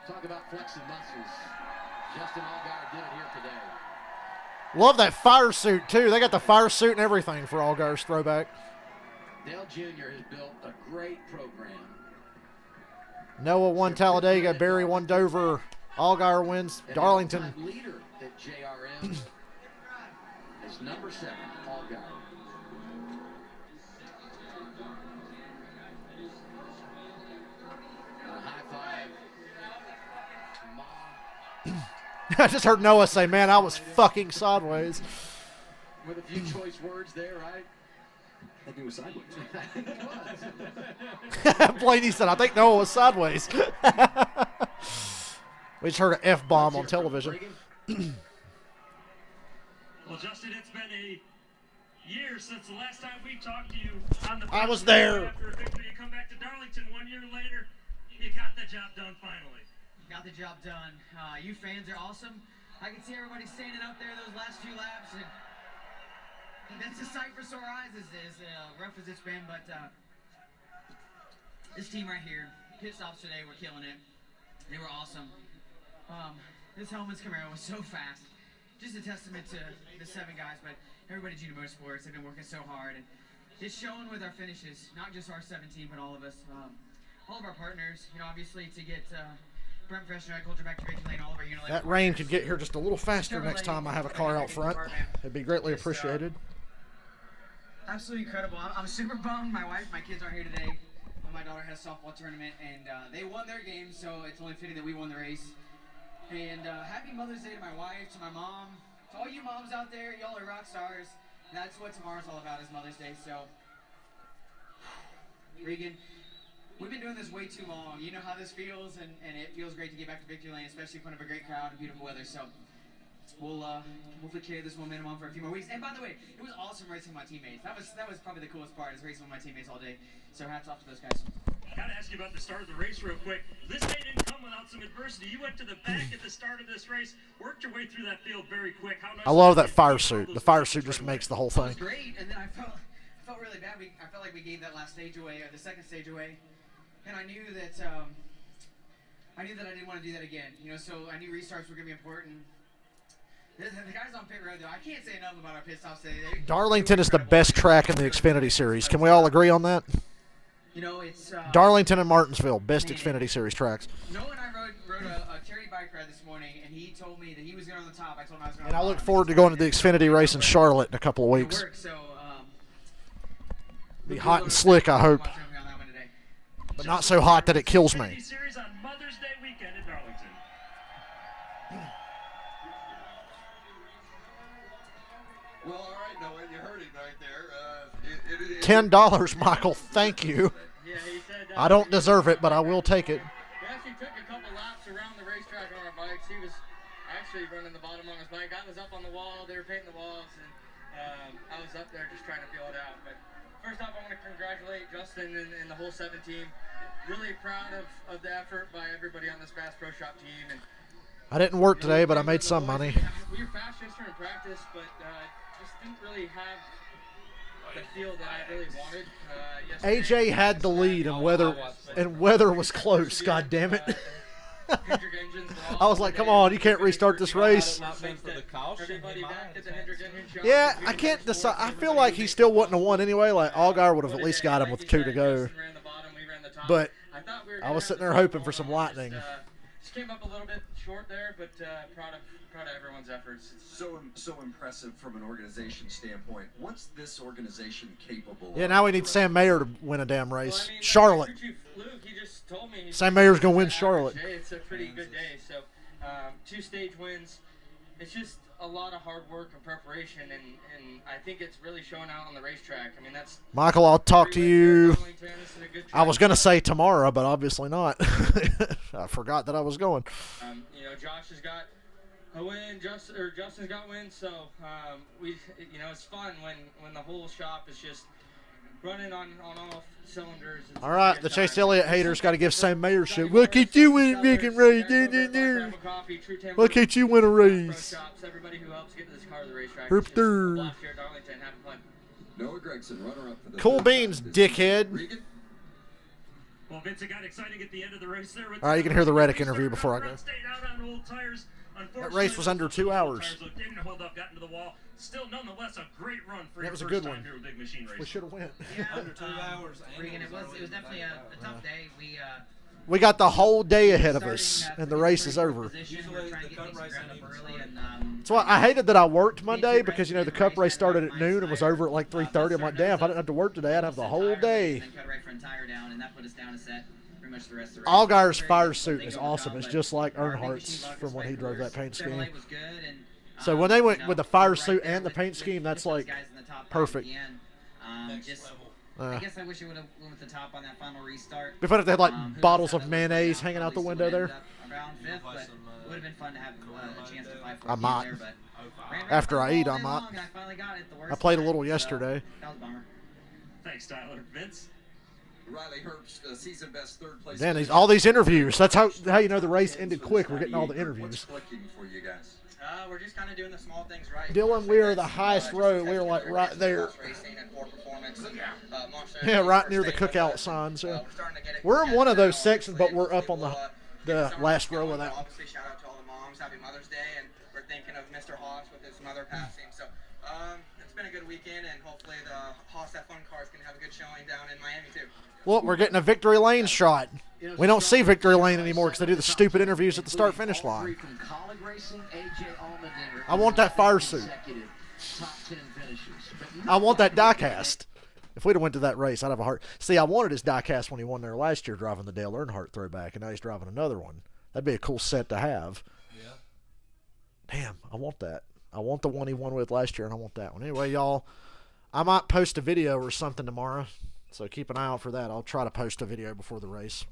Talk about flexing muscles. Justin Allgaier did it here today. Love that fire suit, too. They got the fire suit and everything for Allgaier's throwback. Dale Jr. has built a great program. Noah won Talladega. Barry won Dover. Allgaier wins Darlington. Leader at JRM is number 7, Allgaier. A high five. I just heard Noah say, man, I was fucking sideways. With a few choice words there, right? I think it was sideways. Blaney said, I think Noah was sideways. We just heard an F-bomb on television. Well, Justin, it's been a year since the last time we talked to you on the I was there. After a victory, you come back to Darlington 1 year later. You got the job done finally. Got the job done. You fans are awesome. I can see everybody standing up there those last few laps. And that's a sight for sore eyes, as rough as it's been. But this team right here, pit stops today, were killing it. They were awesome. This Hellman's Camaro was so fast. Just a testament to the 7 guys, but everybody at Junior Motorsports. They've been working so hard. And it's showing with our finishes, not just our 17, but all of us. All of our partners, obviously to get Brent Professional Agriculture back to Victory Lane, all of our Unilever. That rain could get here just a little faster next time I have a car out front. It'd be greatly appreciated. Absolutely incredible. I'm super bummed. My kids aren't here today. My daughter has a softball tournament, and they won their game, so it's only fitting that we won the race. And happy Mother's Day to my wife, to my mom, to all you moms out there. Y'all are rock stars. And that's what tomorrow's all about, is Mother's Day. So, Regan, we've been doing this way too long. You know how this feels, and it feels great to get back to Victory Lane, especially in front of a great crowd and beautiful weather. So, we'll hopefully carry this momentum on for a few more weeks. And by the way, it was awesome racing with my teammates. That was probably the coolest part, is racing with my teammates all day. So hats off to those guys. Got to ask you about the start of the race real quick. This day didn't come without some adversity. You went to the back at the start of this race, worked your way through that field very quick. How nice I love that fire suit. The fire suit just makes the whole It was thing. great, and then I felt really bad. I felt like we gave that last stage away, or the second stage away, and I knew that I didn't want to do that again. So I knew restarts were going to be important. The guys on pit road, though, I can't say enough about our pit stops today. Darlington is the best track in the Xfinity Series. Can we all agree on that? It's Darlington and Martinsville, best Xfinity Series tracks. Noah and I rode a charity bike ride this morning, and he told me that he was going on the top. I told him I was going on And the I top. look forward to going to the Xfinity race in Charlotte in a couple of weeks. So Be hot and slick, I hope. But not so hot that it kills me. Xfinity Series on Mother's Day weekend in Darlington. Well, all right, Noah, you heard it right there. $10, Michael. Thank you. Yeah, he said, I don't deserve it, but I will take it. We actually took a couple laps around the racetrack on our bikes. He was actually running the bottom on his bike. I was up on the wall. They were painting the walls, and I was up there just trying to feel it out. But first off, I want to congratulate Justin and the whole 7 team. Really proud of the effort by everybody on this Bass Pro Shop team. And I didn't work today, but I made some money. we were fast yesterday in practice, but just didn't really have the feel that I really wanted. AJ had the lead, and weather was close. God damn it! I was like, "Come on, you can't restart this race." Yeah, I can't decide. I feel like he still wouldn't have won anyway. Like Allgaier would have at least got him with 2 to go. But I was sitting there hoping for some lightning. Just came up a little bit short there, but proud of everyone's efforts. So impressive from an organization standpoint. What's this organization capable of? Yeah, now we need Sam Mayer to win a damn race. Well, I mean, Charlotte. Luke, he just told me Sam Mayer's going to win Charlotte. It's a pretty good day. So 2 stage wins. It's just a lot of hard work and preparation, and I think it's really showing out on the racetrack. I mean, that's Michael, I'll talk to you. I was going to say tomorrow, but obviously not. I forgot that I was going. Josh has got a win, Justin's got wins, so it's fun when the whole shop is just running on all cylinders. All right, the Chase Elliott haters got to give Sam Mayer shit. Why can't you win a freaking race? Why can't you win a race? Everybody who helps get this car to the racetrack. Herp third. Noah Gregson, runner-up for the cool beans, dickhead. Well, Vince, it got exciting at the end of the race there. All right, you can hear the Reddick interview before I go. That race was under 2 hours. Didn't hold up, got into the wall. Still, nonetheless, a great run for that your was a first good time one. here with Big Machine Race. We should have went. Yeah, under 2 hours. Regan, it was definitely a tough day. We got the whole day ahead of us, and the race is over. That's why I hated that I worked Monday because, the Cup race started at noon and was over at like 3:30. I'm like, damn, if I didn't have to work today, I'd have the whole day. Allgaier's fire suit is awesome. It's just like Earnhardt's from when he drove that paint scheme. So when they went with the fire suit and the paint scheme, that's like perfect. I guess I wish it would have went with the top on that final restart. Be fun if they had like bottles of mayonnaise hanging out the window there. Around 5th, but it would have been fun to have a chance to fight for I might. there, but after I eat, I might. I played a little yesterday. That was a bummer. Thanks, Tyler. Vince? Riley Herbst, season best 3rd place. Man, all these interviews. That's how you know the race ended quick. We're getting all the interviews. What's clicking for you guys? We're just kind of doing the small things right. Dylan, we are the highest row. We're like right there. Yeah, right near the cookout signs. Yeah. We're in one of those sections, but we're up on the last row of that. Obviously, shout out to all the moms. Happy Mother's Day, and we're thinking of Mr. Haas with his mother passing. So it's been a good weekend, and hopefully the Haas That Fun cars can have a good showing down in Miami too. Look, we're getting a victory lane shot. We don't see victory lane anymore because they do the stupid interviews at the start-finish line. I want that fire suit. I want that diecast. If we'd have went to that race, I'd have a heart. See, I wanted his diecast when he won there last year driving the Dale Earnhardt throwback, and now he's driving another one. That'd be a cool set to have. Yeah. Damn, I want that. I want the one he won with last year, and I want that one. Anyway, y'all, I might post a video or something tomorrow, so keep an eye out for that. I'll try to post a video before the race.